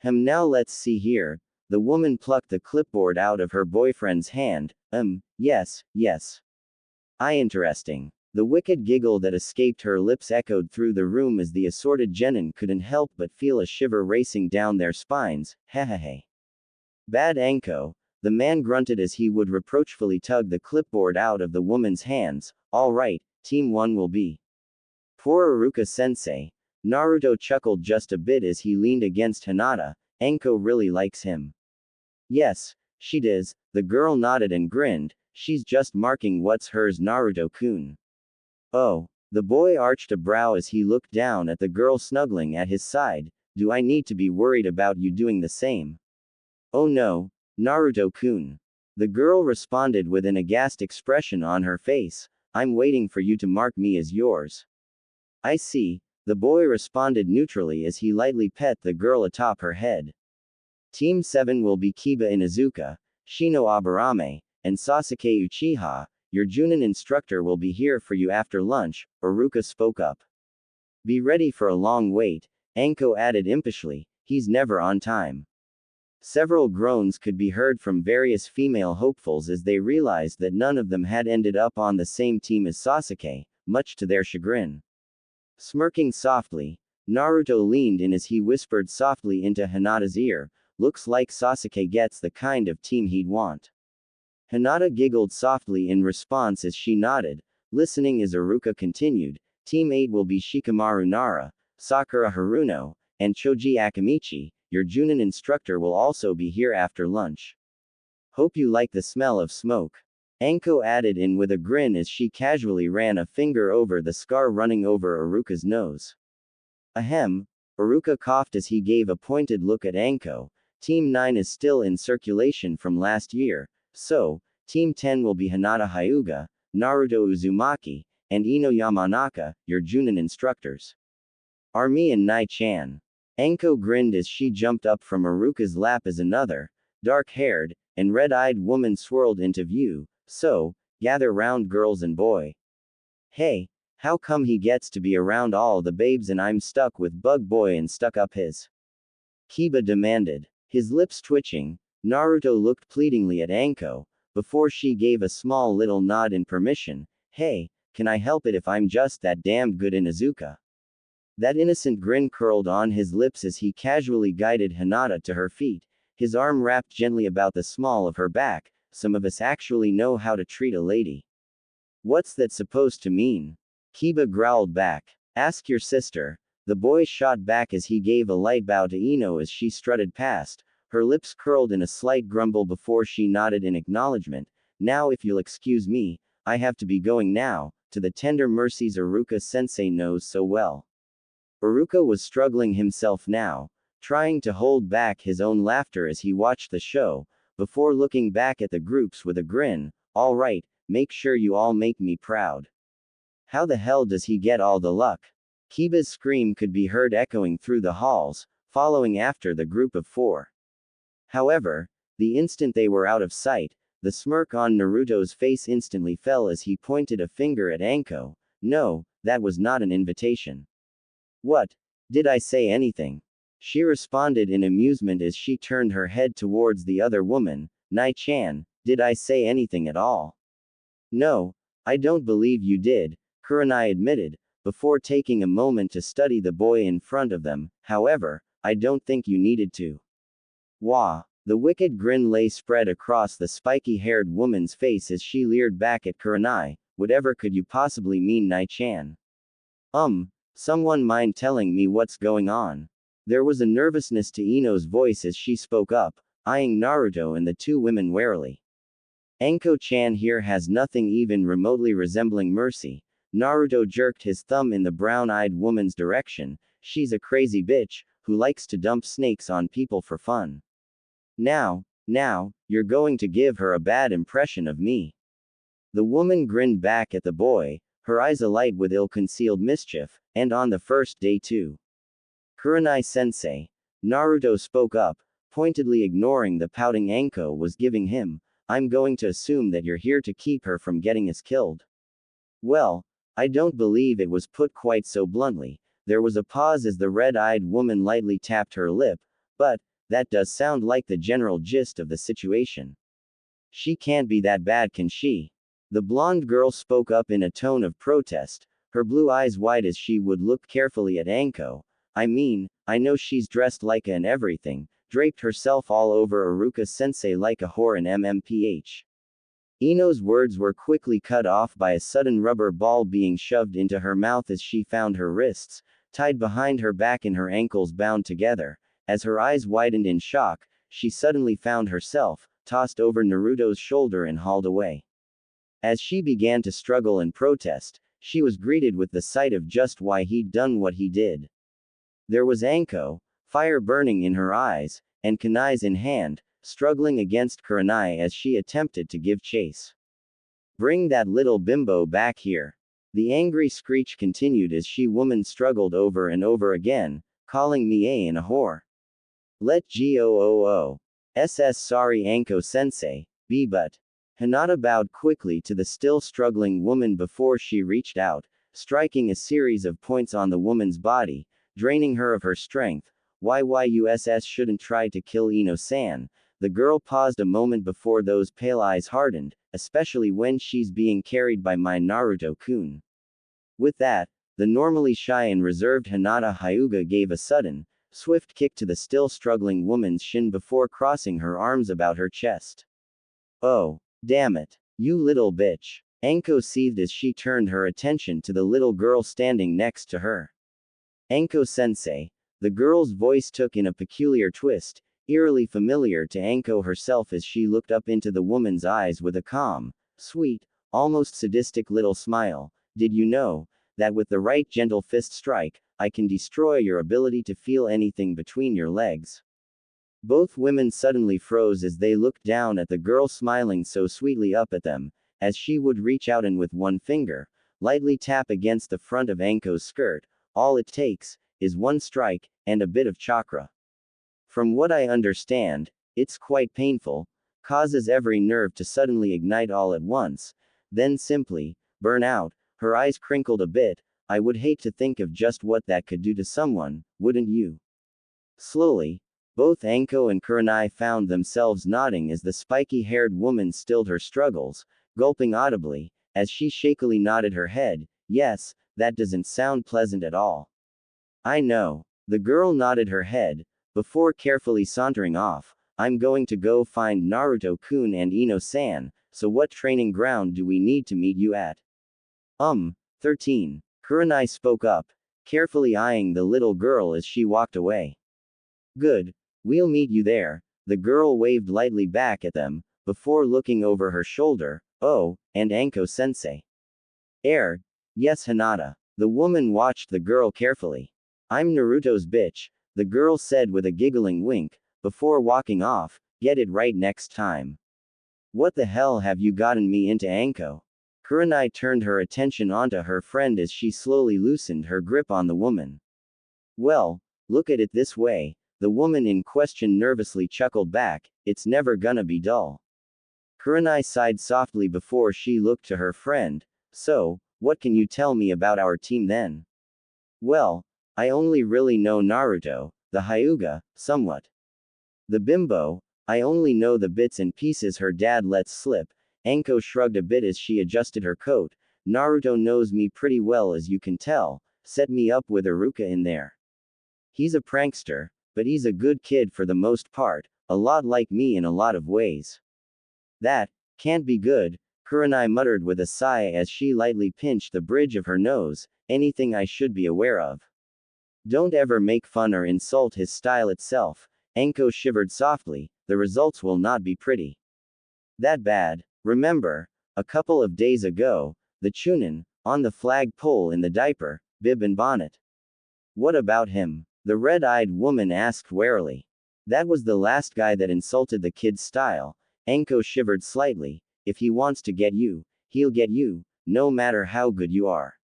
Now let's see here. The woman plucked the clipboard out of her boyfriend's hand. Yes. Interesting. The wicked giggle that escaped her lips echoed through the room as the assorted genin couldn't help but feel a shiver racing down their spines. Hehehe. Bad Anko. The man grunted as he would reproachfully tug the clipboard out of the woman's hands. Alright, Team 1 will be. Poor Iruka-sensei. Naruto chuckled just a bit as he leaned against Hinata. Anko really likes him. Yes, she does. The girl nodded and grinned. She's just marking what's hers, Naruto-kun. Oh. The boy arched a brow as he looked down at the girl snuggling at his side. Do I need to be worried about you doing the same? Oh no, Naruto-kun. The girl responded with an aghast expression on her face. I'm waiting for you to mark me as yours. I see. The boy responded neutrally as he lightly pet the girl atop her head. Team 7 will be Kiba Inuzuka, Shino Aburame, and Sasuke Uchiha. Your Junin instructor will be here for you after lunch, Iruka spoke up. Be ready for a long wait, Anko added impishly, he's never on time. Several groans could be heard from various female hopefuls as they realized that none of them had ended up on the same team as Sasuke, much to their chagrin. Smirking softly, Naruto leaned in as he whispered softly into Hinata's ear, looks like Sasuke gets the kind of team he'd want. Hinata giggled softly in response as she nodded, listening as Iruka continued, Team 8 will be Shikamaru Nara, Sakura Haruno, and Choji Akamichi. Your Junin instructor will also be here after lunch. Hope you like the smell of smoke. Anko added in with a grin as she casually ran a finger over the scar running over Iruka's nose. Ahem. Iruka coughed as he gave a pointed look at Anko. Team 9 is still in circulation from last year, so, Team 10 will be Hinata Hyuga, Naruto Uzumaki, and Ino Yamanaka, your Junin instructors. Armi and Nai-chan. Anko grinned as she jumped up from Iruka's lap as another, dark-haired, and red-eyed woman swirled into view. So, gather round girls and boy. Hey, how come he gets to be around all the babes and I'm stuck with Bug Boy and stuck up his? Kiba demanded. His lips twitching, Naruto looked pleadingly at Anko, before she gave a small little nod in permission. Hey, can I help it if I'm just that damned good in Izuka? That innocent grin curled on his lips as he casually guided Hinata to her feet, his arm wrapped gently about the small of her back. Some of us actually know how to treat a lady. What's that supposed to mean? Kiba growled back. Ask your sister. The boy shot back as he gave a light bow to Ino as she strutted past, her lips curled in a slight grumble before she nodded in acknowledgement. Now if you'll excuse me, I have to be going now, to the tender mercies Iruka sensei knows so well. Iruka was struggling himself now, trying to hold back his own laughter as he watched the show, before looking back at the groups with a grin. All right, make sure you all make me proud. How the hell does he get all the luck? Kiba's scream could be heard echoing through the halls, following after the group of four. However, the instant they were out of sight, the smirk on Naruto's face instantly fell as he pointed a finger at Anko. No, that was not an invitation. What? Did I say anything? She responded in amusement as she turned her head towards the other woman. Nai-chan, did I say anything at all? No, I don't believe you did, Kurenai admitted, before taking a moment to study the boy in front of them. However, I don't think you needed to. Wah! The wicked grin lay spread across the spiky-haired woman's face as she leered back at Kurenai. Whatever could you possibly mean, Nai-chan? Someone mind telling me what's going on? There was a nervousness to Ino's voice as she spoke up, eyeing Naruto and the two women warily. Anko-chan here has nothing even remotely resembling mercy. Naruto jerked his thumb in the brown-eyed woman's direction. She's a crazy bitch, who likes to dump snakes on people for fun. Now, you're going to give her a bad impression of me. The woman grinned back at the boy, her eyes alight with ill-concealed mischief, and on the first day too. Kurenai-sensei. Naruto spoke up, pointedly ignoring the pouting Anko was giving him. I'm going to assume that you're here to keep her from getting us killed. Well, I don't believe it was put quite so bluntly. There was a pause as the red-eyed woman lightly tapped her lip, but that does sound like the general gist of the situation. She can't be that bad, can she? The blonde girl spoke up in a tone of protest, her blue eyes wide as she would look carefully at Anko. I mean, I know she's dressed like and everything, draped herself all over Iruka sensei like a whore in MMPH. Ino's words were quickly cut off by a sudden rubber ball being shoved into her mouth as she found her wrists, tied behind her back and her ankles bound together. As her eyes widened in shock, she suddenly found herself tossed over Naruto's shoulder and hauled away. As she began to struggle and protest, she was greeted with the sight of just why he'd done what he did. There was Anko, fire burning in her eyes, and kunais in hand, struggling against Kurenai as she attempted to give chase. Bring that little bimbo back here. The angry screech continued as she woman struggled over and over again, calling me a whore. Let go. Sorry Anko-sensei, but. Hinata bowed quickly to the still struggling woman before she reached out, striking a series of points on the woman's body, draining her of her strength. YYUSS shouldn't try to kill Ino-san. The girl paused a moment before those pale eyes hardened, especially when she's being carried by my Naruto-kun. With that, the normally shy and reserved Hinata Hyuga gave a sudden, swift kick to the still struggling woman's shin before crossing her arms about her chest. Oh, damn it. You little bitch. Anko seethed as she turned her attention to the little girl standing next to her. Anko-sensei. The girl's voice took in a peculiar twist, eerily familiar to Anko herself as she looked up into the woman's eyes with a calm, sweet, almost sadistic little smile. Did you know that with the right gentle fist strike, I can destroy your ability to feel anything between your legs? Both women suddenly froze as they looked down at the girl smiling so sweetly up at them, as she would reach out and with one finger, lightly tap against the front of Anko's skirt. All it takes is one strike, and a bit of chakra. From what I understand, it's quite painful. causes every nerve to suddenly ignite all at once, then simply burn out. Her eyes crinkled a bit. I would hate to think of just what that could do to someone, wouldn't you? Slowly, both Anko and Kurenai found themselves nodding as the spiky-haired woman stilled her struggles, gulping audibly, as she shakily nodded her head. Yes, that doesn't sound pleasant at all. I know. The girl nodded her head, before carefully sauntering off. I'm going to go find Naruto-kun and Ino-san, so what training ground do we need to meet you at? 13. Kurenai spoke up, carefully eyeing the little girl as she walked away. Good. We'll meet you there. The girl waved lightly back at them, before looking over her shoulder. Oh, and Anko sensei. Yes, Hinata. The woman watched the girl carefully. I'm Naruto's bitch, the girl said with a giggling wink, before walking off. Get it right next time. What the hell have you gotten me into, Anko? Kurenai turned her attention onto her friend as she slowly loosened her grip on the woman. Well, look at it this way. The woman in question nervously chuckled back. It's never gonna be dull. Kurenai sighed softly before she looked to her friend. So, what can you tell me about our team then? Well, I only really know Naruto, the Hyuga, somewhat. The bimbo, I only know the bits and pieces her dad lets slip. Anko shrugged a bit as she adjusted her coat. Naruto knows me pretty well, as you can tell. Set me up with Iruka in there. He's a prankster, but he's a good kid for the most part, a lot like me in a lot of ways. That can't be good, Kurenai muttered with a sigh as she lightly pinched the bridge of her nose. Anything I should be aware of? Don't ever make fun or insult his style itself. Anko shivered softly. The results will not be pretty. That bad. Remember, a couple of days ago, the Chunin, on the flag pole in the diaper, bib and bonnet. What about him? The red-eyed woman asked warily. That was the last guy that insulted the kid's style. Anko shivered slightly. If he wants to get you, he'll get you, no matter how good you are.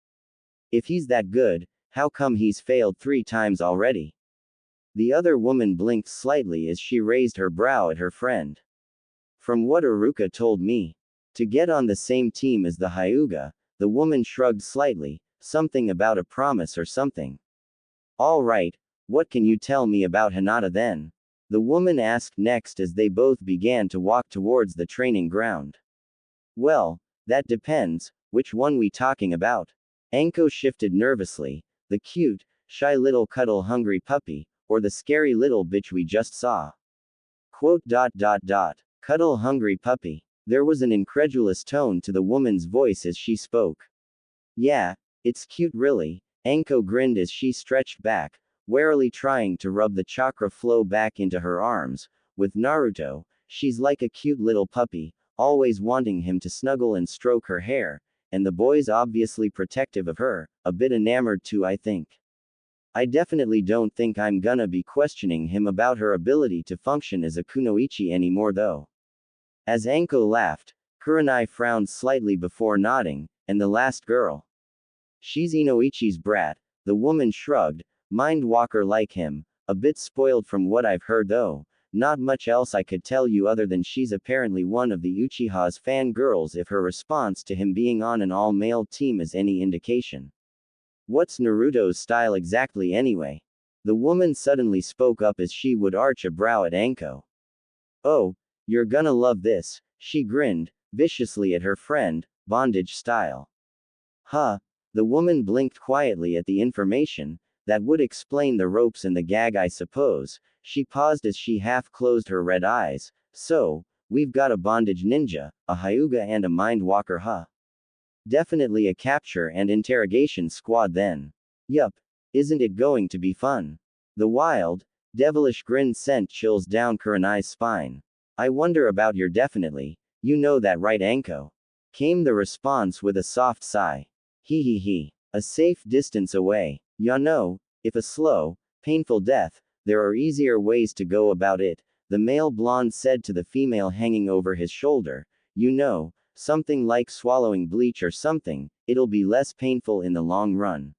If he's that good, how come he's failed 3 times already? The other woman blinked slightly as she raised her brow at her friend. From what Iruka told me, to get on the same team as the Hyuga, the woman shrugged slightly, something about a promise or something. All right, what can you tell me about Hinata then? The woman asked next as they both began to walk towards the training ground. Well, that depends, which one we talking about? Anko shifted nervously, the cute, shy little cuddle-hungry puppy, or the scary little bitch we just saw. Cuddle-hungry puppy. There was an incredulous tone to the woman's voice as she spoke. Yeah, it's cute really, Anko grinned as she stretched back, warily trying to rub the chakra flow back into her arms. With Naruto, she's like a cute little puppy, always wanting him to snuggle and stroke her hair, and the boy's obviously protective of her, a bit enamored too, I think. I definitely don't think I'm gonna be questioning him about her ability to function as a kunoichi anymore though. As Anko laughed, Kurenai frowned slightly before nodding. And the last girl? She's Inoichi's brat, the woman shrugged, mind walker like him, a bit spoiled from what I've heard though. Not much else I could tell you other than she's apparently one of the Uchiha's fangirls, if her response to him being on an all-male team is any indication. What's Naruto's style exactly anyway? The woman suddenly spoke up as she would arch a brow at Anko. Oh, you're gonna love this, she grinned, viciously at her friend, bondage style. Huh? The woman blinked quietly at the information. That would explain the ropes and the gag, I suppose. She paused as she half closed her red eyes. So, we've got a bondage ninja, a Hyuga and a mind walker, huh? Definitely a capture and interrogation squad then. Yup. Isn't it going to be fun? The wild, devilish grin sent chills down Kurenai's spine. I wonder about your definitely. You know that right, Anko? Came the response with a soft sigh. He. A safe distance away. Ya know, if a slow, painful death, there are easier ways to go about it, the male blonde said to the female hanging over his shoulder. You know, something like swallowing bleach or something, it'll be less painful in the long run.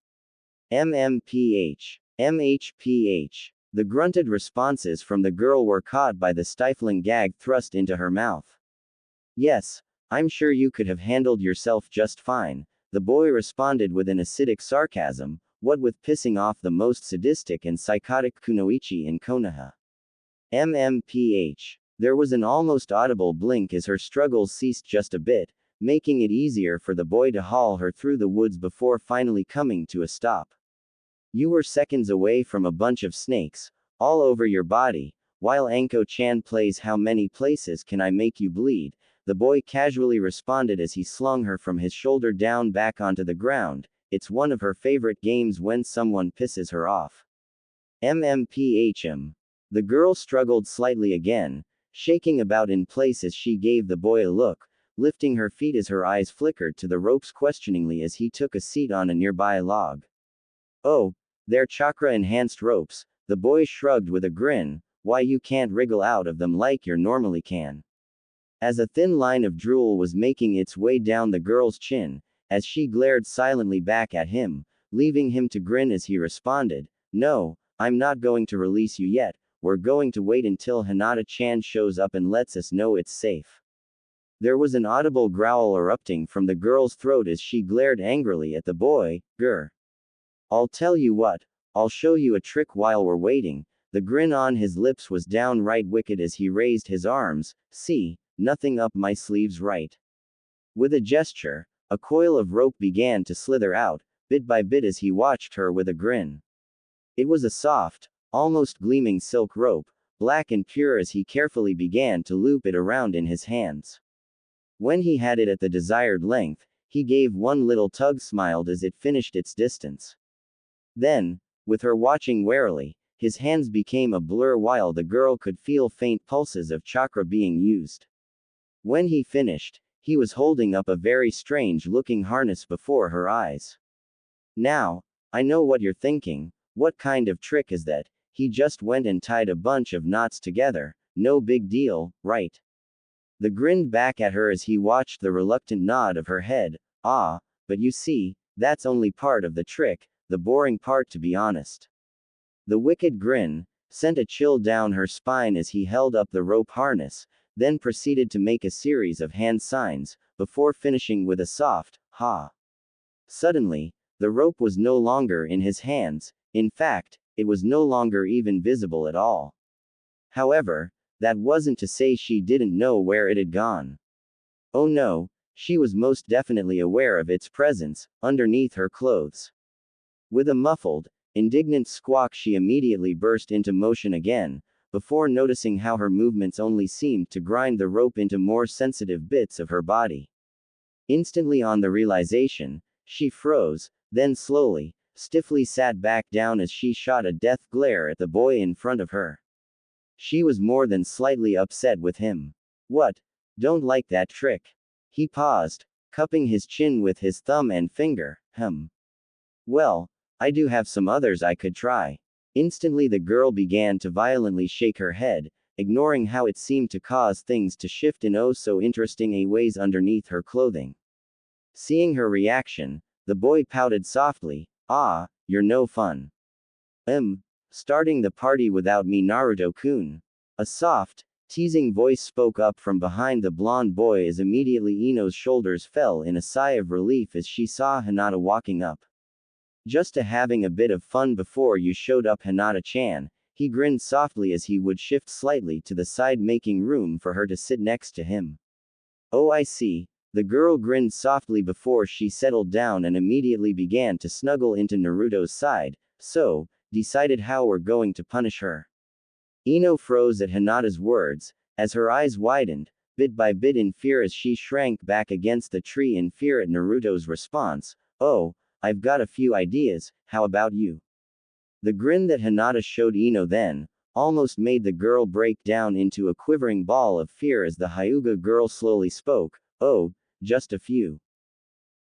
MMPH. The grunted responses from the girl were caught by the stifling gag thrust into her mouth. Yes, I'm sure you could have handled yourself just fine, the boy responded with an acidic sarcasm, what with pissing off the most sadistic and psychotic kunoichi in Konoha. MMPH. There was an almost audible blink as her struggles ceased just a bit, making it easier for the boy to haul her through the woods before finally coming to a stop. You were seconds away from a bunch of snakes, all over your body, while Anko-chan plays How Many Places Can I Make You Bleed, the boy casually responded as he slung her from his shoulder down back onto the ground. It's one of her favorite games when someone pisses her off. MMPHM. The girl struggled slightly again, shaking about in place as she gave the boy a look, lifting her feet as her eyes flickered to the ropes questioningly as he took a seat on a nearby log. Oh, they're chakra-enhanced ropes, the boy shrugged with a grin, why you can't wriggle out of them like you normally can. As a thin line of drool was making its way down the girl's chin, as she glared silently back at him, leaving him to grin as he responded, no, I'm not going to release you yet, we're going to wait until Hinata-chan shows up and lets us know it's safe. There was an audible growl erupting from the girl's throat as she glared angrily at the boy, grr. I'll tell you what, I'll show you a trick while we're waiting. The grin on his lips was downright wicked as he raised his arms, see, nothing up my sleeves right. With a gesture, a coil of rope began to slither out, bit by bit as he watched her with a grin. It was a soft, almost gleaming silk rope, black and pure as he carefully began to loop it around in his hands. When he had it at the desired length, he gave one little tug, smiled as it finished its distance. Then, with her watching warily, his hands became a blur while the girl could feel faint pulses of chakra being used. When he finished, he was holding up a very strange-looking harness before her eyes. Now, I know what you're thinking, what kind of trick is that? He just went and tied a bunch of knots together, no big deal, right? The grinned back at her as he watched the reluctant nod of her head, but you see, that's only part of the trick, the boring part to be honest. The wicked grin sent a chill down her spine as he held up the rope harness, then proceeded to make a series of hand signs, before finishing with a soft, ha. Suddenly, the rope was no longer in his hands, in fact, it was no longer even visible at all. However, that wasn't to say she didn't know where it had gone. Oh no, she was most definitely aware of its presence, underneath her clothes. With a muffled, indignant squawk she immediately burst into motion again, before noticing how her movements only seemed to grind the rope into more sensitive bits of her body. Instantly on the realization, she froze, then slowly, stiffly sat back down as she shot a death glare at the boy in front of her. She was more than slightly upset with him. What? Don't like that trick. He paused, cupping his chin with his thumb and finger, Well, I do have some others I could try. Instantly the girl began to violently shake her head, ignoring how it seemed to cause things to shift in oh so interesting a ways underneath her clothing. Seeing her reaction, the boy pouted softly, you're no fun. Starting the party without me, Naruto-kun. A soft, teasing voice spoke up from behind the blonde boy as immediately Ino's shoulders fell in a sigh of relief as she saw Hinata walking up. Just having a bit of fun before you showed up, Hinata-chan, he grinned softly as he would shift slightly to the side, making room for her to sit next to him. Oh, I see. The girl grinned softly before she settled down and immediately began to snuggle into Naruto's side, so, decided how we're going to punish her. Ino froze at Hinata's words, as her eyes widened, bit by bit in fear as she shrank back against the tree in fear at Naruto's response. Oh, I've got a few ideas, how about you? The grin that Hinata showed Ino then, almost made the girl break down into a quivering ball of fear as the Hyuga girl slowly spoke. Oh, just a few.